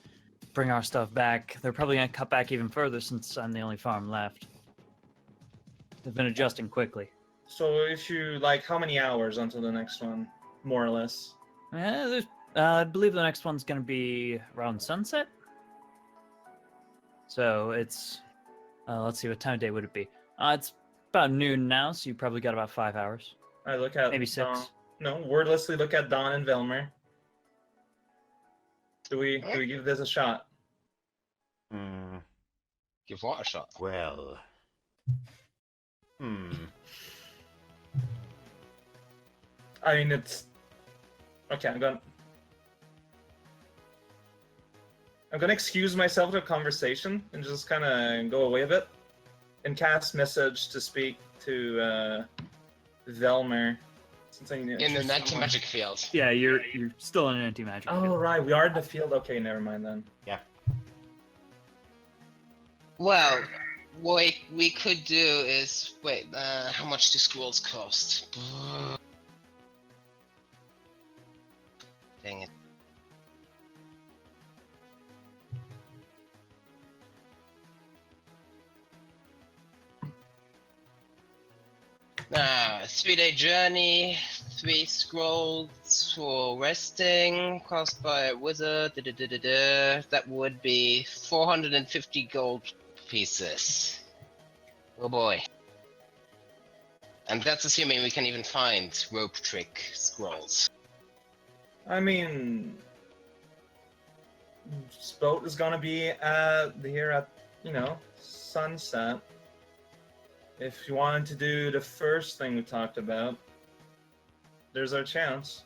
bring our stuff back, they're probably going to cut back even further since I'm the only farm left. They've been adjusting quickly. So if you like, how many hours until the next one, more or less? I believe the next one's going to be around sunset. So it's, let's see, what time of day would it be? It's about noon now, so you probably got about 5 hours. I look at Maybe 6. Dawn. No, wordlessly look at Don and Velmer. Do we give this a shot? Give what a shot? Well. I mean, it's okay. I'm gonna excuse myself to a conversation and just kind of go away a bit, and cast message to speak to Velmer. Since I need to In an introduce someone. anti-magic field. Yeah, you're still in an anti-magic Oh field. right, we are in the field. Okay, never mind then. Well, what we could do is wait. How much do scrolls cost? Dang it. Now, 3-day journey, 3 scrolls for resting, cast by a wizard. That would be 450 gold pieces. Oh boy. And that's assuming we can even find rope trick scrolls. I mean, this boat is gonna be here at sunset. If you wanted to do the first thing we talked about, there's our chance.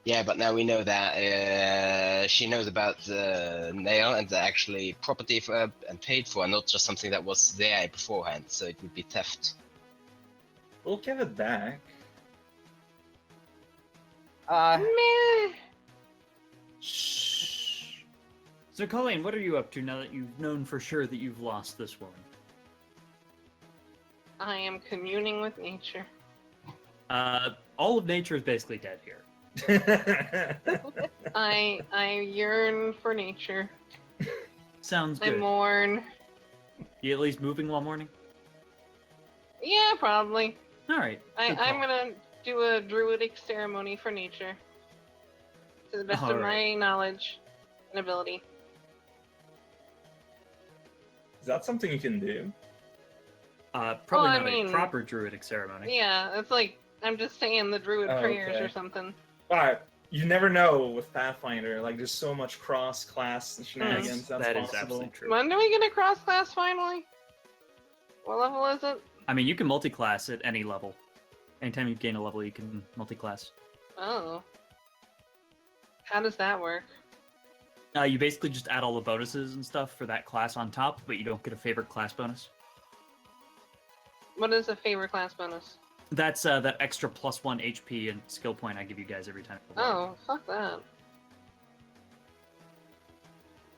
Yeah, but now we know that she knows about the nail and the actually property for and paid for, and not just something that was there beforehand. So it would be theft. We'll give it back. Meh. Shh. So, Colleen, what are you up to now that you've known for sure that you've lost this woman? I am communing with nature. All of nature is basically dead here. I yearn for nature. Sounds I good. mourn. You at least moving while mourning? Yeah, probably. All right. good I'm call. gonna do a druidic ceremony for nature. To the best of my knowledge and ability. Is that something you can do? Probably Well, I not mean- a proper druidic ceremony. Yeah, it's like I'm just saying the druid Oh, prayers okay. or something. But you never know with Pathfinder. Like, there's so much cross-class shenanigans that's That is possible. absolutely true. When do we get a cross class finally? What level is it? I mean, you can multi-class at any level. Anytime you gain a level, you can multi-class. Oh. How does that work? You basically just add all the bonuses and stuff for that class on top, but you don't get a favorite class bonus. What is a favorite class bonus? That's that extra +1 HP and skill point I give you guys every time. Oh, fuck that.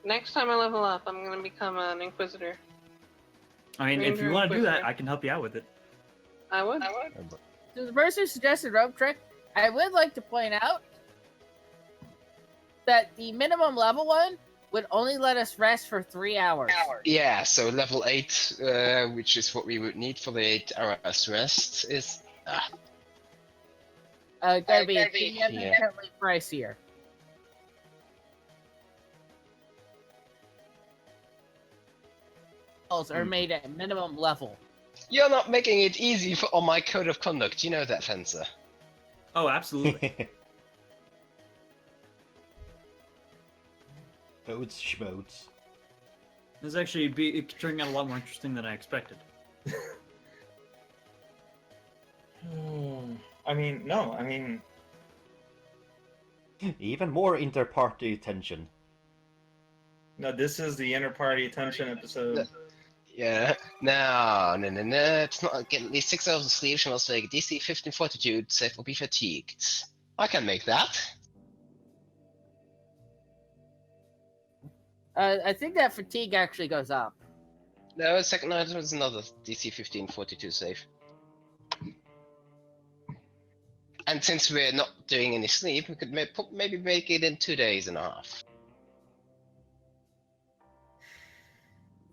Next time I level up, I'm gonna become an inquisitor. I mean, if you Ranger want to do that, Inquisitor. I can help you out with it. I would. To the person who suggested rope trick, I would like to point out that the minimum level one would only let us rest for 3 hours. Yeah, so level 8, which is what we would need for the 8 hours rest, is Gotta be Yeah. significantly pricier. Are made at minimum level. You're not making it easy for on my code of conduct. You know that, Fencer. Oh, absolutely. Boats, schmoats. This actually turning out a lot more interesting than I expected. I mean, no. I mean, Even more inter-party tension. no. This is the inter-party tension episode. Yeah. No. It's not. Get at least 6 hours of sleep. She must make a DC 15 fortitude. Save or be fatigued. I can make that. I think that fatigue actually goes up. No, second item is another DC 15 fortitude save. And since we're not doing any sleep, we could maybe make it in 2 days and a half.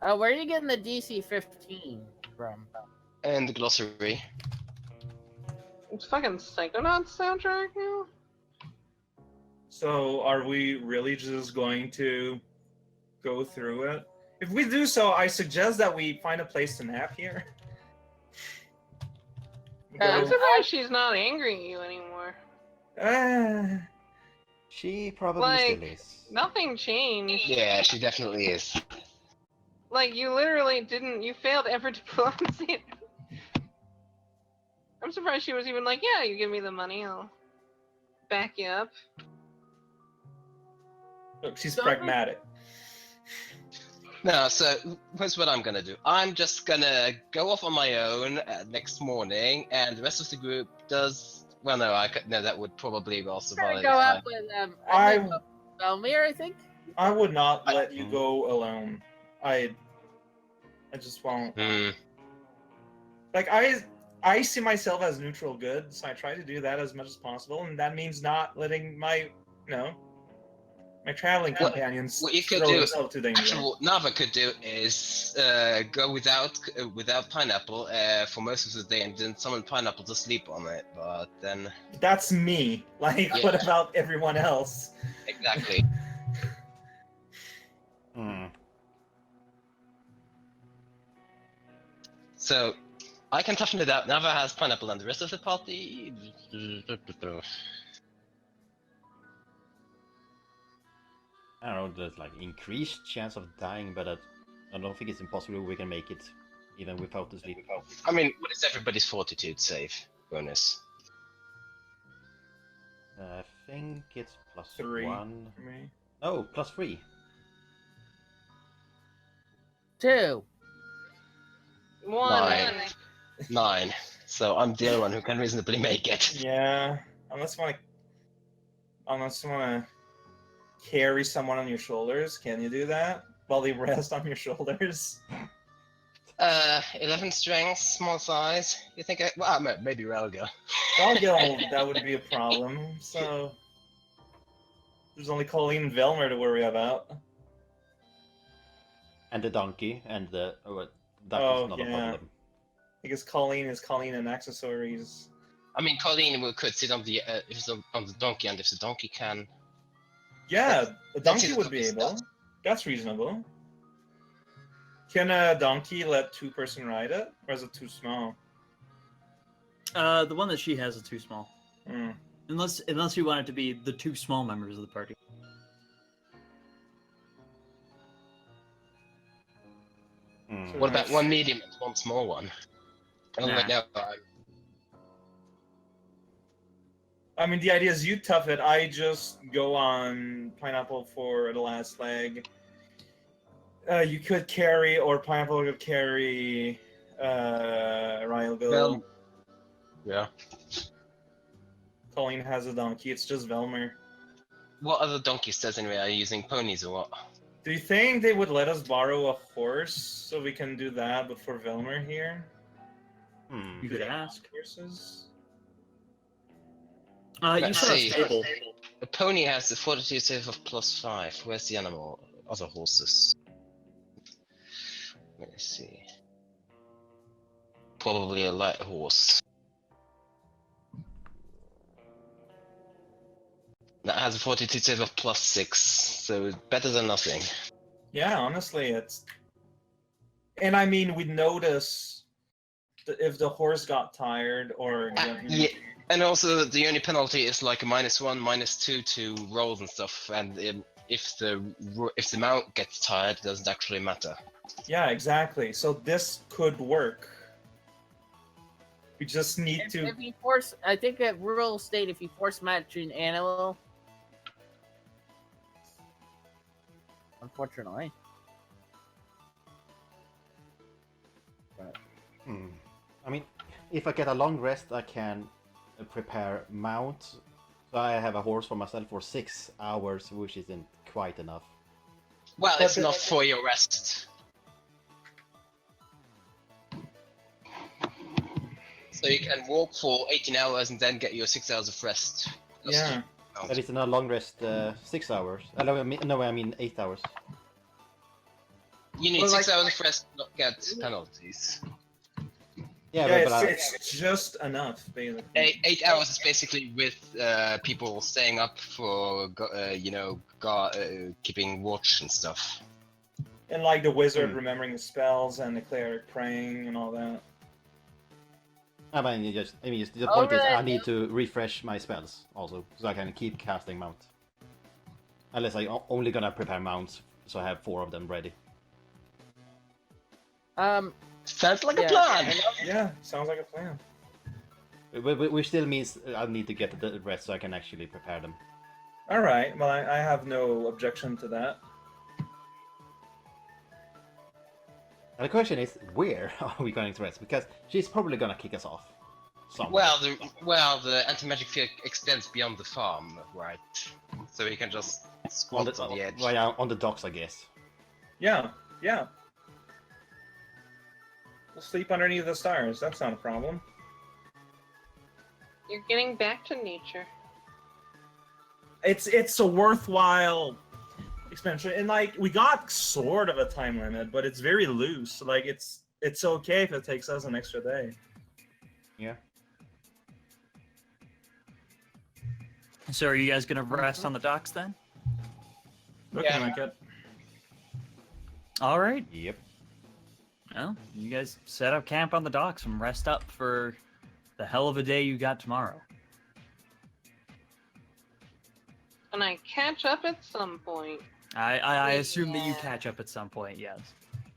Where are you getting the DC 15 from? And the glossary. It's fucking Psychonauts soundtrack now? So, are we really just going to go through it? If we do so, I suggest that we find a place to nap here. I'm Go- surprised she's not angry at you anymore. Ah, She probably Like- still is. Nothing changed. Yeah, she definitely is. Like, you literally didn't. You failed every diplomacy. I'm surprised she was even like, yeah, you give me the money, I'll back you up. Look, she's So- pragmatic. No, so here's what I'm gonna do. I'm just gonna go off on my own next morning, and the rest of the group does. Well, no, no, that would probably also Try to violate go my- up with I Valmir, I think. I would not let you go alone. I just won't. Hmm. Like I see myself as neutral good, so I try to do that as much as possible, and that means not letting my my traveling What- companions what you could throw do- themselves to danger. Actually, what Nava could do is go without pineapple for most of the day, and then summon pineapple to sleep on it. But then That's me. Like, Yeah. what about everyone else? exactly. Hmm. So I can toughen it out. Nava has pineapple, and the rest of the party. I don't know, there's like increased chance of dying, but I don't think it's impossible we can make it even without the sleep. I mean, what is everybody's fortitude save bonus? I think it's plus 3 1. for me. Oh, plus 3. 2. One. Nine. 9. So I'm the only one who can reasonably make it. Yeah, unless you want to carry someone on your shoulders, can you do that while they rest on your shoulders? 11 strength, small size. You think? Well, maybe Relga. Galgil, that would be a problem. So there's only Colleen and Velmer to worry about. And the donkey, and the... that Oh, is not yeah. a problem. Because Colleen is Colleen and accessories. I mean, Colleen could sit on the on the donkey, and if the donkey can, Yeah, a that's donkey his would be donkey's able. stuff. That's reasonable. Can a donkey let 2-person ride it, or is it too small? The one that she has is too small. Hmm. Unless you want it to be the 2 small members of the party. Hmm. So- what about Nice. one medium and one small one? Oh, Nah. wait, no, I mean, the idea is you tough it. I just go on Pineapple for the last leg. You could carry, or Pineapple could carry Ryogil. Well, yeah. Colleen has a donkey. It's just Velmer. What other donkeys does anyway? Are you using ponies or what? Do you think they would let us borrow a horse so we can do that before Velmer here? Hmm. You could ask. Horses? You Let's saw a see. stable. The pony has the fortitude save of +5. Where's the animal? Other horses. Let me see. Probably a light horse. That has a fortitude save of +6, so better than nothing. Yeah, honestly, it's. And I mean, we'd notice if the horse got tired or. Yeah, and also the only penalty is like a -1, -2 to rolls and stuff, and if the mount gets tired, it doesn't actually matter. Yeah, exactly. So this could work. We just need to. If you force, I think at rural state, if you force match an animal, unfortunately. Hmm. I mean, if I get a long rest, I can prepare mount. So I have a horse for myself for 6 hours, which isn't quite enough. Well, But it's not for your rest. So you can walk for 18 hours and then get your 6 hours of rest. Just Yeah. mount. That is not a long rest, 6 hours. No, I mean 8 hours. You need Well, 6 like- hours of rest to not get penalties. Yeah, Yeah, but it's just enough, basically. 8 hours is basically with people staying up for, keeping watch and stuff. And like the wizard Hmm. remembering the spells and the cleric praying and all that. I mean, the point is, I Alright. need to refresh my spells also, so I can keep casting mount. Unless I only gonna prepare mounts, so I have 4 of them ready. Sounds like yeah, a plan. I know. Yeah, sounds like a plan. Which still means I'll need to get the rest so I can actually prepare them. All right. Well, I have no objection to that. And the question is, where are we going to rest? Because she's probably gonna kick us off. Somewhere. Well, the anti-magic field extends beyond the farm, right? So we can just squat on the edge. Well, yeah, on the docks, I guess. Yeah. Yeah. We'll sleep underneath the stars. That's not a problem. You're getting back to nature. It's a worthwhile expenditure, and like we got sort of a time limit, but it's very loose. Like it's okay if it takes us an extra day. Yeah. So are you guys gonna rest on the docks then? Looking Yeah. like it. All right. Yep. Well, you guys set up camp on the docks and rest up for the hell of a day you got tomorrow. And I catch up at some point. I assume that you Yeah. catch up at some point, yes.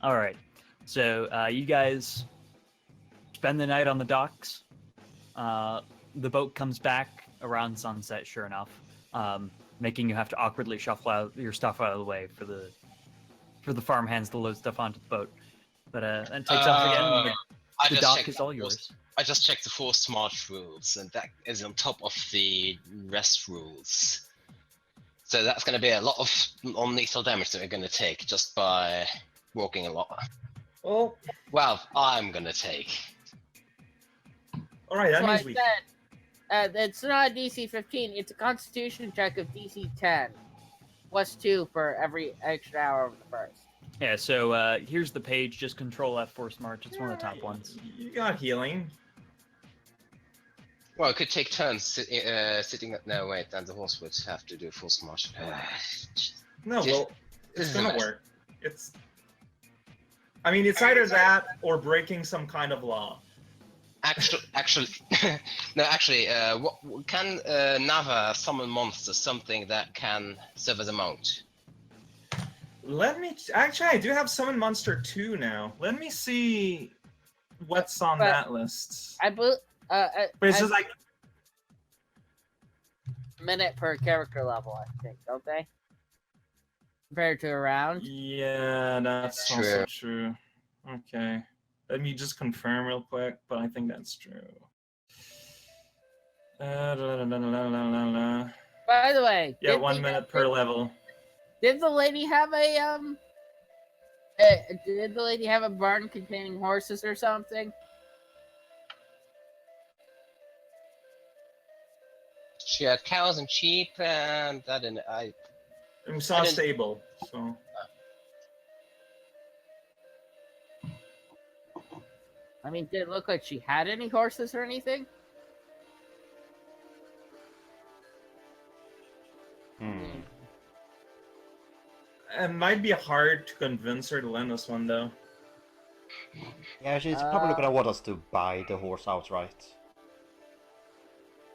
All right. So you guys spend the night on the docks. The boat comes back around sunset, sure enough, making you have to awkwardly shuffle out your stuff out of the way for the farmhands to load stuff onto the boat. But then it takes off again. And I the just dock checked is all the yours. I just checked the 4 smart rules, and that is on top of the rest rules. So that's going to be a lot of non-lethal damage that we're going to take just by walking a lot. Well, Well, I'm going to take. all right. That So I means we. said, it's not a DC 15. It's a Constitution check of DC 10. Plus 2 for every extra hour of the first. Yeah, so here's the page. Just Control F Force March. It's one of the top ones. You got healing. Well, it could take turns sitting. No, wait, then the horse would have to do full smart. No, Just- well, this it's is a gonna mess. work. It's. I mean, it's either that or breaking some kind of law. Actually, no. Actually, what can Nava summon monsters? Something that can serve as a mount. Let me. Actually, I do have Summon Monster 2 now. Let me see what's on But- that list. I believe. But it's just like. Minute per character level, I think, don't they? Compared to a round. Yeah, that's True. also true. Okay. Let me just confirm real quick, but I think that's true. La, la, la, la, la, la, la. By the way, Yeah, did 1 the- minute per level. Did the lady have a Did the lady have a barn containing horses or something? She had cows and sheep, and I didn't. And we saw I a didn't- stable, so. I mean, did it look like she had any horses or anything? Hmm. It might be hard to convince her to lend us one, though. Yeah, she's probably gonna want us to buy the horse outright.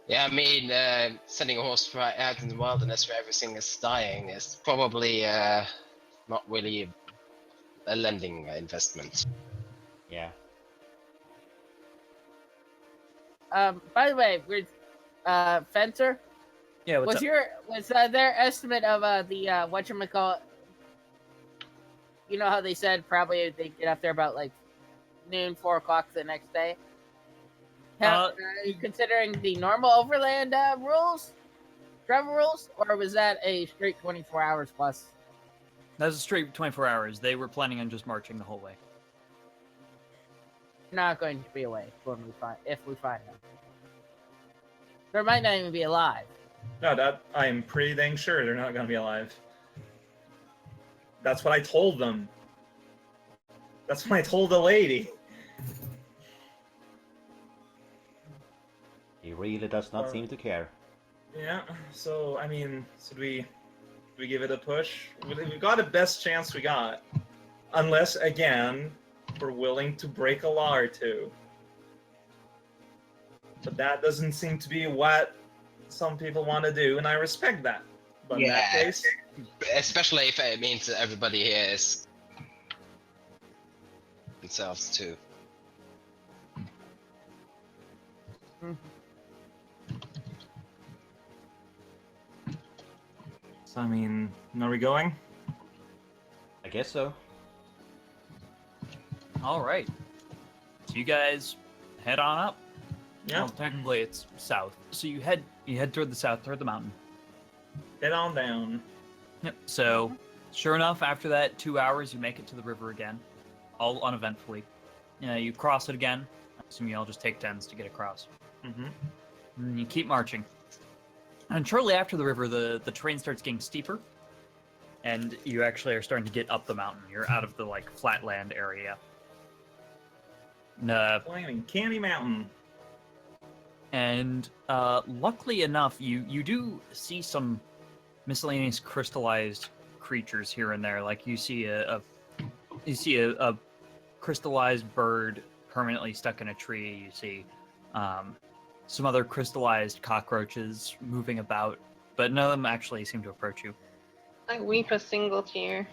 Yeah, I mean, sending a horse right out in the wilderness where everything is dying is probably not really a lending investment. Yeah. By the way, we're Fencer. Yeah, what's Was up? their estimate of the whatchamacallit? You know how they said probably they get up there about like noon, 4 o'clock the next day. Considering the normal overland rules, travel rules, or was that a straight 24 hours plus? That was a straight 24 hours. They were planning on just marching the whole way. Not going to be away if we find them. They might not even be alive. No, that I am pretty dang sure they're not gonna be alive. That's what I told them. That's what I told the lady. He really does not seem to care. Yeah, so I mean, should we give it a push? We got the best chance we got. Unless, again, we're willing to break a law or two. But that doesn't seem to be what some people want to do, and I respect that. But in that Yeah. case, Especially if it means that everybody here is themselves too. So I mean, are we going? I guess so. All right. So you guys head on up. Yeah. Well, technically it's south. So you head toward the south, toward the mountain. Head on down. Yep. So, sure enough, after that 2 hours, you make it to the river again, all uneventfully. You cross it again. I assume you all just take tens to get across. Mm-hmm. And you keep marching. And shortly after the river, the terrain starts getting steeper, and you actually are starting to get up the mountain. You're out of the flatland area. Climbing Candy Mountain. And luckily enough, you do see some miscellaneous crystallized creatures here and there. Like you see a crystallized bird permanently stuck in a tree. You see some other crystallized cockroaches moving about, but none of them actually seem to approach you. I weep a single tear.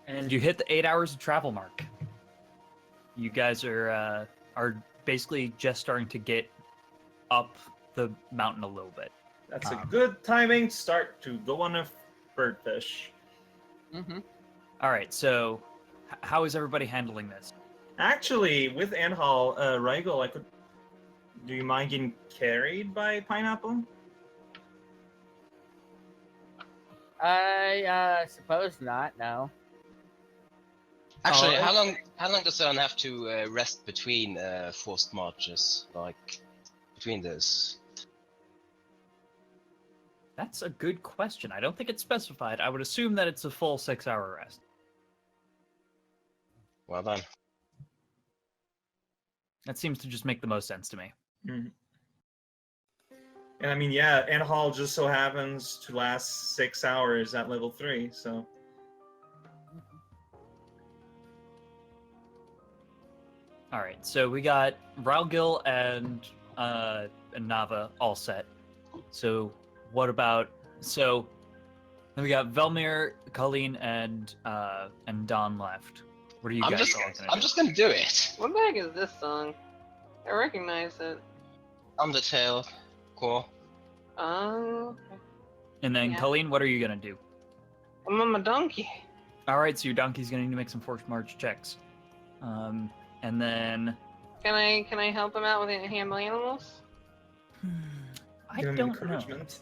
And you hit the 8 hours of travel mark. You guys are basically just starting to get up the mountain a little bit. That's a good timing to start to go on a birdfish. Mm-hmm. All right, so how is everybody handling this? Actually, with Anhal, Rigel, do you mind getting carried by Pineapple? I suppose not. No. Actually, Oh, how long does one have to rest between forced marches? Like between those? That's a good question. I don't think it's specified. I would assume that it's a full 6-hour rest. Well done. That seems to just make the most sense to me. Mm-hmm. And I mean, yeah, Anhal just so happens to last 6 hours at level 3, so. All right, so we got Raugil and Nava all set. So what about then we got Velmir, Colleen, and Don left. What are you guys all gonna I'm do? just gonna do it. What bag is this song? I recognize it. Undertale, core. Oh, And then Yeah. Colleen, what are you gonna do? I'm on my donkey. All right, so your donkey's gonna need to make some forced march checks. And then Can I help him out with handle animals? I Give him don't know. encouragement.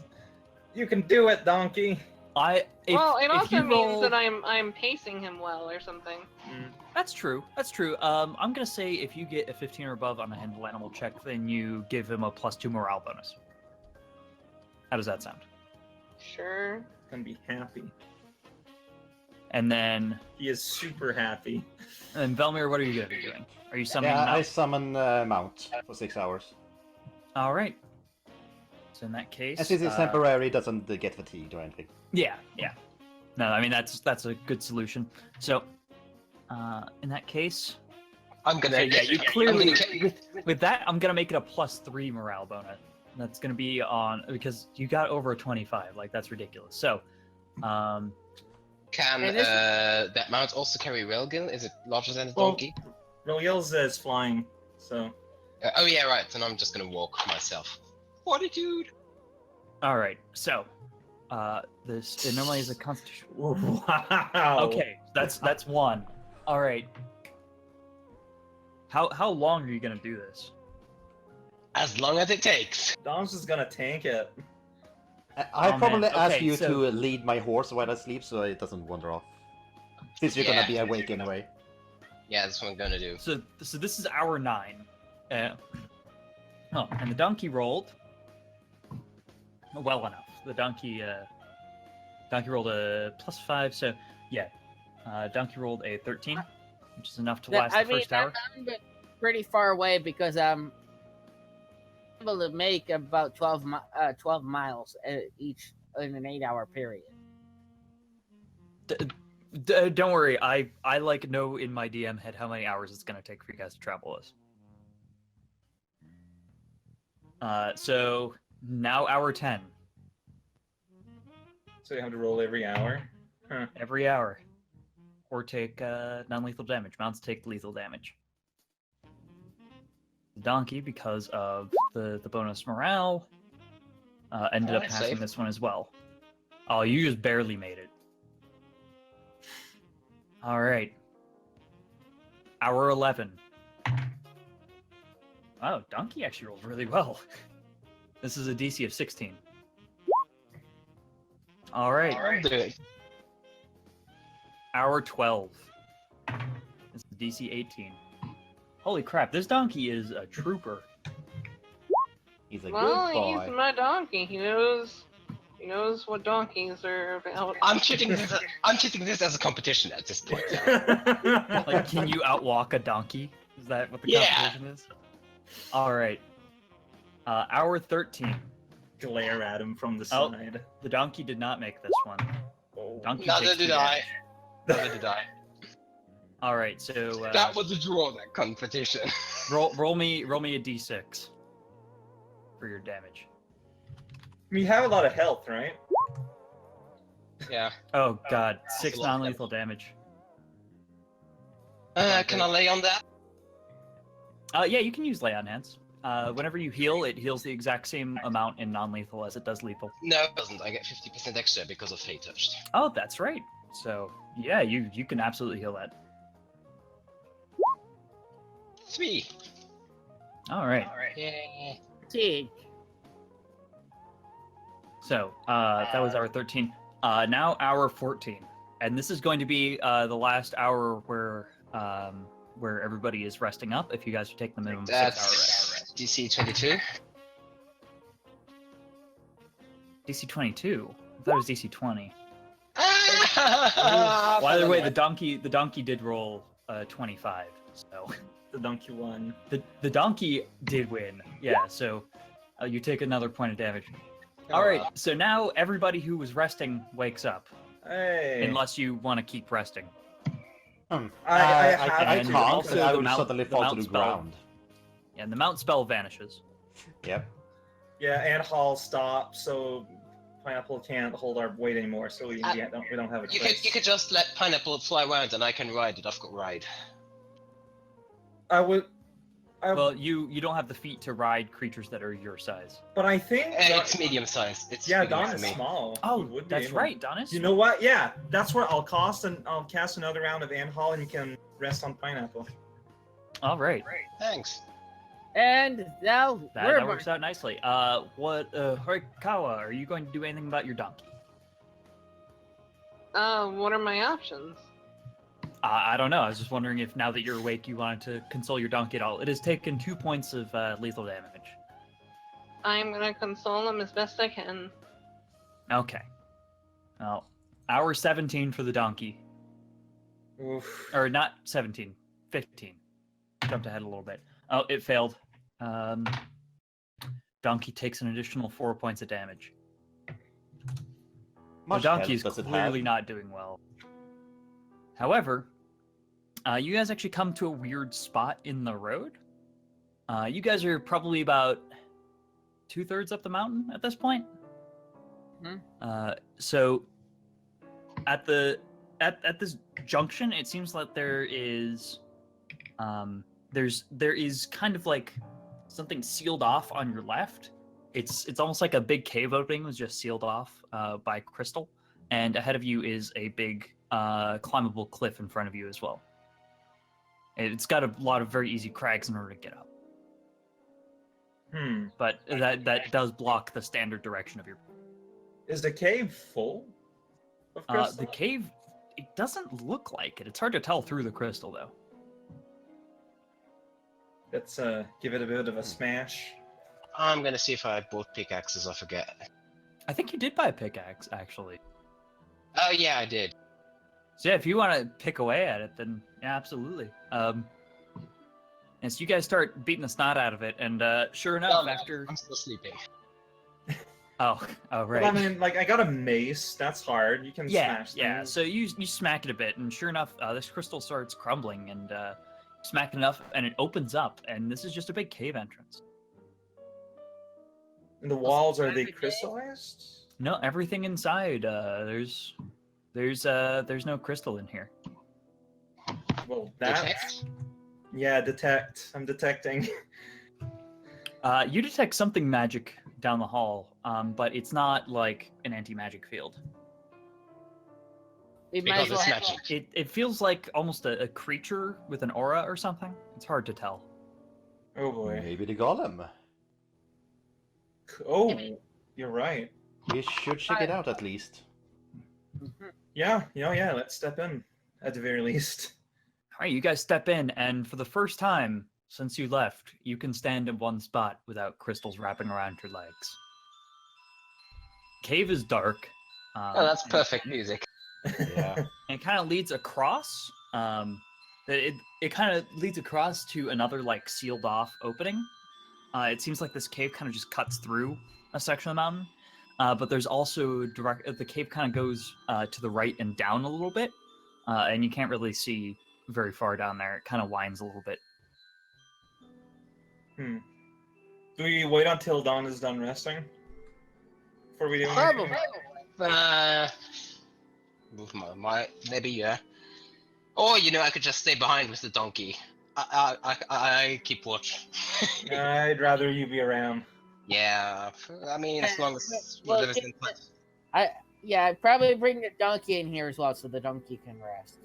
You can do it, donkey. Well, it also you means roll- that I'm pacing him well or something. That's true. That's true. I'm gonna say if you get a 15 or above on a handle animal check, then you give him a +2 morale bonus. How does that sound? Sure. Gonna be happy. And then, He is super happy. Velmir, what are you gonna be doing? Are you summoning Yeah, him I out? summon Mount for 6 hours. All right. So in that case, And since it's temporary, it doesn't get fatigued or anything. Yeah. No, I mean that's a good solution. So, in that case, I'm gonna. so yeah, you clearly I'm gonna- with that, I'm gonna make it a +3 morale bonus. That's gonna be on because you got over a 25. Like that's ridiculous. So, Can And this- that mount also carry railgun? Is it larger than a Well- donkey? Royals is flying, so. Oh yeah, right. Then I'm just gonna walk myself. Fortitude. all right. So, this it normally is a constitution. Wow. Okay, that's one. All right. How long are you gonna do this? As long as it takes. Dom's just gonna tank it. I Oh, probably man. ask Okay, you so- to lead my horse while I sleep so it doesn't wander off. Since you're Yeah. gonna be awake anyway. Yeah, that's what I'm gonna do. So this is hour 9. And the donkey rolled well enough. The donkey rolled a +5. So yeah, donkey rolled a 13, which is enough to last the first hour. I'm pretty far away because I'm able to make about 12 miles each in an 8-hour period. Don't worry, I know in my DM head how many hours it's gonna take for you guys to travel this. So now hour 10. So you have to roll every hour. Huh. Every hour. or take non-lethal damage. Mounts take lethal damage. The donkey, because of the bonus morale, ended up Alright, passing safe. this one as well. Oh, you just barely made it. All right. Hour 11. Wow, donkey actually rolled really well. This is a DC of 16. All right. I'll do it. Hour 12. This is DC 18. Holy crap, this donkey is a trooper. He's a Well, good boy. he's my donkey. He knows what donkeys are about. I'm treating this as a competition at this point. Like, can you outwalk a donkey? Is that what the Yeah. competition is? All right. Hour 13. Glare at him from the Oh. side. The donkey did not make this one. Donkey Neither takes did 2 I. damage. Neither did I. All right, so That was a draw, that competition. roll me a d6 for your damage. You have a lot of health, right? Yeah. Oh god, 6 a lot of non-lethal damage. Can I lay on that? Yeah, you can use lay on hands. Whenever you heal, it heals the exact same amount in non-lethal as it does lethal. No, it doesn't. I get 50% extra because of Fate Touched. Oh, that's right. So yeah, you can absolutely heal that. 3. All right. Yeah. Fatigue. So that was hour 13. Now hour 14, and this is going to be the last hour where everybody is resting up. If you guys take the minimum 6 hour rest. That's DC 22. DC 22. I thought it was DC 20. Ah! Well, either way, the donkey did roll 25. So The donkey won. the donkey did win. Yeah. So you take another point of damage. All right. So now everybody who was resting wakes up, Hey. unless you want to keep resting. I I and can't, also I the will mount- suddenly the fall to mount the spell. ground. And the mount spell vanishes. Yep. Yeah, and Hall stopped, so Pineapple can't hold our weight anymore, so we don't have a You choice. could just let Pineapple fly around and I can ride it. I've got ride. Well, you don't have the feet to ride creatures that are your size. But I think It's medium sized. It's yeah, big enough Don for is me. small. Oh, He would be that's able- right, Donis. You know what? Yeah, that's where I'll cast another round of Anhall, and you can rest on Pineapple. All right. Thanks. And now That works out nicely. Horikawa, are you going to do anything about your donkey? What are my options? I don't know. I was just wondering if now that you're awake, you wanted to console your donkey at all. It has taken 2 points of lethal damage. I'm gonna console him as best I can. Okay. Well, hour 17 for the donkey. Oof. Or not 17, 15. Jumped ahead a little bit. Oh, it failed. Donkey takes an additional 4 points of damage. Much the donkey health is does it clearly have? not doing well. However, you guys actually come to a weird spot in the road. You guys are probably about 2/3 up the mountain at this point. So at this junction, it seems like there is kind of like something sealed off on your left. It's almost like a big cave opening was just sealed off by crystal, and ahead of you is a big climbable cliff in front of you as well. It's got a lot of very easy crags in order to get up, but that does block the standard direction of your. Is the cave full of crystal? The cave, it doesn't look like it. It's hard to tell through the crystal though. Let's give it a bit of a smash. I'm gonna see if I bought pickaxes. I forget. I think you did buy a pickaxe actually. Oh yeah, I did. So yeah, if you want to pick away at it, then yeah, absolutely. And so you guys start beating the snot out of it, and sure enough, No, after I'm still sleeping. oh right, But I mean, like, I got a mace. That's hard. You can smash yeah. things. So you smack it a bit, and sure enough, this crystal starts crumbling, and smack it enough, and it opens up, and this is just a big cave entrance. And the walls, are they Every day? No, everything inside. There's no crystal in here. Well, that's... Detect? Yeah, detect. I'm detecting. You detect something magic down the hall, but it's not like an anti-magic field. We might Because as well it's have- magic. It feels like almost a creature with an aura or something. It's hard to tell. Oh boy. Maybe the golem. Oh, you're right. We should check it out at least. Yeah, yeah, let's step in, at the very least. All right, you guys step in, and for the first time since you left, you can stand in one spot without crystals wrapping around your legs. Cave is dark. Oh, that's perfect music. Yeah. And it kind of leads across. It kind of leads across to another like sealed off opening. It seems like this cave kind of just cuts through a section of the mountain. But there's also the cave kind of goes to the right and down a little bit, and you can't really see very far down there. It kind of winds a little bit. Do we wait until Dawn is done resting? Before we do Probably. anything? Move my maybe, yeah. Or, you know, I could just stay behind with the donkey. I keep watch. I'd rather you be around. Yeah, I mean, as long as Well, whatever's in place. Yeah, I'd probably bring the donkey in here as well so the donkey can rest.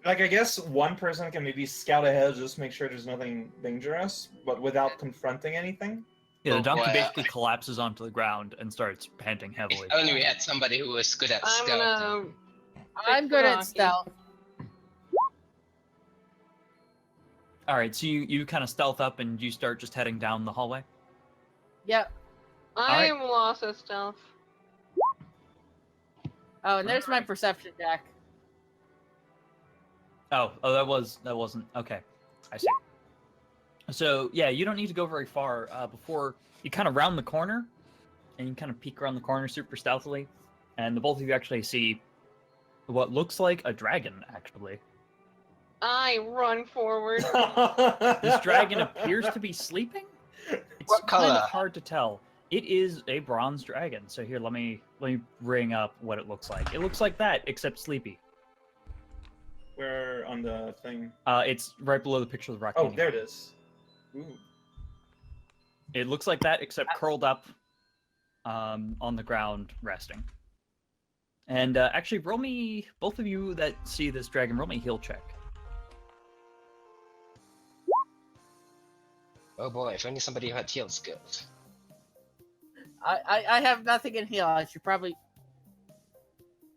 Like, I guess one person can maybe scout ahead, just make sure there's nothing dangerous, but without confronting anything. Yeah, the Oh, donkey boy. basically collapses onto the ground and starts panting If heavily. only we had somebody who was good at I'm scouting. gonna. I'm good at stealth. All right, so you kind of stealth up and you start just heading down the hallway. Yep. I right. am lost at stealth. Oh, and there's my perception deck. Oh, that wasn't okay. I see. So yeah, you don't need to go very far before you kind of round the corner, and you kind of peek around the corner super stealthily, and the both of you actually see what looks like a dragon. Actually, I run forward. this dragon appears to be sleeping. It's What kind color? of hard to tell. It is a bronze dragon. So here, let me bring up what it looks like. It looks like that, except sleepy. We're on the thing. It's right below the picture of the rock. Oh, canyon. there it is. Ooh. It looks like that, except curled up on the ground, resting. And actually, roll me, both of you that see this dragon, roll me a heal check. Oh boy, if only somebody who had heal skills. I have nothing in heal. I should probably.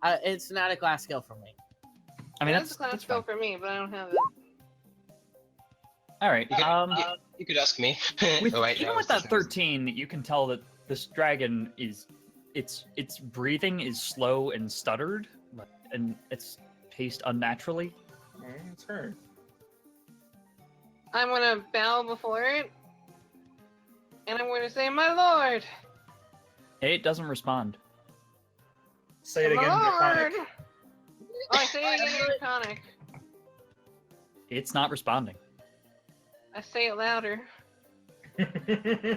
It's not a glass skill for me. I mean, That's a class that's skill fine. for me, but I don't have it. All right. You could ask me. With, Oh, wait, even no, with that it's- 13, you can tell that this dragon is, its breathing is slow and stuttered, and it's paced unnaturally. It's her. I'm gonna bow before it, and I'm gonna say, "My lord, It doesn't respond. Say it my again, lord." Draconic. Oh, I say it again, draconic. It's not responding. I say it louder.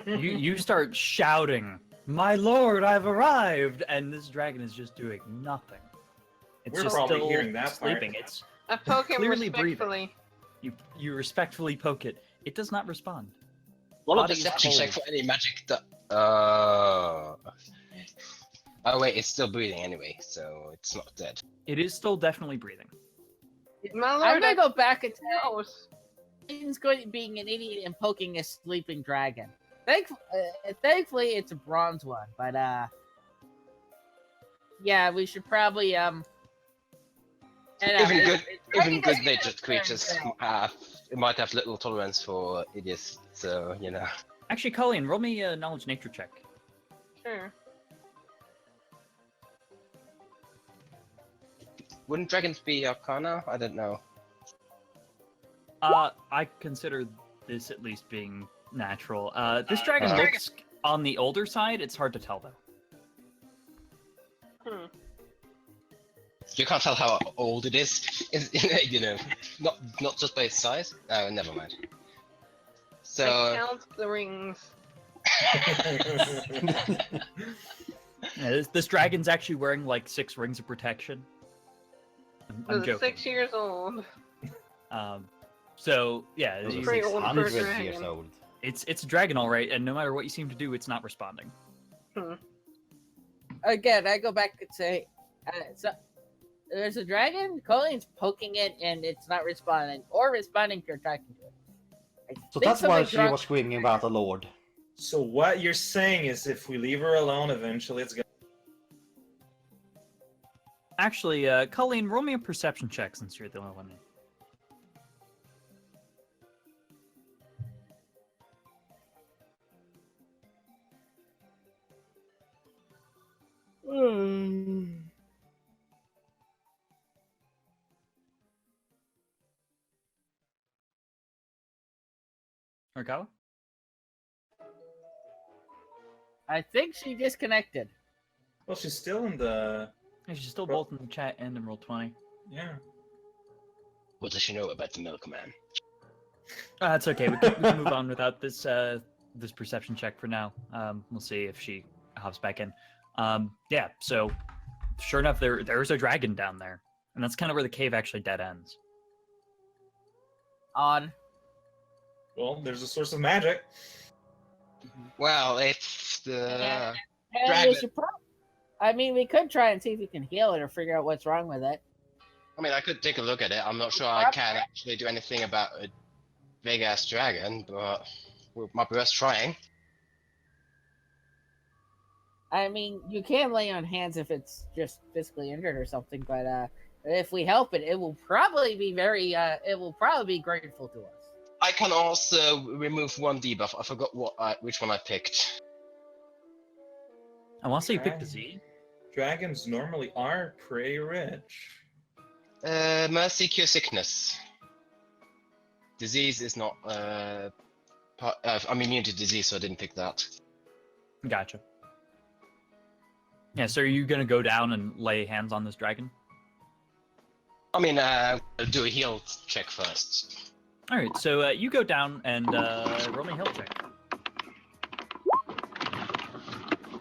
You start shouting, "My lord, I've arrived!" And this dragon is just doing nothing. It's We're just probably still hearing that part. sleeping. It's I poke him Clearly breathing. respectfully. you respectfully poke it. It does not respond. Roll a Body is deception check cold. for any magic that. Oh wait, it's still breathing anyway, so it's not dead. It is still definitely breathing. My I'm lord, gonna go back and tell knows. He's going to being an idiot and poking a sleeping dragon. Thankfully, it's a bronze one, but yeah, we should probably head out. Even good-natured creatures might have little tolerance for idiots, so you know. Actually, Colleen, roll me a knowledge nature check. Sure. Wouldn't dragons be arcana? I don't know. I consider this at least being natural. This dragon Uh. looks on the older side. It's hard to tell though. You can't tell how old it is. You know, not just by its size. Oh, never mind. I So count the rings. Yeah, this dragon's actually wearing like 6 rings of protection. I'm It's joking. 6 years old. So yeah, Those are Pretty old for a 600 years dragon. old. it's a dragon, all right, and no matter what you seem to do, it's not responding. Again, I go back and say, so there's a dragon. Colleen's poking it, and it's not responding, or responding to your talking to it. So that's why she was screaming about the Lord. So what you're saying is, if we leave her alone, eventually it's gonna. Actually, Colleen, roll me a perception check since you're the only one. Arkawa? I think she disconnected. Well, she's still in the. Yeah, she's still both in the chat and in roll 20. Yeah. What does she know about the milkman? That's okay. We can move on without this this perception check for now. We'll see if she hops back in. Yeah. So, sure enough, there's a dragon down there, and that's kind of where the cave actually dead ends. On. Well, there's a source of magic. Well, if the And dragon- we should I mean, we could try and see if we can heal it or figure out what's wrong with it. I mean, I could take a look at it. I'm not sure I can actually do anything about a big ass dragon, but we might be worth trying. I mean, you can lay on hands if it's just physically injured or something, but if we help it, it will probably be it will probably be grateful to us. I can also remove one debuff. I forgot which one I picked. I want to say you picked the Z. Dragons normally are pretty rich. Mercy cure sickness. Disease is not. I'm immune to disease, so I didn't pick that. Gotcha. Yeah. So are you gonna go down and lay hands on this dragon? I mean, do a heal check first. All right. So you go down and roll me a heal check.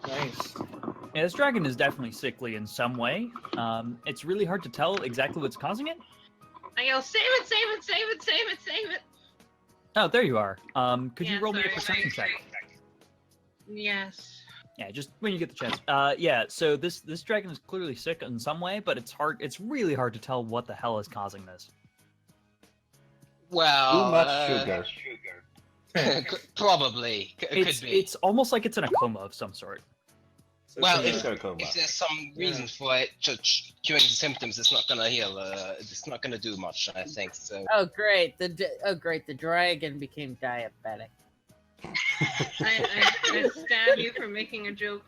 Nice. Yeah, this dragon is definitely sickly in some way. It's really hard to tell exactly what's causing it. I yell, save it, save it, save it, save it, save it. Oh, there you are. Could you Yeah, roll me a sorry, perception sorry. check? Yes. Yeah, just when you get the chance. Yeah. So this dragon is clearly sick in some way, but it's hard. It's really hard to tell what the hell is causing this. Well, Too much sugar. Probably. Could It's be. it's almost like it's in a coma of some sort. So Well, it's Sugar coma. If there's some reason for it, just curing the symptoms, it's not gonna heal. It's not gonna do much, I think. So. Oh great! The dragon became diabetic. I stab you for making a joke.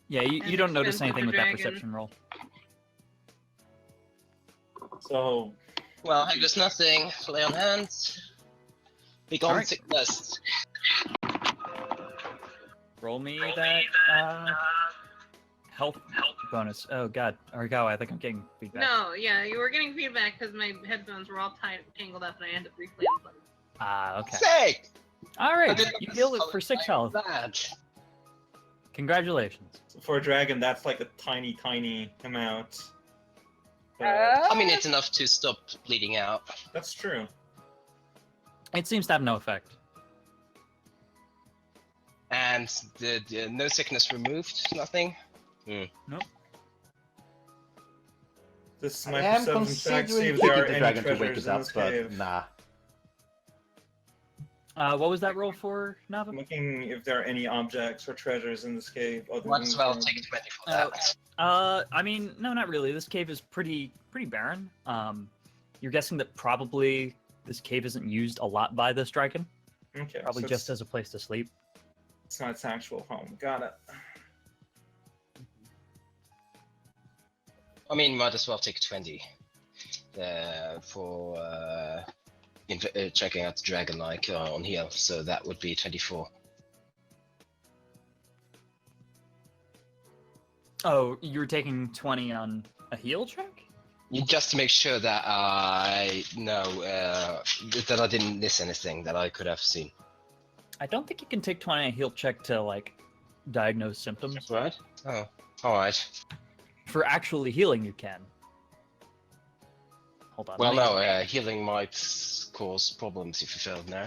Yeah, you And don't notice expensive anything with that dragon. perception roll. So Well, I guess nothing. Lay on hands. Be gone Alright. sickness. Roll me that health bonus. Oh god, Argawa, I think I'm getting feedback. No, yeah, you were getting feedback because my headphones were all tangled up and I had to briefly unplug them. Ah, okay. Sick! All I right, did you not healed it know for 6 I health. was bad. Congratulations. for a dragon, that's like a tiny, tiny amount. But I mean, it's enough to stop bleeding out. that's true. It seems to have no effect. And the no sickness removed, nothing. This is I my am perception check. See considering if there are taking the any dragon to wake treasures it in up, this but cave. nah. What was that roll for, Nava? I'm looking if there are any objects or treasures in this cave. Other Might than as well the- take 20 for Oh. that. I mean, no, not really. This cave is pretty barren. You're guessing that probably this cave isn't used a lot by this dragon. Okay, Probably so just as a place to sleep. it's not its actual home. Got it. I mean, might as well take 20 for checking out the dragon like on heal. So that would be 24. Oh, you were taking 20 on a heal check? Just to make sure that I know that I didn't miss anything that I could have seen. I don't think you can take 20 on a heal check to, like, diagnose symptoms. Right? Oh, alright. For actually healing, you can. hold on. Well, let me- no, healing might cause problems if you fail now.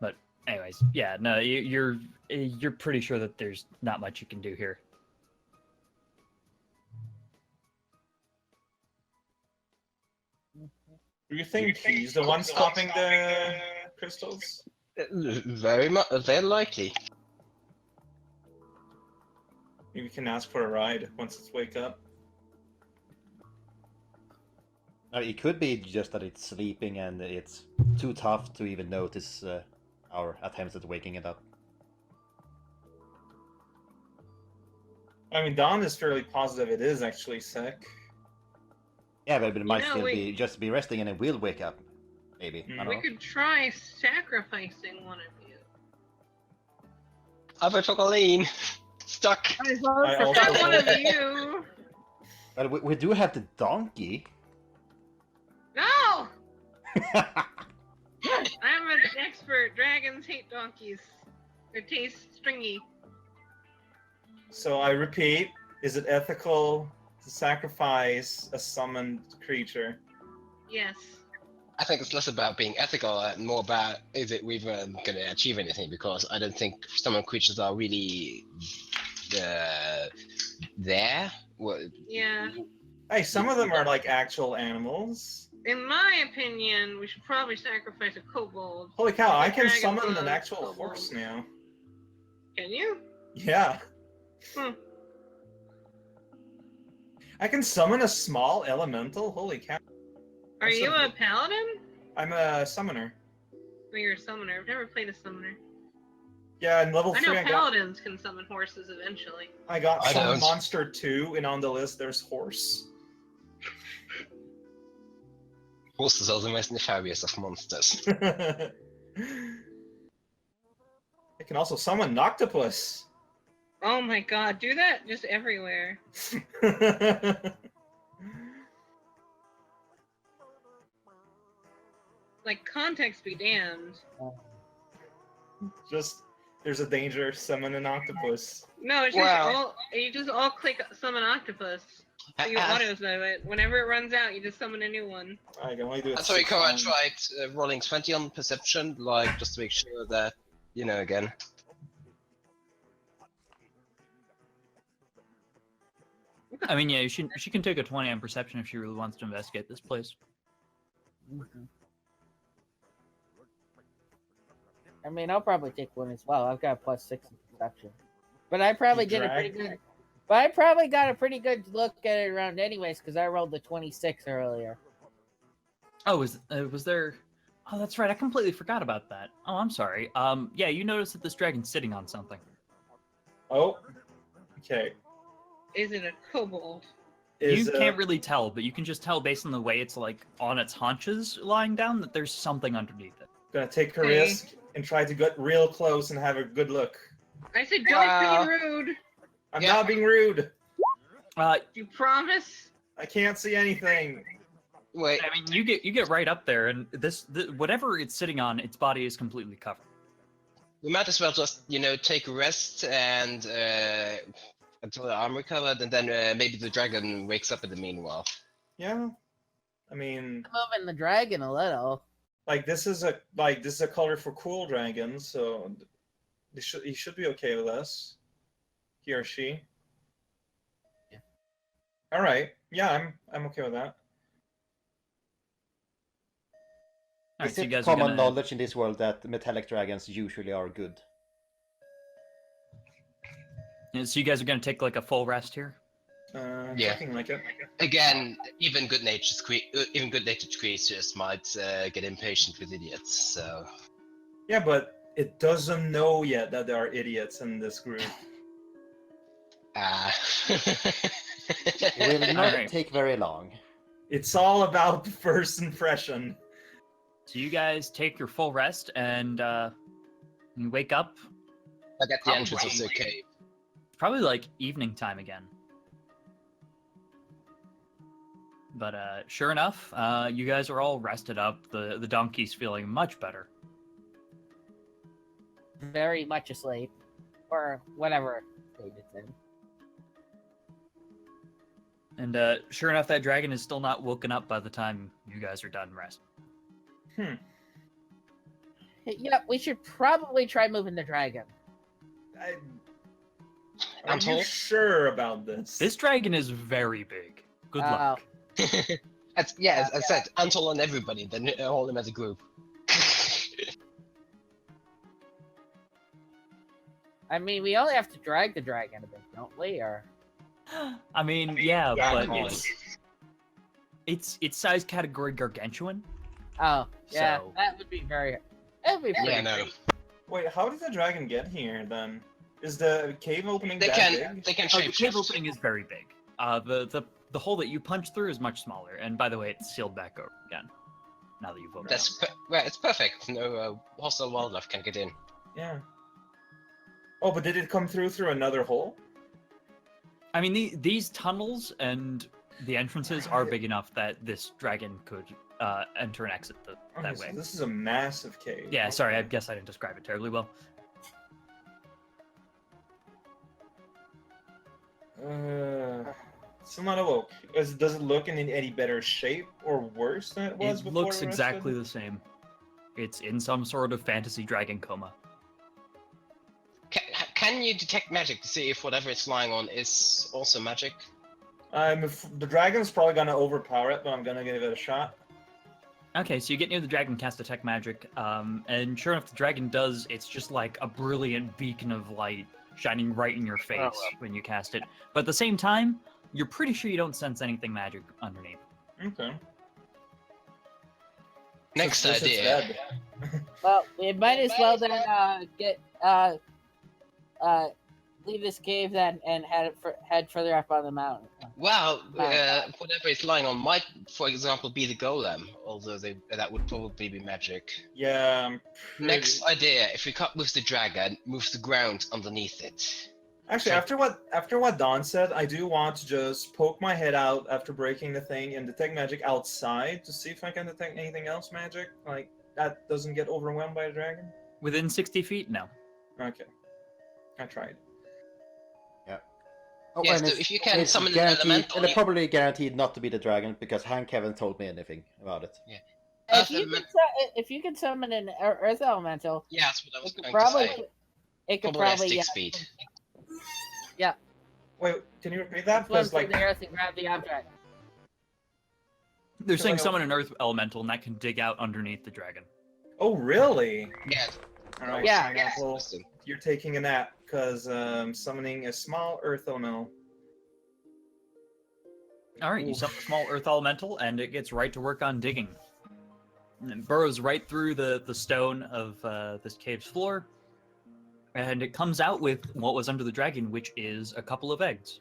But anyways, yeah, no, you're pretty sure that there's not much you can do here. Do you think he's the one stopping the crystals? Very likely. Maybe we can ask for a ride once it's wake up. It could be just that it's sleeping and it's too tough to even notice our attempts at waking it up. I mean, Don is fairly positive it is actually sick. Yeah, but it might know, still we- be just be resting and it will wake up. Maybe. I don't We know. could try sacrificing one of you. I vote for Colleen. Stuck. I Not also one of you. But we do have the donkey. No! I'm an expert. Dragons hate donkeys. They taste stringy. So I repeat, is it ethical to sacrifice a summoned creature? Yes. I think it's less about being ethical and more about is it even going to achieve anything, because I don't think some creatures are really there. Yeah. Hey, some of them are like actual animals. In my opinion, we should probably sacrifice a kobold. Holy cow, I can Dragon summon blood an actual kobold. horse now. Can you? Yeah. Hmm. I can summon a small elemental? Holy cow. Are That's you so a paladin? I'm a summoner. Or you're a summoner? I've never played a summoner. Yeah, in level I 3 know I got, paladins can summon horses eventually. I got I Summon don't. Monster 2, and on the list there's horse. Horses are the most nefarious of monsters. I can also summon Noctopus. Oh my god, do that just everywhere. Like, context be damned. Just, there's a danger, summon an octopus. No, it's just Wow. you just all click summon octopus. So you auto save it. Whenever it runs out, you just summon a new one. I can only do it That's why 6 I times. tried rolling 20 on perception, like just to make sure that, again. I mean, yeah, she can take a 20 on perception if she really wants to investigate this place. I mean, I'll probably take one as well. I've got +6 in perception, but I probably You did a pretty drag? good. But I probably got a pretty good look at it around anyways, because I rolled the 26 earlier. Oh, was there? Oh, that's right. I completely forgot about that. Oh, I'm sorry. Yeah, you noticed that this dragon's sitting on something. Oh, okay. Is it a kobold? Is, You can't really tell, but you can just tell based on the way it's like on its haunches lying down that there's something underneath it. gonna take a Okay. risk and try to get real close and have a good look. I said don't Wow. be rude. I'm Yeah. not being rude. You promise? I can't see anything. Wait, I mean, you get right up there, and whatever it's sitting on, its body is completely covered. we might as well just, take a rest and until the arm recovered, and then maybe the dragon wakes up in the meanwhile. Yeah. I mean, Moving the dragon a little. like this is a color for cool dragons, so he should be okay with us. He or she. Yeah. All right. Yeah, I'm okay with that. All right, Is so you it guys are common gonna. knowledge in this world that metallic dragons usually are good? Yeah, so you guys are gonna take like a full rest here. Yeah. Looking like it. Again, even good-natured creatures might get impatient with idiots. So Yeah, but it doesn't know yet that there are idiots in this group. It will not Alright. take very long. It's all about the first impression. So you guys take your full rest, and you wake up. Like at the entrance of the cave. Probably like evening time again. But sure enough, you guys are all rested up. The donkey's feeling much better. Very much asleep. Or whatever state it's in. And sure enough, that dragon is still not woken up by the time you guys are done resting. Yeah, we should probably try moving the dragon. Are you sure about this? This dragon is very big. Good luck. As I said, Antal and everybody, then hold them as a group. I mean, we only have to drag the dragon a bit, don't we? Or I mean, yeah, but come on. it's size category gargantuan. oh, yeah, So- that would be very. That would be pretty. Yeah, no. Wait, how did the dragon get here then? Is the cave opening They that can big? they can Oh, the shape cave opening is very big. The hole that you punch through is much smaller, and by the way, it's sealed back over again. Now that you've opened it. It's perfect. No hostile wildlife can get in. Yeah. Oh, but did it come through another hole? I mean, these tunnels and the entrances are big enough that this dragon could enter and exit that So way. this is a massive cave. Yeah, sorry, I guess I didn't describe it terribly well. Still not awoke. Does it look in any better shape or worse than it was It before? looks we exactly rested? the same. It's in some sort of fantasy dragon coma. Can you detect magic to see if whatever it's lying on is also magic? The dragon's probably gonna overpower it, but I'm gonna give it a shot. Okay, so you get near the dragon, cast Detect Magic, and sure enough, the dragon does. It's just like a brilliant beacon of light shining right in your face when you cast it. But at the same time, you're pretty sure you don't sense anything magic underneath. Okay. Next Suspicious idea. dead. Well, we might as well then leave this cave then and head further up on the mountain. Well, whatever is lying on might, for example, be the golem, although that would probably be magic. Yeah. Next idea, if we cut with the dragon, move the ground underneath it. Actually, after what Don said, I do want to just poke my head out after breaking the thing and detect magic outside to see if I can detect anything else magic, like that doesn't get overwhelmed by the dragon. Within 60 feet? No. Okay. I tried. Oh, Yes, and so if you can it's summon an guaranteed, elemental, and it's probably guaranteed not to be the dragon because Hank haven't told me anything about it. If you could summon an earth elemental, Yeah, that's what I was it could going probably to say. it could Probably at probably 6 speed. Wait, can you repeat that? swim Because through like, the earth and grab the object. They're So saying I- summon an earth elemental, and that can dig out underneath the dragon. oh really? Yeah. All right. Yeah. Well, Listen. you're taking a nap because summoning a small earth elemental. All right, you Oof. summon a small earth elemental, and it gets right to work on digging. And it burrows right through the stone of this cave's floor, and it comes out with what was under the dragon, which is a couple of eggs.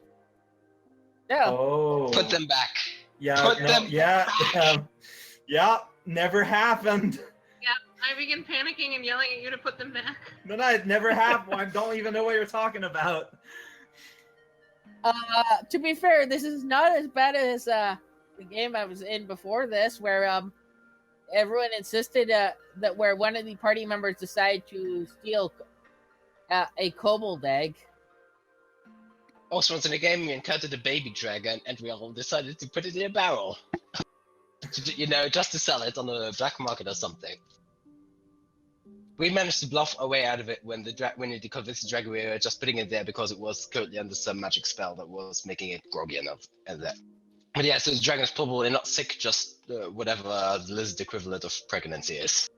Yeah. Oh. Put them back. Yeah. put no, them yeah. Yeah. Never happened. I begin panicking and yelling at you to put them back. No, it never happened. I don't even know what you're talking about. To be fair, this is not as bad as the game I was in before this, where everyone insisted that where one of the party members decided to steal a kobold egg. Also, once in a game, we encountered a baby dragon, and we all decided to put it in a barrel. Just to sell it on the black market or something. We managed to bluff our way out of it when we convinced the dragon we were just putting it there because it was currently under some magic spell that was making it groggy enough. And that. But yeah, so the dragon is probably not sick, just whatever the lizard equivalent of pregnancy is.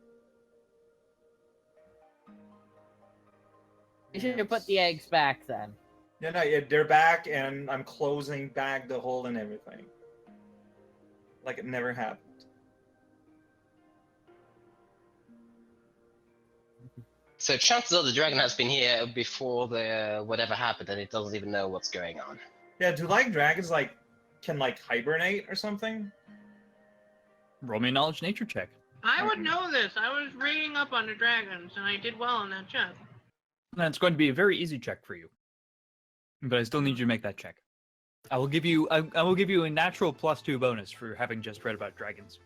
You should have put the eggs back then. Yeah, they're back, and I'm closing back the hole and everything. Like it never happened. So chances are the dragon has been here before whatever happened, and it doesn't even know what's going on. Yeah, do dragons can hibernate or something? Roll me a knowledge nature check. I would know this. I was reading up on the dragons, and I did well on that check. And it's going to be a very easy check for you, but I still need you to make that check. I will give you a natural +2 bonus for having just read about dragons.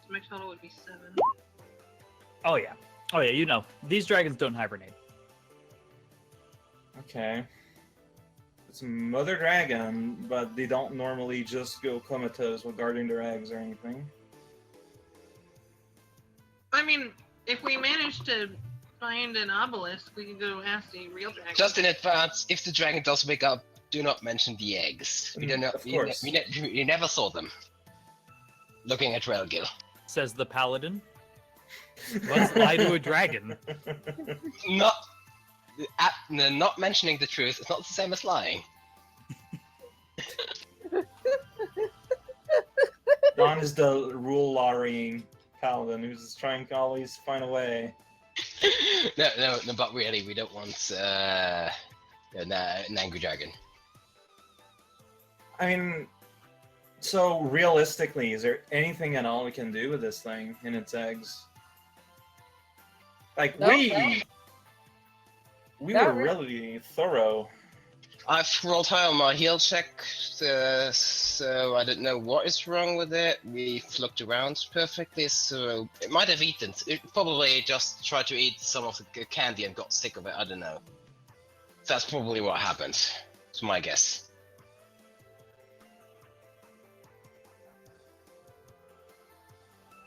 My total would be 7. Oh yeah, you know these dragons don't hibernate. Okay. It's a mother dragon, but they don't normally just go comatose while guarding their eggs or anything. I mean, if we manage to find an obelisk, we can go ask the real dragon. Just in advance, if the dragon does wake up, do not mention the eggs. We don't know. Of course. You never saw them. Looking at Relgil. Says the paladin. Let's lie to a dragon. Not mentioning the truth is not the same as lying. Don is the rule-lawyering paladin who's trying to always find a way. No, but really, we don't want an angry dragon. I mean, so realistically, is there anything at all we can do with this thing and its eggs? Like, Nope. we Not were really thorough. I've rolled high on my heal check, so I don't know what is wrong with it. We looked around perfectly, so it might have eaten. It probably just tried to eat some of the candy and got sick of it. I don't know. That's probably what happened. It's my guess.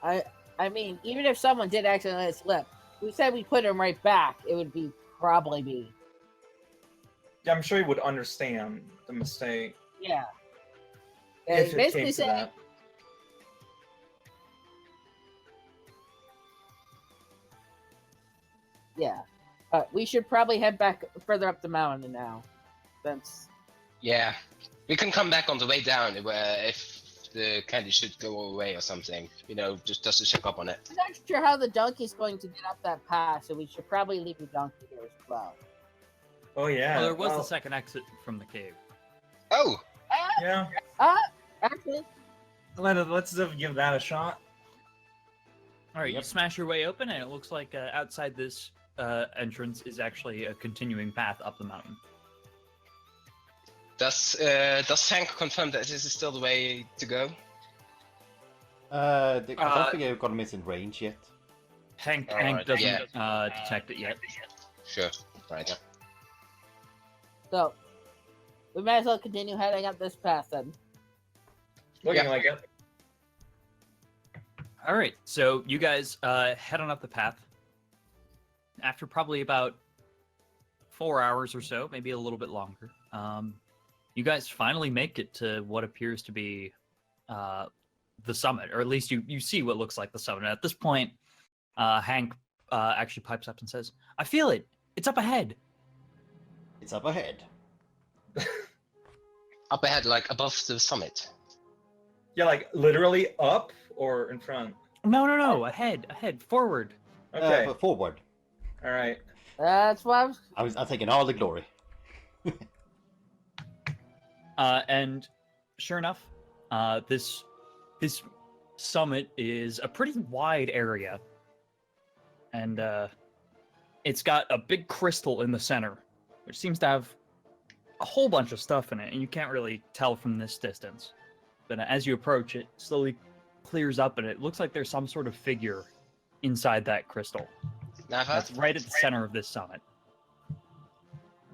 I mean, even if someone did accidentally let it slip, we said we put him right back, it would be probably me. Yeah, I'm sure he would understand the mistake Yeah. if He's it basically came to saying, that. yeah. We should probably head back further up the mountain now. That's Yeah, we can come back on the way down if the candy should go away or something. You know, just to check up on it. I'm not sure how the donkey's going to get up that path, so we should probably leave the donkey there as well. Oh yeah. Well, there was well, the second exit from the cave. Oh, Yeah. Actually, Let's give that a shot. All right, Yep. you smash your way open, and it looks like outside this entrance is actually a continuing path up the mountain. does Hank confirm that this is still the way to go? I don't think I've got him in range yet. Hank Alright, doesn't yeah. detect it yet. Sure. Right. so we might as well continue heading up this path then. Looking Yeah. like it. All right, so you guys head on up the path. After probably about 4 hours or so, maybe a little bit longer, you guys finally make it to what appears to be the summit, or at least you see what looks like the summit. At this point, Hank actually pipes up and says, "I feel it. It's up ahead." It's up ahead. Up ahead, like above the summit. Yeah, like literally up or in front. No, ahead, forward. Okay. But forward. All right. That's why I'm taking all the glory. And sure enough, this summit is a pretty wide area, and it's got a big crystal in the center, which seems to have a whole bunch of stuff in it, and you can't really tell from this distance. But as you approach, it slowly clears up, and it looks like there's some sort of figure inside that crystal. Now, if That's right at the center of this summit.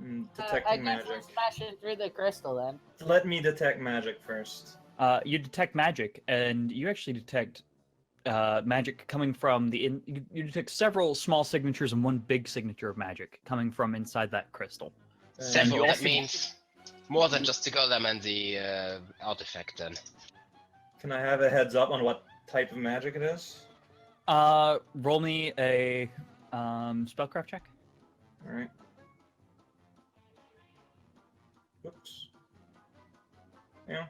I Detecting guess we're magic. smashing through the crystal then. Let me detect magic first. You detect magic, and you actually detect magic coming from you detect several small signatures and one big signature of magic coming from inside that crystal. several, you that also- means more than just the golem and the artifact. Then Can I have a heads up on what type of magic it is? Roll me a spellcraft check. All right. Oops. Yeah.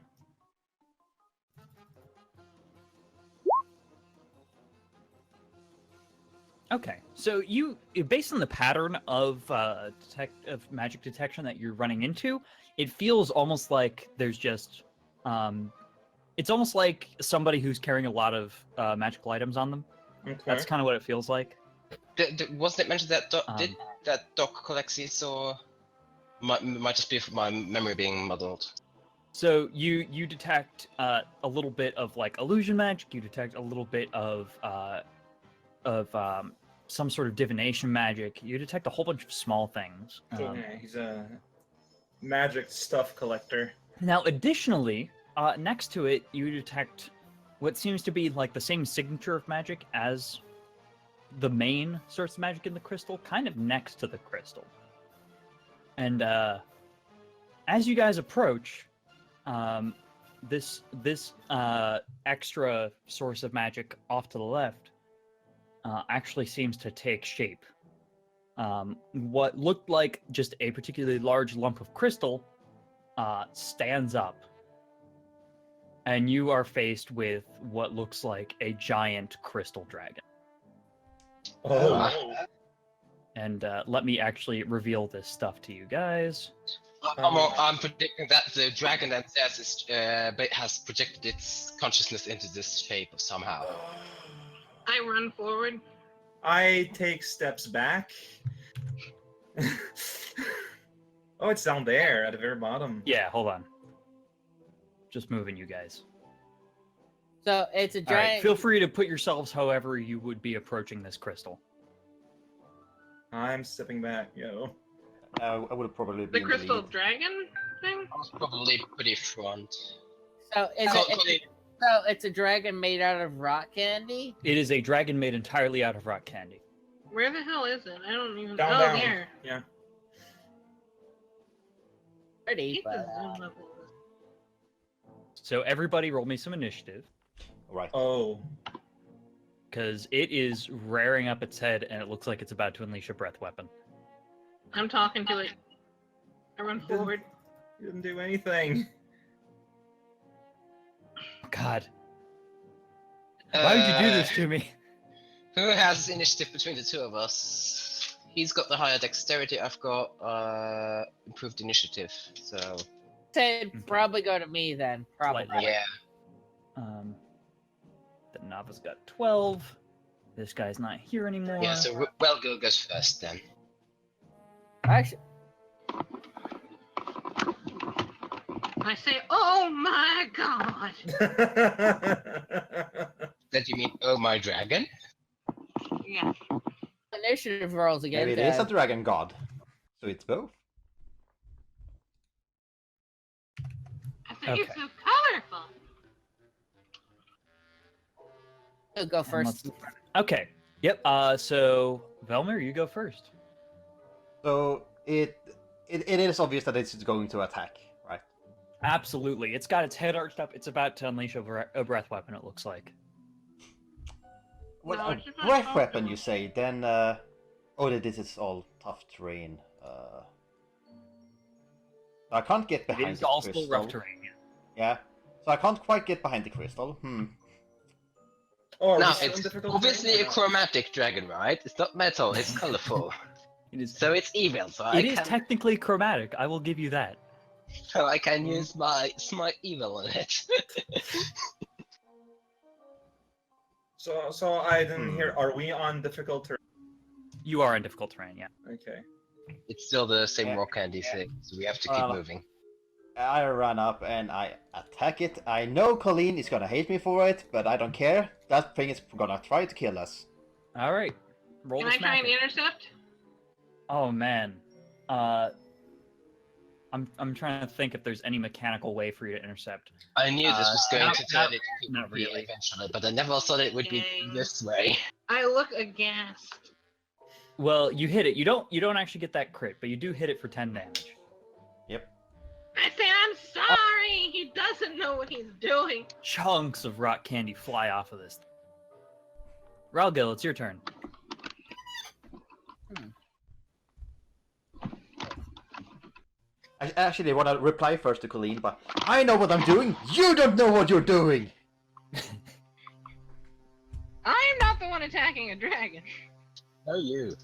Okay, so based on the pattern of magic detection that you're running into, it feels almost like there's just it's almost like somebody who's carrying a lot of magical items on them. Okay. That's kind of what it feels like. wasn't it mentioned that did Um, that Doc collects these, or might just be my memory being muddled? So you detect a little bit of like illusion magic. You detect a little bit of some sort of divination magic. You detect a whole bunch of small things. Yeah, he's a magic stuff collector. Now, additionally, next to it, you detect what seems to be like the same signature of magic as the main source of magic in the crystal, kind of next to the crystal. And as you guys approach, this extra source of magic off to the left actually seems to take shape. What looked like just a particularly large lump of crystal stands up, and you are faced with what looks like a giant crystal dragon. Oh. And let me actually reveal this stuff to you guys. I'm predicting that the dragon ancestors has projected its consciousness into this shape somehow. I run forward. I take steps back. Oh, it's down there at the very bottom. Yeah, hold on. Just moving you guys. So it's a All giant. right, feel free to put yourselves however you would be approaching this crystal. I'm stepping back, yo. I would probably be The in crystal the lead. dragon thing? I was probably pretty front. So Colin, it's a dragon made out of rock candy. It is a dragon made entirely out of rock candy. Where the hell is it? I don't even Down, Oh, down. there. Yeah. Pretty, Keep but the zoom level. So everybody roll me some initiative, Right. Oh. because it is rearing up its head and it looks like it's about to unleash a breath weapon. I'm talking to it. I run forward. You didn't do anything. God, why would you do this to me? Who has initiative between the two of us? He's got the higher dexterity. I've got improved initiative. So say probably go to me then. Probably. Slightly. yeah. The novice got 12. This guy's not here anymore. Yeah. So Welgo goes first then. Actually, I say, oh my god! That you mean oh my dragon? Yeah. initiative rolls again. Maybe it is a dragon god. So it's both. I think it's Okay. so colorful. I'll go And first. Okay. Yep. So Velmer, you go first. So it is obvious that it's going to attack, right? Absolutely. It's got its head arched up. It's about to unleash a breath weapon, it looks like. What No, a it's just not breath possible. weapon, you say? Then this is all tough terrain. I can't get It behind is the also crystal. rough terrain. Yeah, so I can't quite get behind the crystal. Oh, are we No, still in it's difficult obviously terrain a or no? chromatic dragon, right? It's not metal. It's colorful. It is. So it's evil. So I It is can technically chromatic. I will give you that. so I can use my smite evil on it. So I didn't hear. Are we on difficult terrain? You are in difficult terrain, yeah. Okay. It's still the same Yeah. rock candy thing, so we have to keep moving. I run up and I attack it. I know Colleen is gonna hate me for it, but I don't care. That thing is gonna try to kill us. All right. Roll Can to I try smack and it. intercept? Oh man. I'm trying to think if there's any mechanical way for you to intercept. I knew this was going not- to turn not- into not PvP really. eventually, but I never thought it would be Dang. this way. I look aghast. Well, you hit it. You don't actually get that crit, but you do hit it for 10 damage. I say, I'm sorry! He doesn't know what he's doing. Chunks of rock candy fly off of this. Ralgil, it's your turn. I actually want to reply first to Colleen, but I know what I'm doing. You don't know what you're doing. I'm not the one attacking a dragon. Oh, you.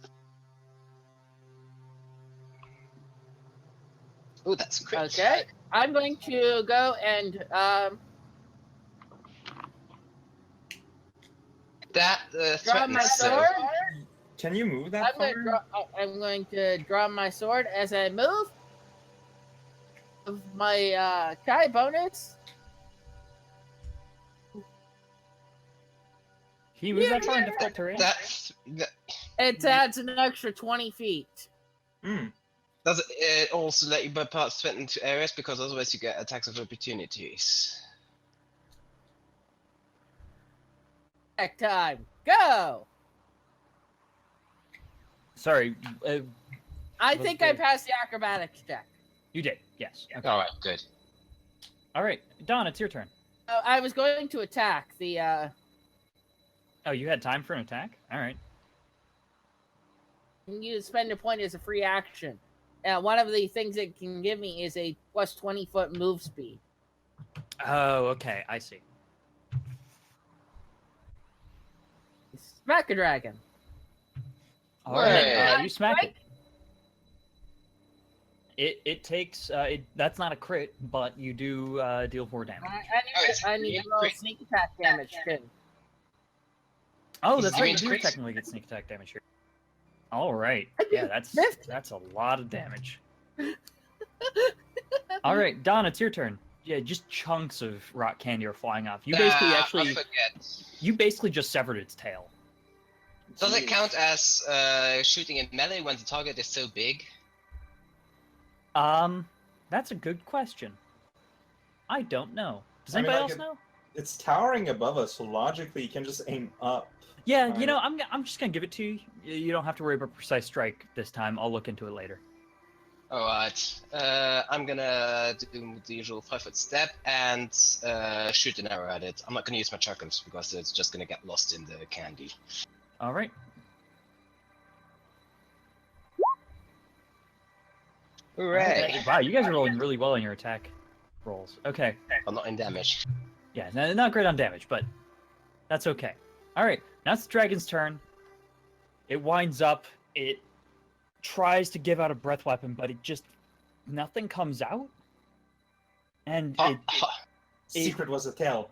Oh, that's a crit. Okay, I'm going to go and That draw threatens my so. sword. Can you move that far? I'm going to draw my sword as I move. Of my Kai bonus. Can you move that far in difficult terrain? That's that, It adds an extra 20 feet. Hmm. Does it also let you bypass threatened areas because otherwise you get attacks of opportunities? Attack time. Go! Sorry, I Was think I the- passed the acrobatics check. you did. Yes. Okay. All right, good. All right, Don, it's your turn. I was going to attack the. Oh, you had time for an attack? All right. You spend a point as a free action. One of the things it can give me is a plus 20-foot move speed. Oh, okay. I see. Smack a dragon. All right. Right. You smack it. It takes that's not a crit, but you do deal 4 damage. I need to roll sneak attack damage too. Oh, that's You right. mean You do crits? technically get sneak attack damage here. All right. Yeah, that's a lot of damage. All right, Don, it's your turn. Yeah, just chunks of rock candy are flying off. You basically I actually forget. you basically just severed its tail. Does it Jeez. count as shooting in melee when the target is so big? That's a good question. I don't know. Does I mean, anybody like else know? It's towering above us, so logically you can just aim up. Yeah, Alright. you know, I'm just gonna give it to you. You don't have to worry about precise strike this time. I'll look into it later. Alright, I'm gonna do the usual 5-foot step and shoot an arrow at it. I'm not gonna use my chuckles because it's just gonna get lost in the candy. All right. Hooray! Wow, you guys are rolling really well in your attack rolls. Okay. But not in damage. Yeah, not great on damage, but that's okay. All right, now it's the dragon's turn. It winds up. It tries to give out a breath weapon, but nothing comes out. And Ha- it ha- Secret was a tail.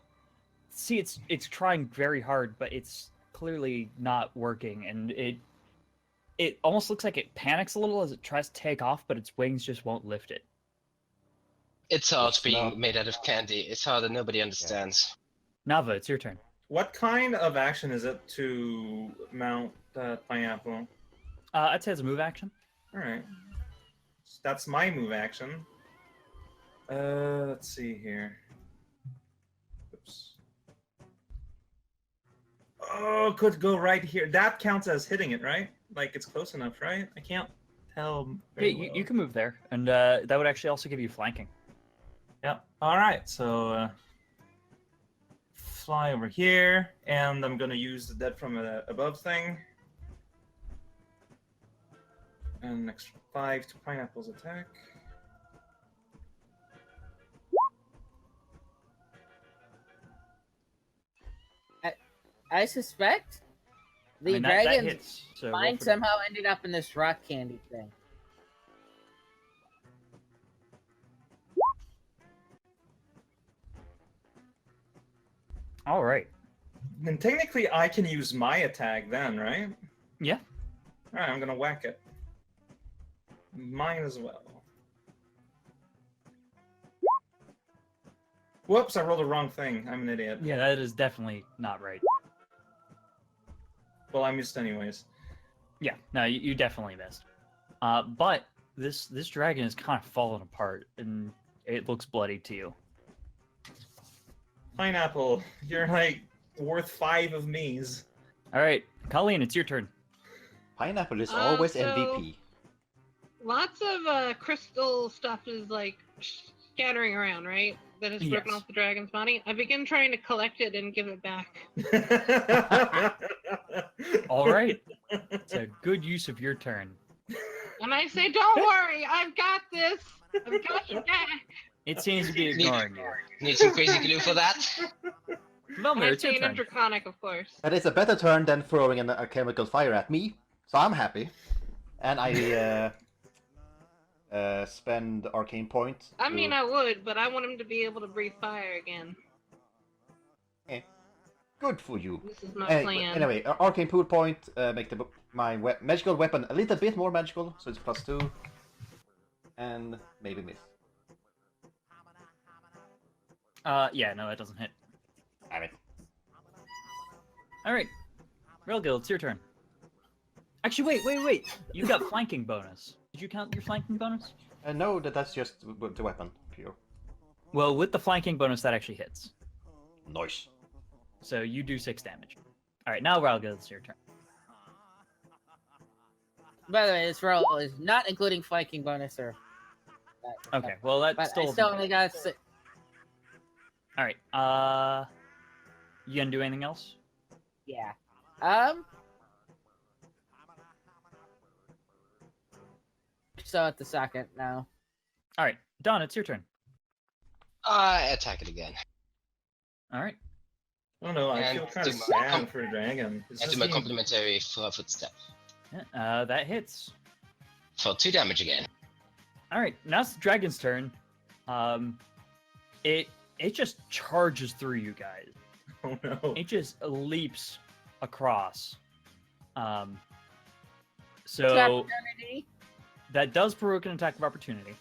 see, it's trying very hard, but it's clearly not working, and it almost looks like it panics a little as it tries to take off, but its wings just won't lift it. It's hard It's being not- made out of candy. It's hard and nobody understands. Nava, it's your turn. What kind of action is it to mount pineapple? I'd say it's a move action. All right, so that's my move action. Let's see here. Oops. Oh, could go right here. That counts as hitting it, right? Like it's close enough, right? I can't tell. Yeah, very you well. can move there, and that would actually also give you flanking. Yeah. All right. So fly over here, and I'm gonna use the dead from above thing. And next 5 to pineapple's attack. I suspect the I mean, that dragon's hits. So roll mind for somehow ended up in this rock candy thing. All right. And technically, I can use my attack then, right? Yeah. All right, I'm gonna whack it. Mine as well. Whoops! I rolled the wrong thing. I'm an idiot. Yeah, that is definitely not right. Well, I missed anyways. Yeah, no, you definitely missed. But this dragon is kind of falling apart, and it looks bloody to you. Pineapple, you're like worth 5 of me's. All right, Colleen, it's your turn. Pineapple is always so- MVP. Lots of crystal stuff is like scattering around, right? That has broken Yes. off the dragon's body. I begin trying to collect it and give it back. All right, it's a good use of your turn. And I say, "Don't worry, I've got this. I've got your back." It seems to be ignoring you. Need some crazy glue for that? And Velmer, I it's your say it in turn. draconic, of course. That is a better turn than throwing a chemical fire at me, so I'm happy. And I spend arcane point. I to- mean, I would, but I want him to be able to breathe fire again. Good for you. This is my Anyway, plan. anyway, arcane pool point make my magical weapon a little bit more magical, so it's +2, and maybe miss. Yeah, no, that doesn't hit. Damn it. All right, Railgill, it's your turn. Actually, wait. You got flanking bonus. Did you count your flanking bonus? No, that's just the weapon, pure. Well, with the flanking bonus, that actually hits. Nice. So you do 6 damage. All right, now Ralga, it's your turn. By the way, this roll is not including flanking bonus or. Okay, well that's But still. I still only got 6. All right. You gonna do anything else? Yeah. So at the second now. All right, Don, it's your turn. I attack it again. All right. I don't know. I And feel kind of do my sad for a dragon. It's And just do my being- complimentary footstep. Yeah, that hits. For 2 damage again. All right, now it's the dragon's turn. It just charges through you guys. Oh no. It just leaps across. Attack So opportunity. that does provoke an attack of opportunity.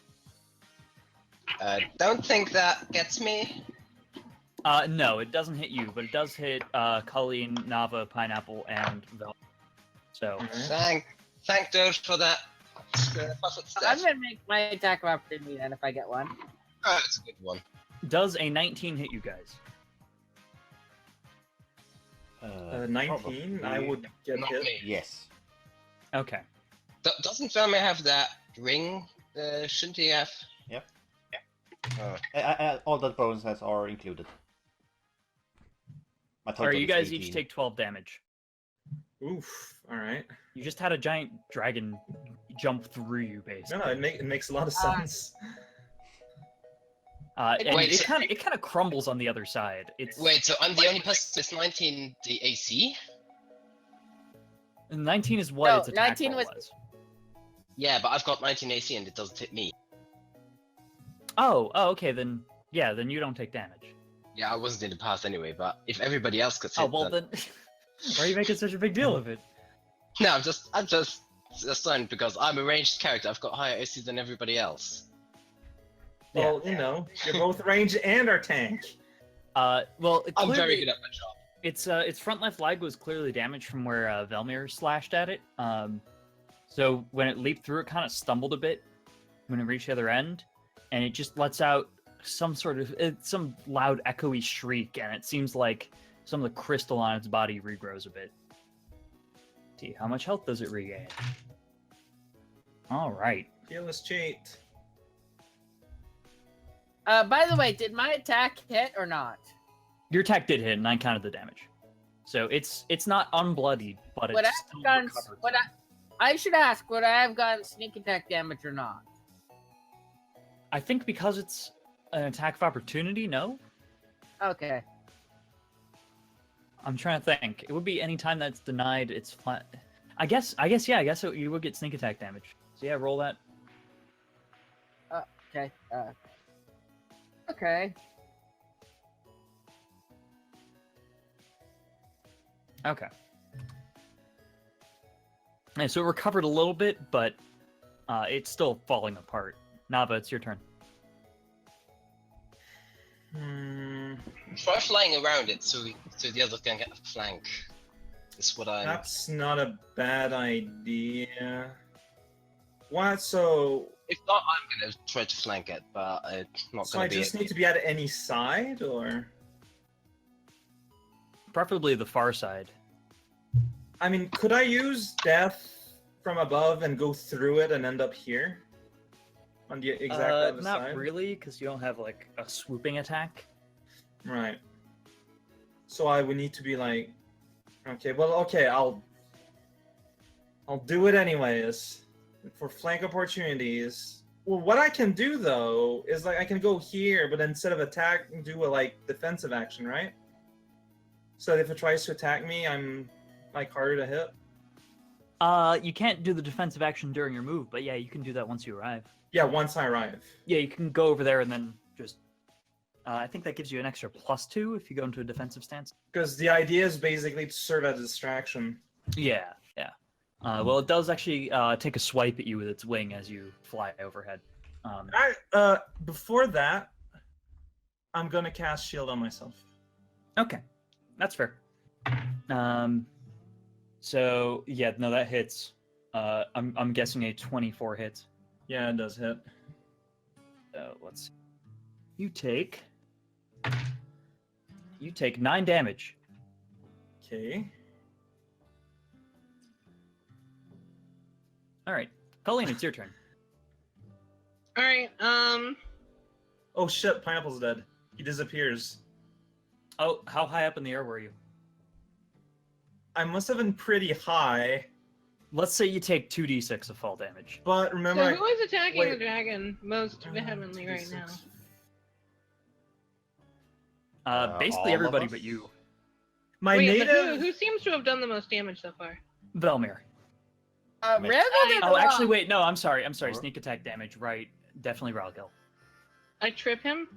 Don't think that gets me. No, it doesn't hit you, but it does hit Colleen, Nava, Pineapple, and Vel. So Alright. Thank Doge for that. Footstep. I'm gonna make my attack of opportunity then if I get one. Oh, that's a good one. does a 19 hit you guys? 19, I would get Not hit. me. Yes. Okay. Doesn't Velma have that ring? Shouldn't he have? Yep. Oh. All that bonuses are included. My total Alright, you is guys 18. each take 12 damage. Oof. All right. You just had a giant dragon jump through you, basically. No, it makes a lot of sense. And Wait, it so- kind of crumbles on the other side. It's Wait, so I'm the only person that's 19 the AC? 19 is what No, its attack 19 roll was- was. Yeah, but I've got 19 AC and it doesn't hit me. Oh, okay, then yeah, then you don't take damage. Yeah, I wasn't in the past anyway, but if everybody else gets hit, Oh well, then why are you making such a big deal of it? No, I'm just stunned because I'm a ranged character. I've got higher AC than everybody else. Well, you know, you're both range and our tank. Well, I'm very clearly- good at my job. Its front left leg was clearly damaged from where Velmir slashed at it. So when it leaped through, it kind of stumbled a bit when it reached the other end, and it just lets out some sort of some loud, echoey shriek, and it seems like some of the crystal on its body regrows a bit. See, how much health does it regain? All right. Fearless cheat. By the way, did my attack hit or not? Your attack did hit, and I counted the damage. So it's not unbloodied, but Would I it's have still gotten? recovered. Would I should ask. Would I have gotten sneak attack damage or not? I think because it's an attack of opportunity, no? Okay. I'm trying to think. It would be any time that's denied its flat. I guess you would get sneak attack damage. So yeah, roll that. Okay. Okay. Okay. Yeah, so it recovered a little bit, but it's still falling apart. Nava, it's your turn. Try flying around it so the others can get a flank. Is what I'm. That's not a bad idea. What? So, If not, I'm gonna try to flank it, but it's not so gonna I be. just need to be at any side, or? Preferably the far side. I mean, could I use death from above and go through it and end up here? On the exact other not side? really, because you don't have like a swooping attack. Right. So I would need to be like, okay, I'll do it anyways for flank opportunities. Well, what I can do though is like I can go here, but instead of attack, do a like defensive action, right? So if it tries to attack me, I'm like harder to hit. You can't do the defensive action during your move, but yeah, you can do that once you arrive. Yeah, once I arrive. Yeah, you can go over there and then just. I think that gives you an extra +2 if you go into a defensive stance. Because the idea is basically to serve as a distraction. Yeah. Well, it does actually take a swipe at you with its wing as you fly overhead. Before that, I'm gonna cast shield on myself. Okay, that's fair. So yeah, no, that hits. I'm guessing a 24 hits. Yeah, it does hit. So let's. You take 9 damage. Okay. All right, Colleen, it's your turn. All right. Oh shit, Pineapple's dead. He disappears. Oh, how high up in the air were you? I must have been pretty high, Let's say you take 2d6 of fall damage. but remember. So who is attacking wait. the dragon most vehemently right now? Basically all of everybody us? but you, My Wait, but native. who seems to have done the most damage so far? Velmir. Randall did Oh, the actually, wrong. wait, no, I'm sorry. Or- Sneak attack damage, right? Definitely Ralgil. I trip him?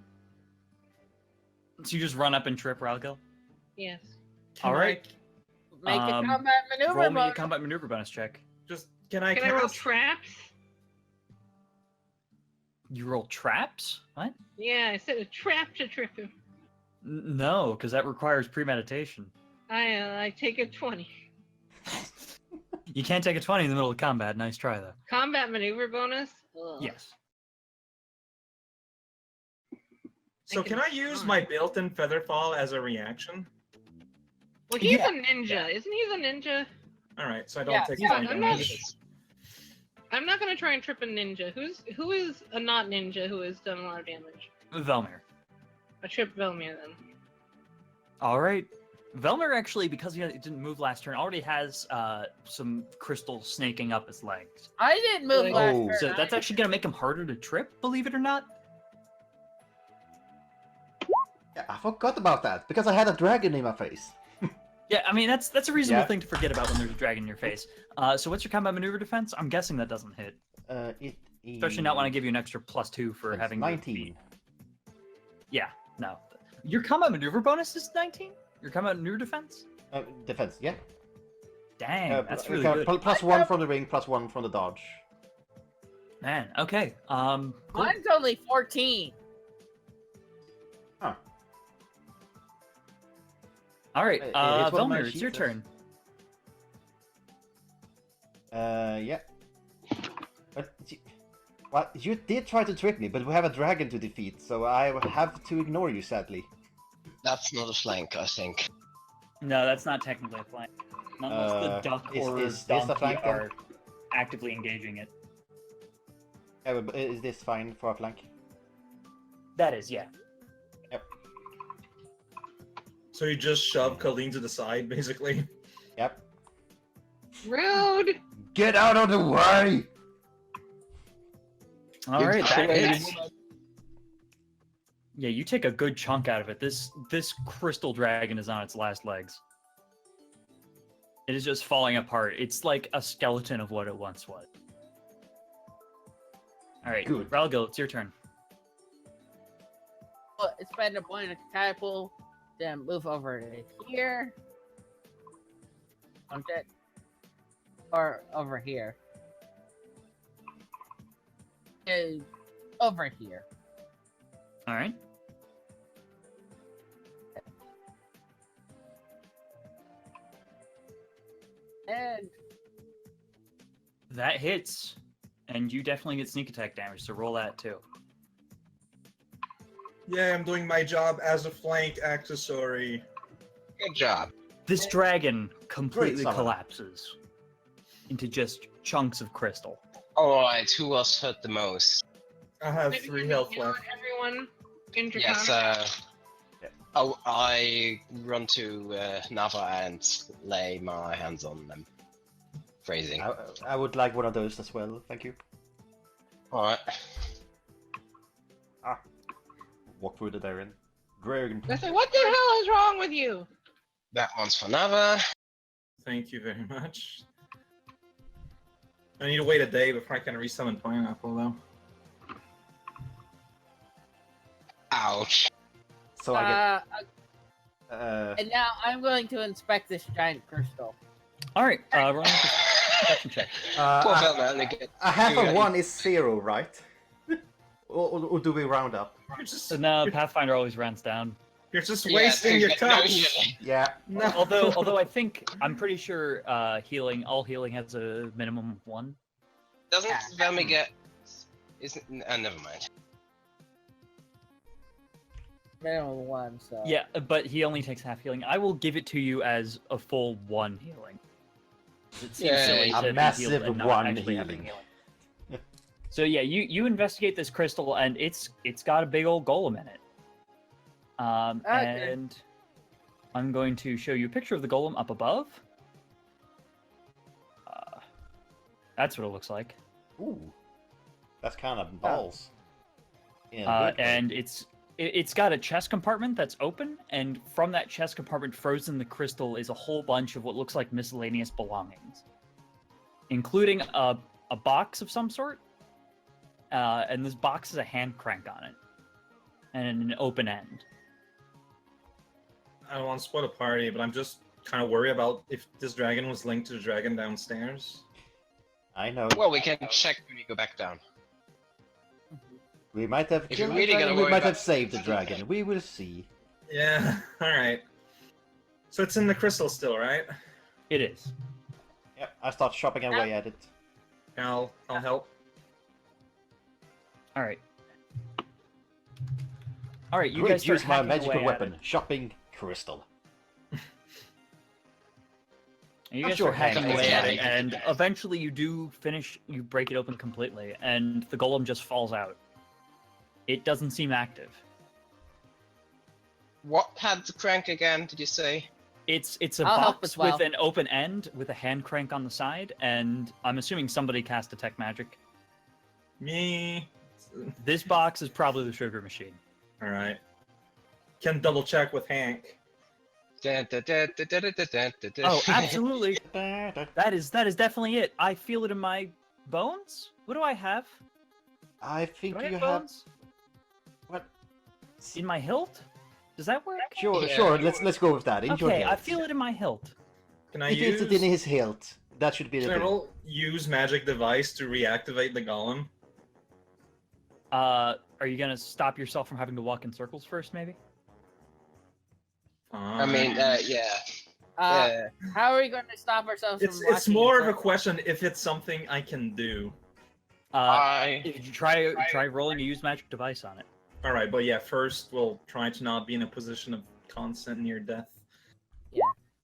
So you just run up and trip Ralgil? Yes. Can All right. Make a Um, combat maneuver Roll me a mode. combat maneuver bonus check. Just can I Can I roll cast? traps? You roll traps? What? Yeah, I said a trap to trip him. No, because that requires premeditation. I take a 20. You can't take a 20 in the middle of combat. Nice try, though. Combat maneuver bonus? Ugh. Yes. So can I use my built-in Featherfall as a reaction? Well, he's Yeah. a ninja. Isn't he the ninja? All right, so I don't Yeah, take yeah, any I'm not damage. I'm not gonna try and trip a ninja. Who is a not ninja who has done a lot of damage? Velmir. I trip Velmir then. All right. Velmir actually, because he didn't move last turn, already has some crystal snaking up his legs. I didn't move Oh, last Oh. turn. So that's actually going to make him harder to trip, believe it or not. Yeah, I forgot about that because I had a dragon in my face. Yeah, I mean, that's a reasonable Yeah. thing to forget about when there's a dragon in your face. So what's your combat maneuver defense? I'm guessing that doesn't hit. It Especially not when I give you an extra +2 for It's having your 19. feet. Yeah, no. Your combat maneuver bonus is 19? Your combat maneuver defense? Defense, yeah. Dang, that's really okay, good. plus 1 from the ring, plus 1 from the dodge. Man, okay. Cool. Mine's only 14. Huh. All right, It is one of my Velmir, it's your sheets, turn. Yeah. But well, you did try to trick me, but we have a dragon to defeat, so I will have to ignore you, sadly. That's not a flank, I think. No, that's not technically a flank. Not unless the duck is or this a donkey flank then? are actively engaging it. Yeah, but is this fine for a flank? That is, yeah. So you just shove Colleen to the side, basically. Yep. Rude! Get out of the way! All Good right, that choice. is. Yeah, you take a good chunk out of it. This crystal dragon is on its last legs. It is just falling apart. It's like a skeleton of what it once was. All right, Good. Ralgil, it's your turn. Well, spend a point of catapult, then move over to here. I'm dead. Or over here. Over here. All right. And That hits, and you definitely get sneak attack damage, so roll that too. Yeah, I'm doing my job as a flank accessory. Good job. This dragon completely summon. collapses into just chunks of crystal. Alright, who was hurt the most? I have Maybe 3 you health can heal left. everyone. Intercom. Yes, I run to Nava and lay my hands on them. Phrasing. I would like one of those as well, thank you. Alright. Walk through the dragon. Dragon. I said, what the hell is wrong with you? That one's for Nava. Thank you very much. I need to wait a day before I can resummon Pineapple, though. Ouch. So I get. and now I'm going to inspect this giant crystal. All right, roll a perception check. Poor I, Velma, they get a half you- of 1 is 0, right? or do we round up? You're just, So now Pathfinder always rounds down. You're just Yeah, wasting your no touch. healing. Yeah. No. Although I'm pretty sure all healing has a minimum of 1. Doesn't Vemi get? Isn't? Never mind. Minimum 1, so. Yeah, but he only takes half healing. I will give it to you as a full 1 healing. It seems Yay. silly A to be massive healed and not 1 actually having healing. So yeah, you investigate this crystal, and it's got a big old golem in it. Okay. And I'm going to show you a picture of the golem up above. That's what it looks like. Ooh. That's kind of balls. In a good way. And it's got a chest compartment that's open, and from that chest compartment, frozen in the crystal, is a whole bunch of what looks like miscellaneous belongings, including a box of some sort. And this box has a hand crank on it, and an open end. I don't want to spoil a party, but I'm just kind of worried about if this dragon was linked to the dragon downstairs. I know. Well, we can check when we go back down. We might have If you're killed really the dragon, gonna we worry might about- have saved the dragon. We will see. Yeah, alright. So it's in the crystal still, right? It is. Yep, I start chopping away at it. I'll help. All right. All right, you Great, guys start use my hacking magical away at weapon, it. chopping crystal. And you I'm guys sure start hacking hacking away is at easy. it, and eventually you do finish. You break it open completely, and the golem just falls out. It doesn't seem active. What had the crank again? Did you say? It's a I'll help box as well. with an open end with a hand crank on the side, and I'm assuming somebody cast detect magic. Me. This box is probably the sugar machine. Alright. Can double check with Hank. Oh, absolutely. That is definitely it. I feel it in my bones. What do I have? I think Do I you have have... bones? What? In my hilt? Does that work? Sure, Yeah. sure, let's go with that. In your Okay, hilt. I feel it in my hilt. Can I He feels use... it in his hilt. That should be the Can I thing. roll use magic device to reactivate the golem? Are you gonna stop yourself from having to walk in circles first, maybe? I mean, yeah. How are we going to stop ourselves It's from it's walking more in of a circles? question if it's something I can do. If you try rolling a use magic device on it. All right, but yeah, first we'll try to not be in a position of constant near death.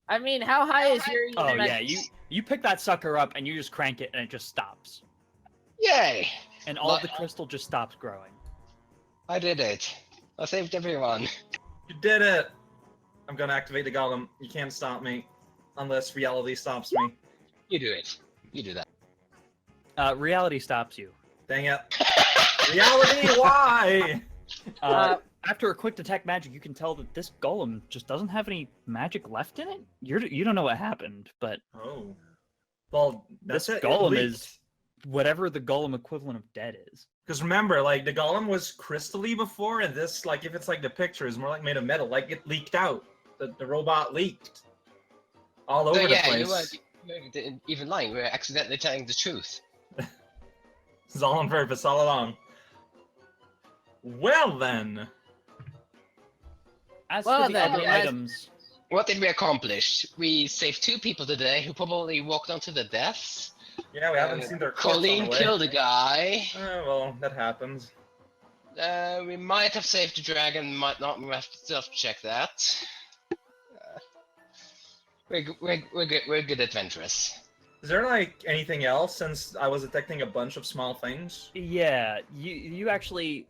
I mean, how high is your Oh magic- yeah, you pick that sucker up and you just crank it and it just stops, Yay! and all of the crystal just stops growing. I did it. I saved everyone. You did it! I'm gonna activate the golem. You can't stop me. Unless reality stops me. You do it. You do that. Reality stops you. Dang it. Reality, why? After a quick detect magic, you can tell that this golem just doesn't have any magic left in it. You don't know what happened, but Oh. Well, that's this it. golem is whatever the golem equivalent of dead is. Because remember, like, the golem was crystally before, and this, like, if it's like the picture, is more like made of metal. Like, it leaked out. The robot leaked. All over So, the yeah, place. you weren't even lying. We were accidentally telling the truth. This is all on purpose, all along. Well, then. As Well, for the then, other as- items, What did we accomplish? We saved 2 people today who probably walked onto the deaths. Yeah, we haven't seen their corpse on Colleen the way. killed a guy. Well, that happens. We might have saved the dragon, might not. We have to check that. We're good adventurers. Is there, like, anything else, since I was detecting a bunch of small things? yeah, you actually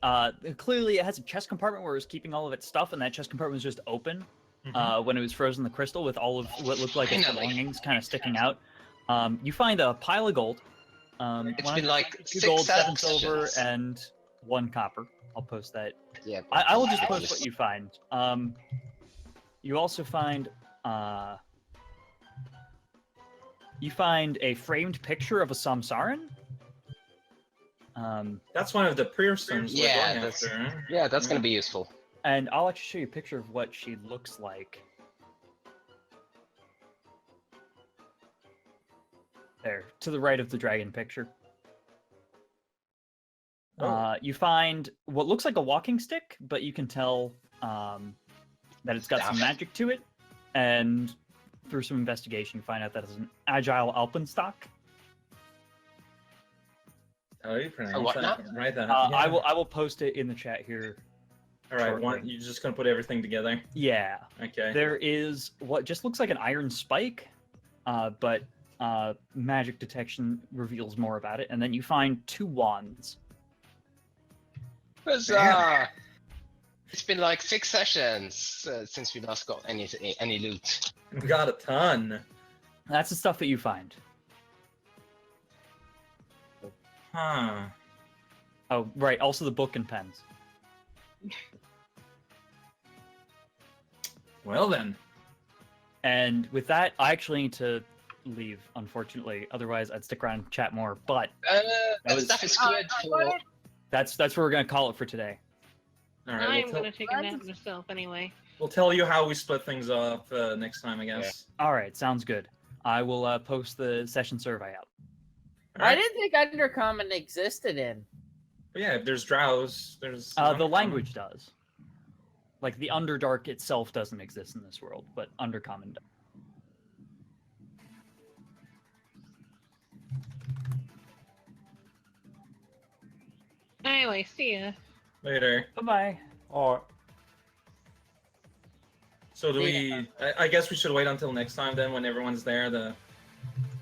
clearly it has a chest compartment where it was keeping all of its stuff, and that chest compartment was just open when it was frozen in the crystal with all of what looked like its Finally. belongings kind of sticking out. You find a pile of gold. It's been like 2 6 gold, 7 silver, sessions. and 1 copper. I'll post that. Yeah. I will just post what you find. You also find a framed picture of a Samsaran. That's one of the Pearsons we're Yeah, going that's- after. Yeah, that's gonna be useful. And I'll actually show you a picture of what she looks like. There, to the right of the dragon picture. Oh. You find what looks like a walking stick, but you can tell that it's got some Staff. magic to it, and through some investigation, you find out that it's an agile alpenstock. How do you pronounce what that? now? Right then. I will post it in the chat here. All right, shortly. you're just gonna put everything together. Yeah, Okay. there is what just looks like an iron spike, but magic detection reveals more about it, and then you find 2 wands. Huzzah! It's been like 6 sessions since we last got any loot. We got a ton. That's the stuff that you find. Huh. Oh, right. Also, the book and pens. Well then. And with that, I actually need to leave, unfortunately. Otherwise, I'd stick around and chat more. But That was- stuff is good for... that's what we're gonna call it for today. All right. I'm gonna take a nap myself anyway. We'll tell you how we split things up next time, I guess. All right, sounds good. I will post the session survey out. All I right. didn't think Undercommon existed in. But yeah, if there's drows, there's The language does. Like the Underdark itself doesn't exist in this world, but Undercommon does. Anyway, see ya. later. Bye bye. Or So do Yeah. I guess we should wait until next time then, when everyone's there.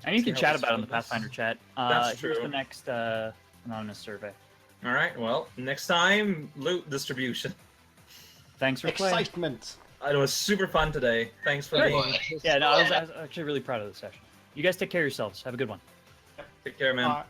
And you can See how chat this about it in the goes. Pathfinder chat. That's Here's true. the next anonymous survey. All right. Well, next time, loot distribution. Thanks for playing. excitement. It was super fun today. Thanks for Good. being. Yeah, no, I was actually really proud of the session. You guys take care of yourselves. Have a good one. Take care, man. Bye.